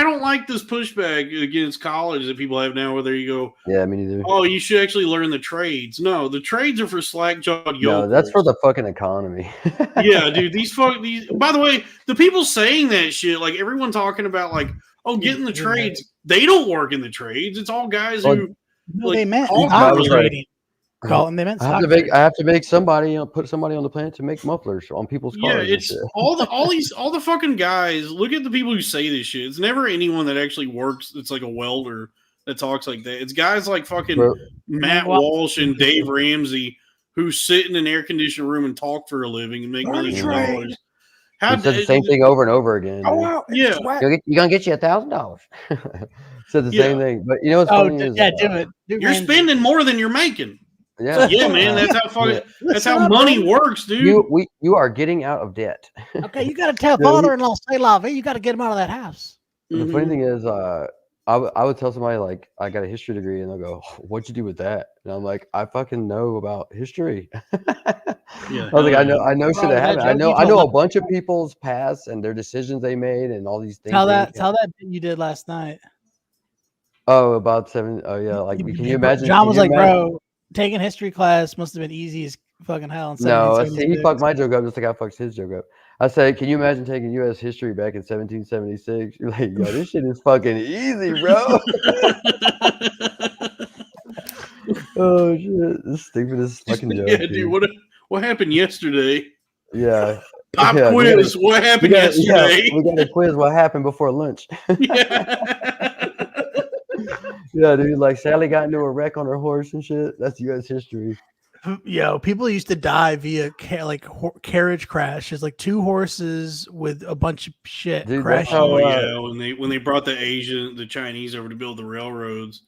don't like this pushback against college that people have now, where there you go. Yeah, me neither. Oh, you should actually learn the trades. No, the trades are for slack-jawed yokels. No, that's for the fucking economy. Yeah, dude. These. By the way, the people saying that shit, like everyone talking about, like, oh, get in the trades. They don't work in the trades. It's all guys who. They meant trading. They meant I have to make somebody, put somebody on the planet to make mufflers on people's cars. Yeah, it's all the fucking guys. Look at the people who say this shit. It's never anyone that actually works. It's like a welder that talks like that. It's guys like fucking Matt Walsh and Dave Ramsey who sit in an air conditioned room and talk for a living and make millions of dollars. Said the same thing over and over again. Oh, yeah, you're gonna get you $1,000. Said the same thing, but you know what's funny is do it. You're spending more than you're making. Yeah, yeah, man. That's how fucking. That's how money works, dude. You are getting out of debt. Okay, you got to tell father-in-law say la vie. You got to get him out of that house. The funny thing is, I would tell somebody like I got a history degree, and they'll go, "What'd you do with that?" And I'm like, "I fucking know about history." Yeah, I was like, I know shit that happened. I know a bunch of people's past and their decisions they made and all these things. Tell that you did last night. Oh, about 7. Oh yeah, like can you imagine? John was like, bro, taking history class must have been easy as fucking hell. No, he fucked my joke up just like I fucked his joke up. I said, can you imagine taking U.S. history back in 1776? You're like, yo, this shit is fucking easy, bro. Oh shit, this stupidest fucking joke. Yeah, dude. What happened yesterday? Yeah. Pop quiz. What happened yesterday? Yeah, we got a quiz. What happened before lunch? Yeah, dude. Like Sally got into a wreck on her horse and shit. That's U.S. history. Yo, people used to die via carriage crashes, like 2 horses with a bunch of shit crashing. Oh yeah, when they brought the Chinese over to build the railroads.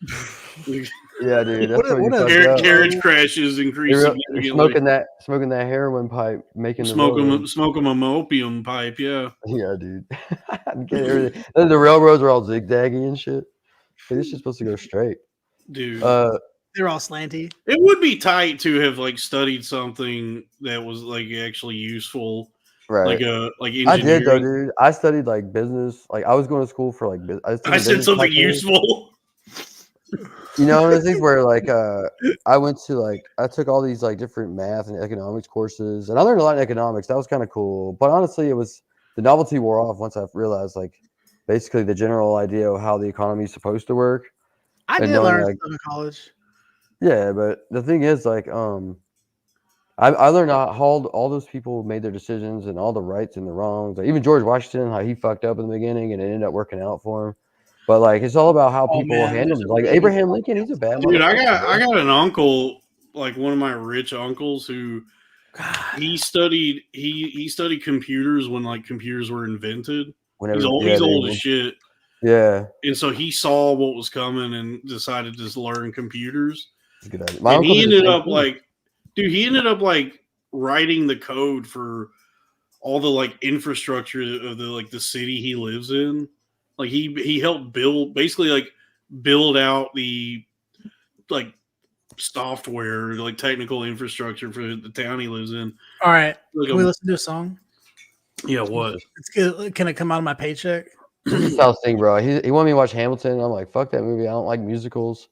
Yeah, dude. That's what carriage crashes increase significantly. Smoking that heroin pipe, making smoking them opium pipe. Yeah. Yeah, dude. Get everything. Then the railroads are all zigzaggy and shit. Hey, this is supposed to go straight, dude. They're all slanty. It would be tight to have studied something that was actually useful, right? Like engineering. I did though, dude. I studied business. I was going to school for I said something useful. You know, those things where I went to I took all these different math and economics courses, and I learned a lot in economics. That was kind of cool. But honestly, it was the novelty wore off once I realized basically the general idea of how the economy is supposed to work. I did learn stuff in college. Yeah, but the thing is, I learned how all those people made their decisions and all the rights and the wrongs. Even George Washington, how he fucked up in the beginning and it ended up working out for him. But it's all about how people handle it. Like Abraham Lincoln, he's a bad dude. I got an uncle, one of my rich uncles, who he studied computers when computers were invented. He's old as shit. Yeah, and so he saw what was coming and decided to learn computers. That's a good idea. And he ended up he ended up writing the code for all the like infrastructure of the city he lives in. Like he helped build out the like software, like technical infrastructure for the town he lives in. All right. Like Can we listen to a song? Yeah, what? It's good. Can it come out of my paycheck? This is South thing, bro. He wanted me to watch Hamilton. I'm like, fuck that movie. I don't like musicals.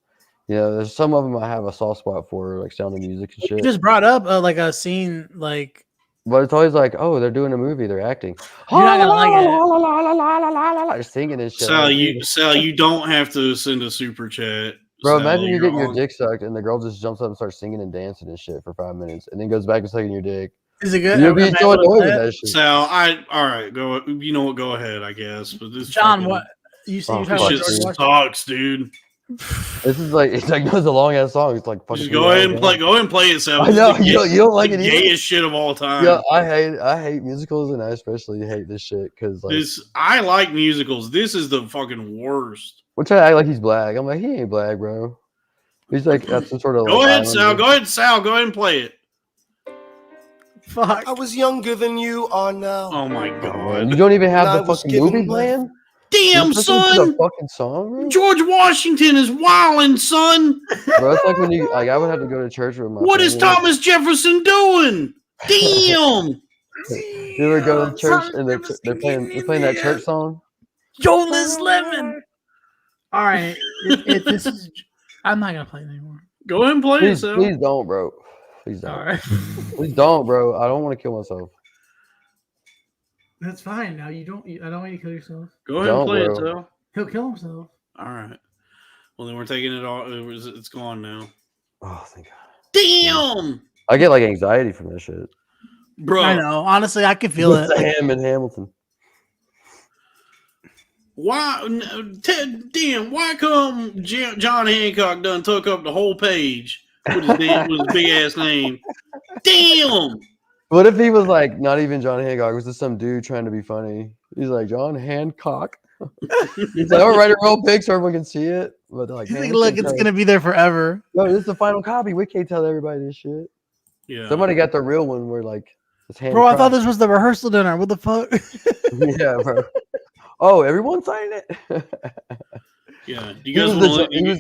You know, there's some of them I have a soft spot for, like Sound of Music and shit. You just brought up like a scene, like. But it's always like, oh, they're doing a movie, they're acting. You're not gonna like it. They're singing and shit. Sal, you don't have to send a super chat. Bro, Sal, imagine you're getting your dick sucked and the girl just jumps up and starts singing and dancing and shit for 5 minutes, and then goes back and sucking your dick. Is it good? You'll be so annoyed with that shit. Sal, all right, go. You know what? Go ahead, I guess. But this John, what you see? Oh, You shit sucks, dude. This is like it's a long ass song. It's like fucking. Just go ahead and play. Go ahead and play it, Sal. I know you don't like it either. Gayest shit of all time. Yeah, I hate musicals, and I especially hate this shit because like I like musicals. This is the fucking worst. Which I act like he's black. I'm like, he ain't black, bro. He's like got some sort of. Go ahead, Sal. Go ahead, Sal. Go ahead and play it. Fuck. I was younger than you are now. Oh my god. You don't even have the fucking movie playing? Damn, son. The fucking song, bro? George Washington is wildin', son. Bro, it's like when you like I would have to go to church with my What is Thomas Jefferson doing? Damn. You ever go to church and they're playing that church song? Yo, Liz Lemon. All right. This is. I'm not gonna play it anymore. Go ahead and play it, Sal. Please don't, bro. Please don't. All right. Please don't, bro. I don't want to kill myself. That's fine. Now I don't want you to kill yourself. Go ahead and play it, bro. Sal. He'll kill himself. All right. Well, then we're taking it all. It's gone now. Oh, thank God. Damn. I get like anxiety from that shit. Bro. I know. Honestly, I can feel it. Ham in Hamilton. Why? Damn. Why come John Hancock done took up the whole page with his big ass name? Damn. What if he was like not even John Hancock? It was just some dude trying to be funny. He's like John Hancock. He's like, I'll write it real big so everyone can see it. But they're like, he's like, look, it's gonna be there forever. No, this is the final copy. We can't tell everybody this shit. Yeah. Somebody got the real one where like it's hand. Bro, I thought this was the rehearsal dinner. What the fuck? Yeah, bro. Oh, everyone signed it. Yeah. Do you guys want to?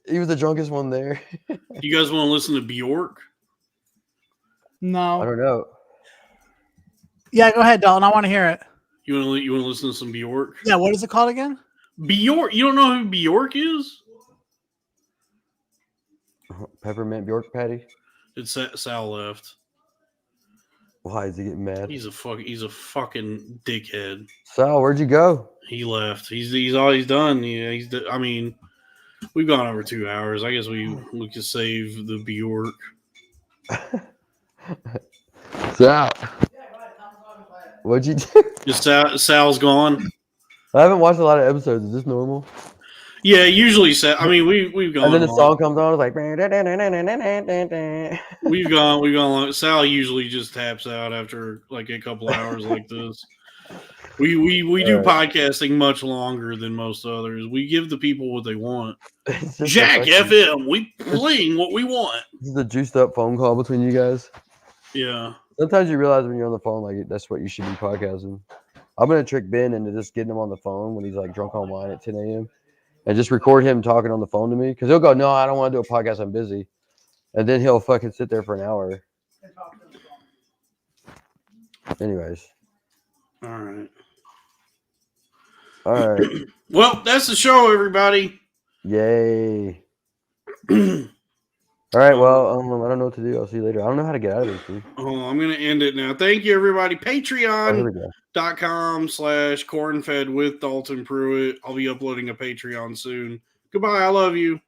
He was the drunkest one there. Do you guys want to listen to Bjork? No. I don't know. Yeah, go ahead, Dalton. I want to hear it. You want to listen to some Bjork? Yeah. What is it called again? Bjork. You don't know who Bjork is? Peppermint Bjork patty. It's Sal left. Why is he getting mad? He's a fucking dickhead. Sal, where'd you go? He left. He's all he's done. Yeah, I mean, we've gone over 2 hours. I guess we could save the Bjork. Sal, what'd you do? Just Sal's gone. I haven't watched a lot of episodes. Is this normal? Yeah, usually Sal. I mean, we've gone. And then the long. song comes on. It's like we've gone long. Sal usually just taps out after like a couple hours like this. We do podcasting much longer than most others. We give the people what they want. Jack FM, we playing what we want. This is a juiced up phone call between you guys. Yeah. Sometimes you realize when you're on the phone, like that's what you should be podcasting. I'm gonna trick Ben into just getting him on the phone when he's like drunk online at 10 a.m. and just record him talking on the phone to me because he'll go, "No, I don't want to do a podcast. I'm busy," and then he'll fucking sit there for an hour. Anyways. All right. Well, that's the show, everybody. Yay. All right. Well, I don't know what to do. I'll see you later. I don't know how to get out of this, dude. Oh, I'm going to end it now. Thank you, everybody. Patreon.com/cornfed with Dalton Pruitt. I'll be uploading a Patreon soon. Goodbye. I love you.